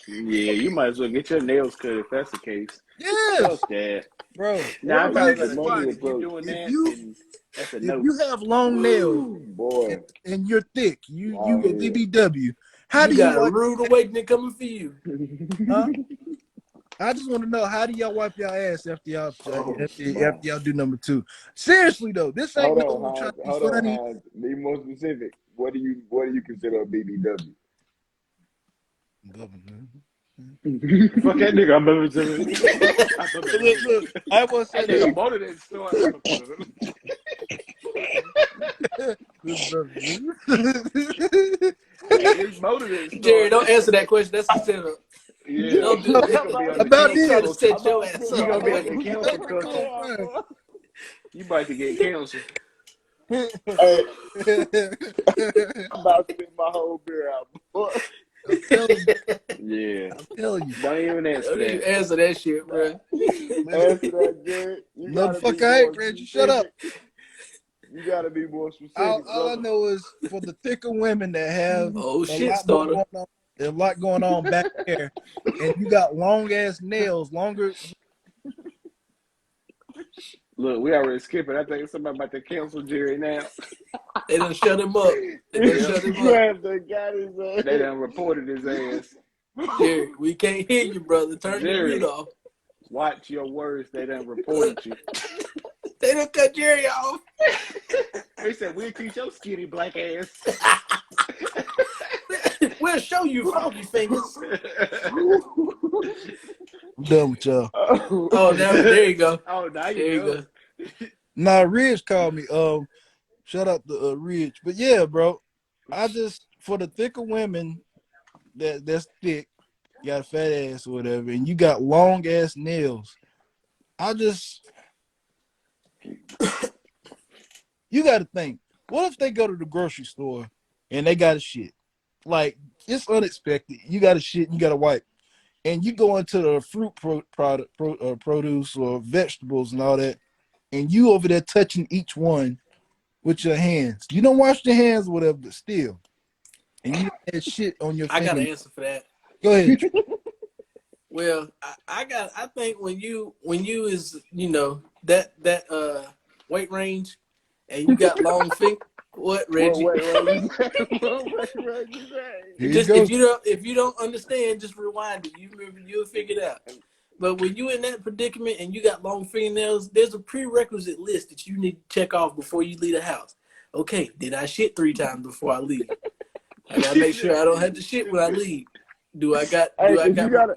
Yeah, you might as well get your nails cut if that's the case.
Yes,
Fuck that.
bro.
9
Everybody
times
gets
out of 10,
money
if you're
approach.
doing
If
that,
you
then that's a
if
no.
you have long nails
Boy.
and you're thick, you
Wow,
a
yeah.
BBW. How
You
do you
got a
wipe?
rude awakening coming for you.
Huh? I just want to know, how do y'all wipe your ass after y'all after y'all do number 2? Seriously though, this ain't
Hold
no
on,
trying
Hans.
to be
Hold on,
funny.
Hans. Be more specific. What do you consider a BBW?
Fuck that nigga. I'm over to
Look, I want to say
that nigga
that.
motor that store. It's motor that store.
Jerry, don't answer that question. That's a setup.
Yeah.
Don't do
You
that.
gonna be on the
About
He trying to
this.
set your ass
You
up.
gonna be on the council
That's
culture.
fine.
You about to get canceled.
Hey, I'm about to spit my whole beer out, boy.
Okay. telling
Yeah.
you.
Don't even answer
Don't even
that.
answer that shit, bro.
Answer that, Jared. You gotta be
Motherfucker, I
more
ain't Reggie. Shut up.
specific. You gotta be more
All
specific,
I
brother.
know is for the thicker women that have
Oh
a
shit,
lot more
starter.
going on back there, and you got long ass nails, longer.
Look, we already skipped it. I think somebody about to cancel Jerry now.
They done shut him up. They done
Yep.
shut him up.
Grab the got his
They done reported his ass.
Jerry, we can't hear you, brother. Turn the
Jerry.
mute off.
Watch your words. They done reported you.
They done cut Jerry off.
They said, we'll teach your skinny black ass.
We'll show you funky fingers.
I'm done with y'all.
Oh, now there you go.
Oh, now
There you
you know.
go.
Nah, Ridge called me. Shout out to Ridge. But yeah, bro, I just for the thicker women that's thick, got a fat ass or whatever, and you got long ass nails. You got to think. What if they go to the grocery store and they got a shit? Like it's unexpected. You got a shit and you got to wipe, and you go into the fruit produce or vegetables and all that, and you over there touching each one with your hands. You don't wash your hands, or whatever, but still, and you had shit on your
I got
finger.
an answer for that.
Go ahead.
Well, I think when you is that weight range and you got long feet. What, Reggie?
What you say?
Here you
Just
go.
if you don't understand, just rewind it. You'll figure it out. But when you in that predicament and you got long fingernails, there's a prerequisite list that you need to check off before you leave the house. Okay, did I shit 3 times before I leave? I gotta make sure I don't have to shit when I leave. Do I got
Hey, you gotta.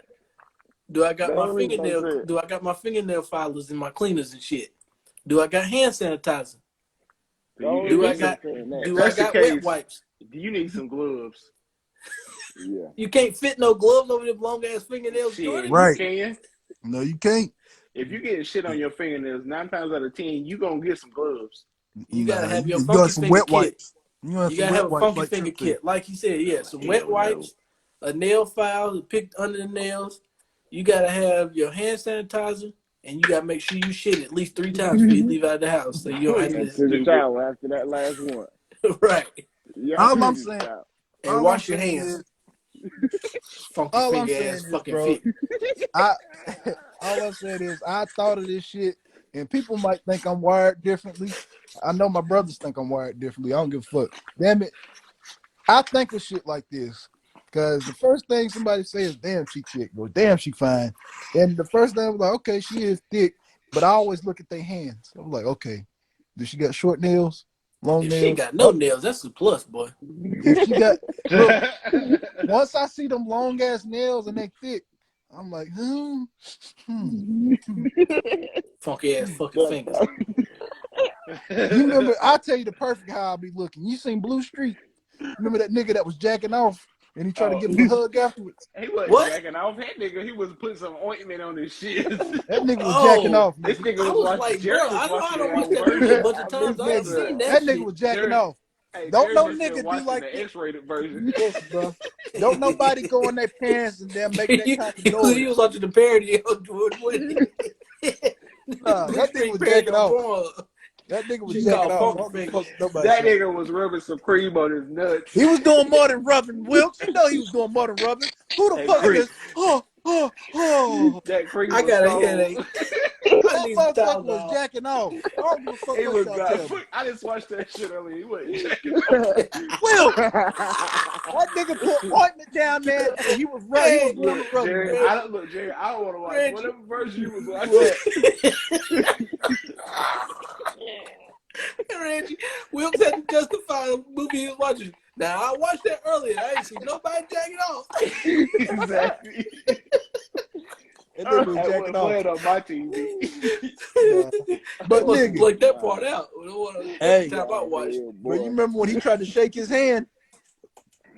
my
Don't even make sense.
do I got my fingernail filers and my cleaners and shit? Do I got hand sanitizer?
Don't
Do I
even
got
say that.
If
do I
that's the
got
case,
wet wipes?
you need some gloves.
Yeah.
You can't fit no gloves over them long ass fingernails,
Shit,
Jordan.
you
Right.
can.
No, you can't.
If you get shit on your fingernails, 9 times out of 10, you gonna get some gloves.
You gotta
Nah,
have your
you got
funky
some
finger
wet
kit.
wipes. You got
You
some
gotta have
wet
a
wipes
funky
like
finger
Trip said.
kit, like he said. Yeah, some wet
Hell no.
wipes, a nail file picked under the nails. You gotta have your hand sanitizer, and you gotta make sure you shit at least 3 times before you leave out of the house, so you don't have
And
to.
to the
Stupid.
shower after that last one.
Right,
Yeah,
All
to
I'm
the
saying,
shower.
and
all I'm
wash your
saying
hands.
is,
Funky
all I'm
finger
saying
ass
is,
fucking
bro,
fit.
I all I'm saying is I thought of this shit, and people might think I'm wired differently. I know my brothers think I'm wired differently. I don't give a fuck. Damn it, I think of shit like this because the first thing somebody says is, "Damn, she thick," or "Damn, she fine," and the first thing I'm like, "Okay, she is thick," but I always look at their hands. I'm like, "Okay, does she got short nails, long
If she ain't
nails?"
got no nails, that's a plus, boy.
If she got look, once I see them long ass nails and they thick, I'm like, hmm.
Funky ass fucking fingers.
You remember? I'll tell you the perfect how I be looking. You seen Blue Street? Remember that nigga that was jacking off and he tried to
Oh,
give him a hug afterwards?
he wasn't
What?
jacking off. That nigga, he was putting some ointment on his shit.
That nigga was jacking
Oh,
off,
This
nigga.
nigga
I
was
was
watching.
like, bro,
Jerry was
I know I
watching the
don't watch
old
that movie a
version.
bunch of times.
This
I ain't
nigga,
seen that
that nigga
shit.
was jacking
Jerry,
off.
hey,
Don't
Jerry
no
just been
nigga be
watching
like
the
this.
X-rated version.
Listen, bro. Don't nobody go in their pants and then make that
he,
kind of
he
noise.
was watching the parody of Blue
That nigga
Street
was
parody
jacking
on
off.
Pornhub.
That nigga was
Shit
jacking
called
off. I
Funky
don't give a fuck
Fingers.
what nobody
That
say.
nigga was rubbing some cream on his nuts.
He was doing more than rubbing, Wilkes. You know he was doing more than rubbing. Who the
That
fuck
cream,
is? Oh.
that cream
I
was
got a
strong.
headache. I
That
need some
motherfucker was
Tylenol.
jacking off. I don't give a fuck
He
what
was
y'all tell me.
I just watched that shit earlier. He wasn't jacking off.
Will, that nigga put ointment down there and he was
Hey,
doing the rubbing,
Jerry.
man.
Reggie.
I don't want to watch
Reggie.
whatever version you was watching.
What?
Reggie, Wilkes had to justify the movie he was watching. Now, I watched that earlier. I ain't seen nobody jacking off.
Exactly.
That nigga was
That
jacking
wasn't
off.
playing on my TV.
Nah.
They
But
must have
nigga,
blanked that part out. Every
hey,
time I watched.
but you remember when he tried to shake his hand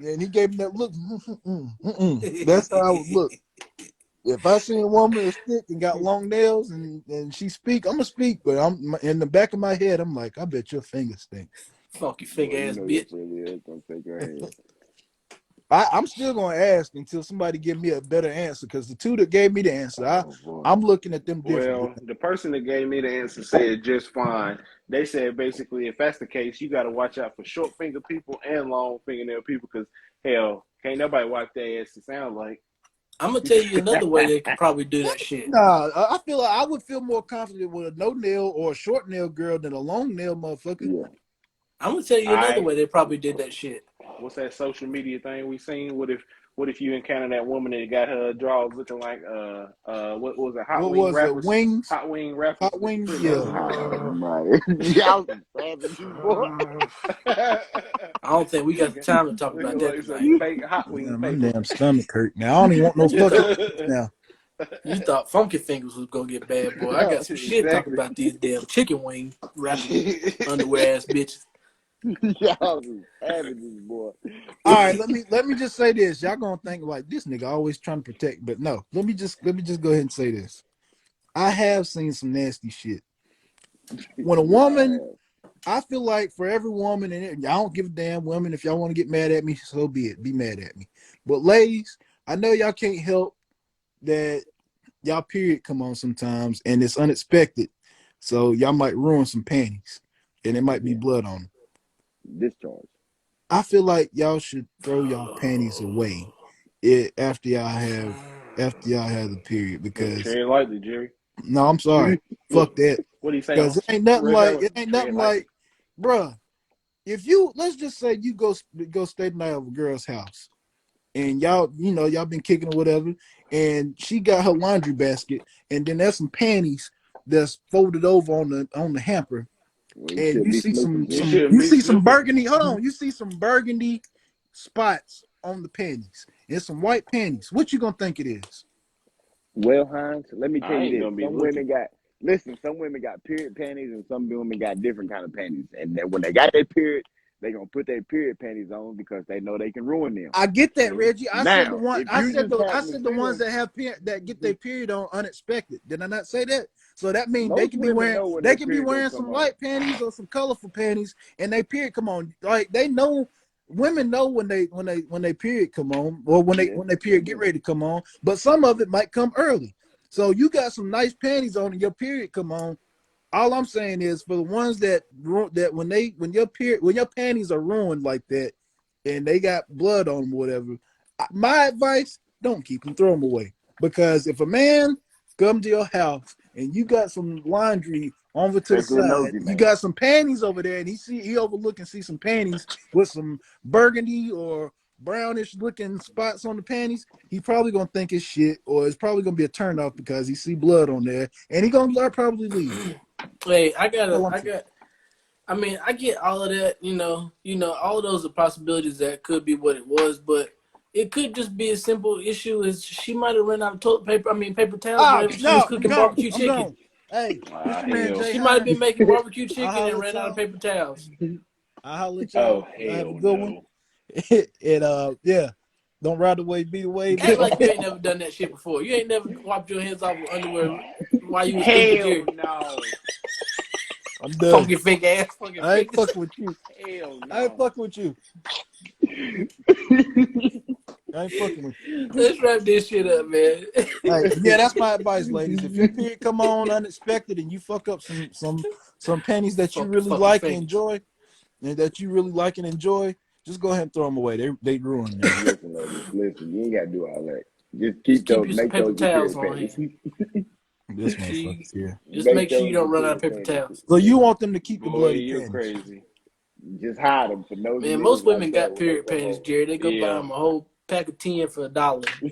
and he gave him that look? That's how I would look. If I see a woman that's thick and got long nails and she speak, I'm gonna speak. But I'm in the back of my head, I'm like, I bet your fingers stink.
Funky
Boy,
finger
you
ass
know your
bitch.
friend is gonna take your hand.
I'm still gonna ask until somebody give me a better answer, because the two that gave me the answer,
Oh boy.
I'm looking at them differently.
Well, the person that gave me the answer said just fine. They said basically, if that's the case, you got to watch out for short finger people and long fingernail people because hell, can't nobody wipe their ass to sound like.
I'm gonna tell you another way they could probably do that shit.
Nah, I feel like I would feel more confident with a no nail or a short nail girl than a long nail motherfucker.
Yeah.
I'm gonna tell you
All
another
right.
way they probably did that shit.
What's that social media thing we seen? What if you encounter that woman that got her drawers looking like what was it,
What was it? Wings?
hot wing rappers
Hot wings?
putting
Yeah.
Oh my. Y'all some savages, boy.
I don't think we got the time to talk
looking
about that
like some
tonight.
fake hot
Yeah,
wing
my
paper.
damn stomach hurt now. I don't even want no
You
fucking
thought
now.
you thought Funky Fingers was gonna get bad, boy. I got some shit talking
Exactly.
about these damn chicken wing rapping underwear ass bitches.
Y'all some savages, boy.
All right, let me just say this. Y'all gonna think like this nigga always trying to protect, but no. Let me just go ahead and say this. I have seen some nasty shit. When a woman, I feel like for every woman, and I don't give a damn, women, if y'all want to get mad at me, so be it. Be mad at me. But ladies, I know y'all can't help that y'all period come on sometimes, and it's unexpected. So y'all might ruin some panties, and it might be blood on them.
Discharge.
I feel like y'all should throw y'all panties away after y'all have the period, because
Tread lightly, Jerry.
no, I'm sorry.
Look,
Fuck that.
what do you say
Because
on
it ain't nothing
Red
like
Hammer? Tread lightly.
bruh, if you, let's just say you go stay the night at a girl's house, and y'all been kicking or whatever, and she got her laundry basket, and then there's some panties that's folded over on the hamper,
Well, you
and
should
you
be
see
snooping,
You
Jerry.
shouldn't be
some
snooping.
burgundy. Hold on, you see some burgundy spots on the panties and some white panties. What you gonna think it is?
Well, Hines, let me tell
I
you
ain't
this.
gonna be looking.
Some women got period panties and some women got different kind of panties. And then when they got their period, they gonna put their period panties on because they know they can ruin them.
I get that, Reggie. I said the
Now,
one.
if you just
I
happen to
said the
see
ones
them,
that that get their period on unexpected. Did I not say that? So that means
most women know when
they
their
can be
period gonna
wearing
come
some
on.
light panties or some colorful panties, and they period come on. Like they know, women know when they period come on, or
Yeah,
when they
they
period get
do.
ready to come on. But some of it might come early. So you got some nice panties on, and your period come on. All I'm saying is for the ones that when your panties are ruined like that, and they got blood on them, or whatever. My advice: don't keep them, throw them away. Because if a man comes to your house and you got some laundry over to the
Especially a
side,
nosy
you
man.
got some panties over there, and he overlook and see some panties with some burgundy or brownish looking spots on the panties, he probably gonna think it's shit, or it's probably gonna be a turn off because he see blood on there, and he gonna probably leave.
Hey,
All I'm saying.
I mean, I get all of that, all of those are possibilities that could be what it was, but it could just be a simple issue is she might have run out of paper towels
Ah,
whenever she was
no, I'm
cooking
gone.
barbecue
I'm
chicken.
gone. Hey, this
Ah,
your man
hell.
Jay
She might have been
Hines.
making barbecue
I'll
chicken and
holler at
ran out of
y'all.
paper towels.
I'll holler at
Oh
y'all. Y'all have a
hell
good one.
no.
And yeah, don't ride the wave, be the wave.
Act like you ain't never done that shit before. You ain't never wiped your hands off with underwear while you was cooking,
Hell
Jerry.
no.
I'm done.
Funky fake ass fucking
I ain't
fingers.
fucking with you.
Hell
I ain't
no.
fucking with you. I ain't fucking with
Let's wrap this shit up, man.
you. Hey, yeah, that's my advice, ladies. If your period come on unexpected and you fuck up some pennies that you really
Fucking
like and
fingers.
enjoy, just go ahead and throw them away. They ruin them.
Listen, ladies, listen. You ain't gotta do all that. Just
Just
keep
keep
those.
you some
Make
paper
those your
towels
period
on
panties.
hand.
This
Make sure
motherfucker
you,
here.
just
Make
make sure you
those your
don't run out of
period
paper
panties.
towels.
So you want them to keep the
Boy,
bloody
you
panties?
crazy.
Just hide them for nosy
Man,
niggas
most
like
women
that
got
when they
period
come
panties,
over.
Jerry. They go buy
Yeah.
them a whole pack of 10 for $1.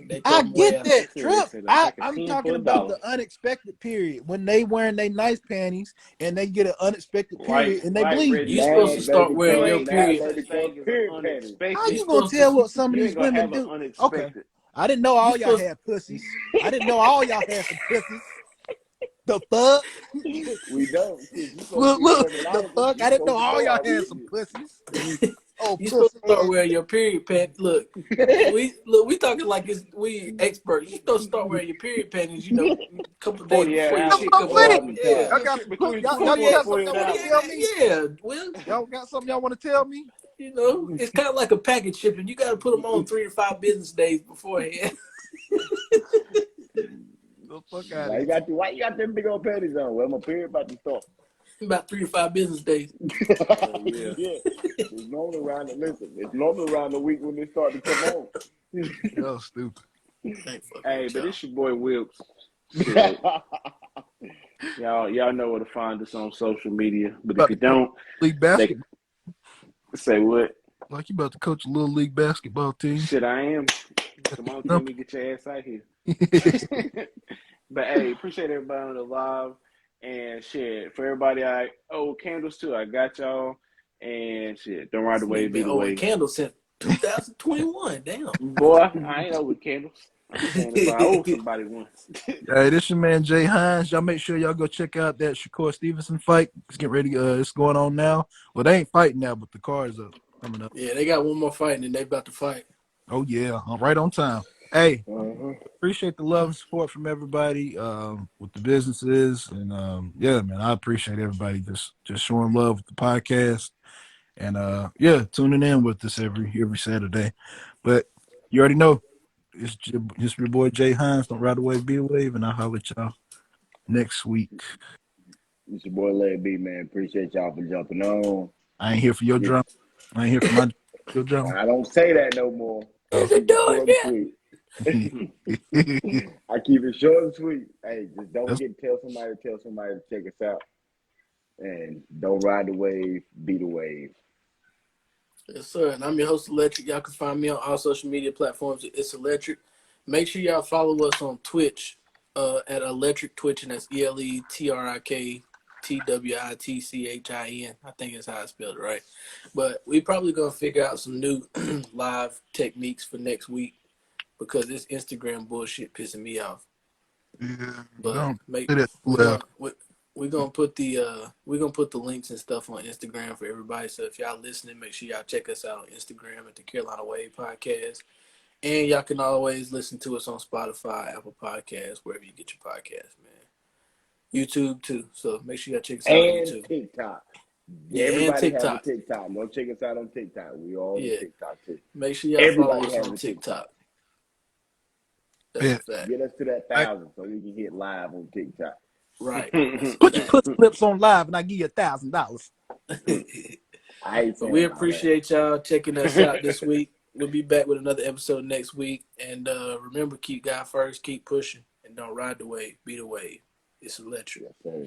They throw
I
them away
get
after.
that,
They said they
Trip.
said a pack of
I'm
10
talking
for a
about
dollar.
the unexpected period when they wearing their nice panties and they get an unexpected period and they
Like
bleeding.
You
Reggie
supposed
Now
to
said,
they
start wearing
you
become
your
ain't got
period.
such thing as an
period panties.
How
You
unexpected.
you gonna
supposed
tell
to.
what some of
You
these
ain't gonna
women
have an
do? Okay,
unexpected.
I didn't know
You
all y'all
supposed.
had pussies. I didn't know all y'all had some pussies. The fuck?
We don't. Shit, you supposed to
Look,
be a
look, the
criminologist.
fuck?
You
I didn't know
supposed to
all
know
y'all
all
had
this
some
shit.
pussies. Oh,
You supposed
pussy
to start
ass.
wearing your period pants. We talking like we experts. You supposed to start wearing your period panties. A couple of days
48
before your
That's
hours
shit
what I'm
come
before.
on.
saying.
All the
Yeah,
Y'all
time.
got
Shit
some
between
y'all
24
48.
and
got something
48
y'all want to
hours.
tell me?
Yeah. Well,
Y'all got something y'all want to tell me?
You know, it's kind of like a package shipping. You got to put them on 3 to 5 business days beforehand.
The fuck out
Why
of
you got why you got them big old panties on? Well, my period about to start.
About 3 to 5 business days.
Yeah.
Yeah. It's normally around the week when they start to come on.
here. Yo, stupid.
Hey, but it's your boy Wilkes. Shit. Y'all know where to find us on social media. But if
About
you
to coach
don't,
league
they
basketball.
say what?
Like you about to coach a little league basketball team.
Shit, I am. Come on,
Nope.
Timmy, get your ass out here. But hey, appreciate everybody on the live and shit. For everybody I owe candles to, I got y'all. And shit, don't ride the wave, be
Been
the
over
wave.
candles since 2021. Damn.
Boy, I ain't over candles. I'm just saying if I owe somebody one.
Hey, this your man Jay Hines. Y'all make sure y'all go check out that Shakur Stevenson fight. It's getting ready. It's going on now. Well, they ain't fighting now, but the card is up coming up.
Yeah, they got one more fight and they about to fight.
Oh yeah, right on time. Hey,
Uh-huh.
appreciate the love and support from everybody with the businesses, and yeah, man, I appreciate everybody just showing love with the podcast, and yeah, tuning in with us every Saturday. But you already know it's just your boy Jay Hines. Don't ride away, be a wave, and I'll holler at y'all next week.
It's your boy Larry B, man. Appreciate y'all for jumping on.
I ain't here for your
Yeah.
drum. I ain't here for your drum.
I don't say that no more.
Is it doing
Short and sweet. I keep it short and sweet. Hey, just don't forget to tell somebody to check us out. And don't ride the wave, be the wave.
Yes, sir. And I'm your host, Electric. Y'all can find me on all social media platforms. It's Electric. Make sure y'all follow us on Twitch at Electric Twitch, and that's ELETRIKTWITCHIN. I think that's how I spelled it right. But we probably gonna figure out some new live techniques for next week because this Instagram bullshit pissing me off.
Yeah,
But
don't
make
say that
we're
loud.
gonna we're gonna put the links and stuff on Instagram for everybody. So if y'all listening, make sure y'all check us out on Instagram at the Carolina Wave Podcast. And y'all can always listen to us on Spotify, Apple Podcasts, wherever you get your podcasts, man. YouTube too. So make sure y'all check us out on
And
YouTube.
TikTok.
Yeah, and
Everybody has a
TikTok.
TikTok. Go check us out on TikTok. We all on
Yeah.
TikTok too.
Make sure y'all follow
Everybody
us
has
on
a
TikTok. That's a
Yeah.
fact.
Get us to that 1,000 so we can hit live on TikTok.
Right. That's a
Put your
fact.
pussy lips on live, and I give you $1,000.
I ain't
But
saying
we
all that.
appreciate y'all checking us out this week. We'll be back with another episode next week. And remember, keep God first, keep pushing, and don't ride the wave, be the wave. It's electric.
Yes, sir.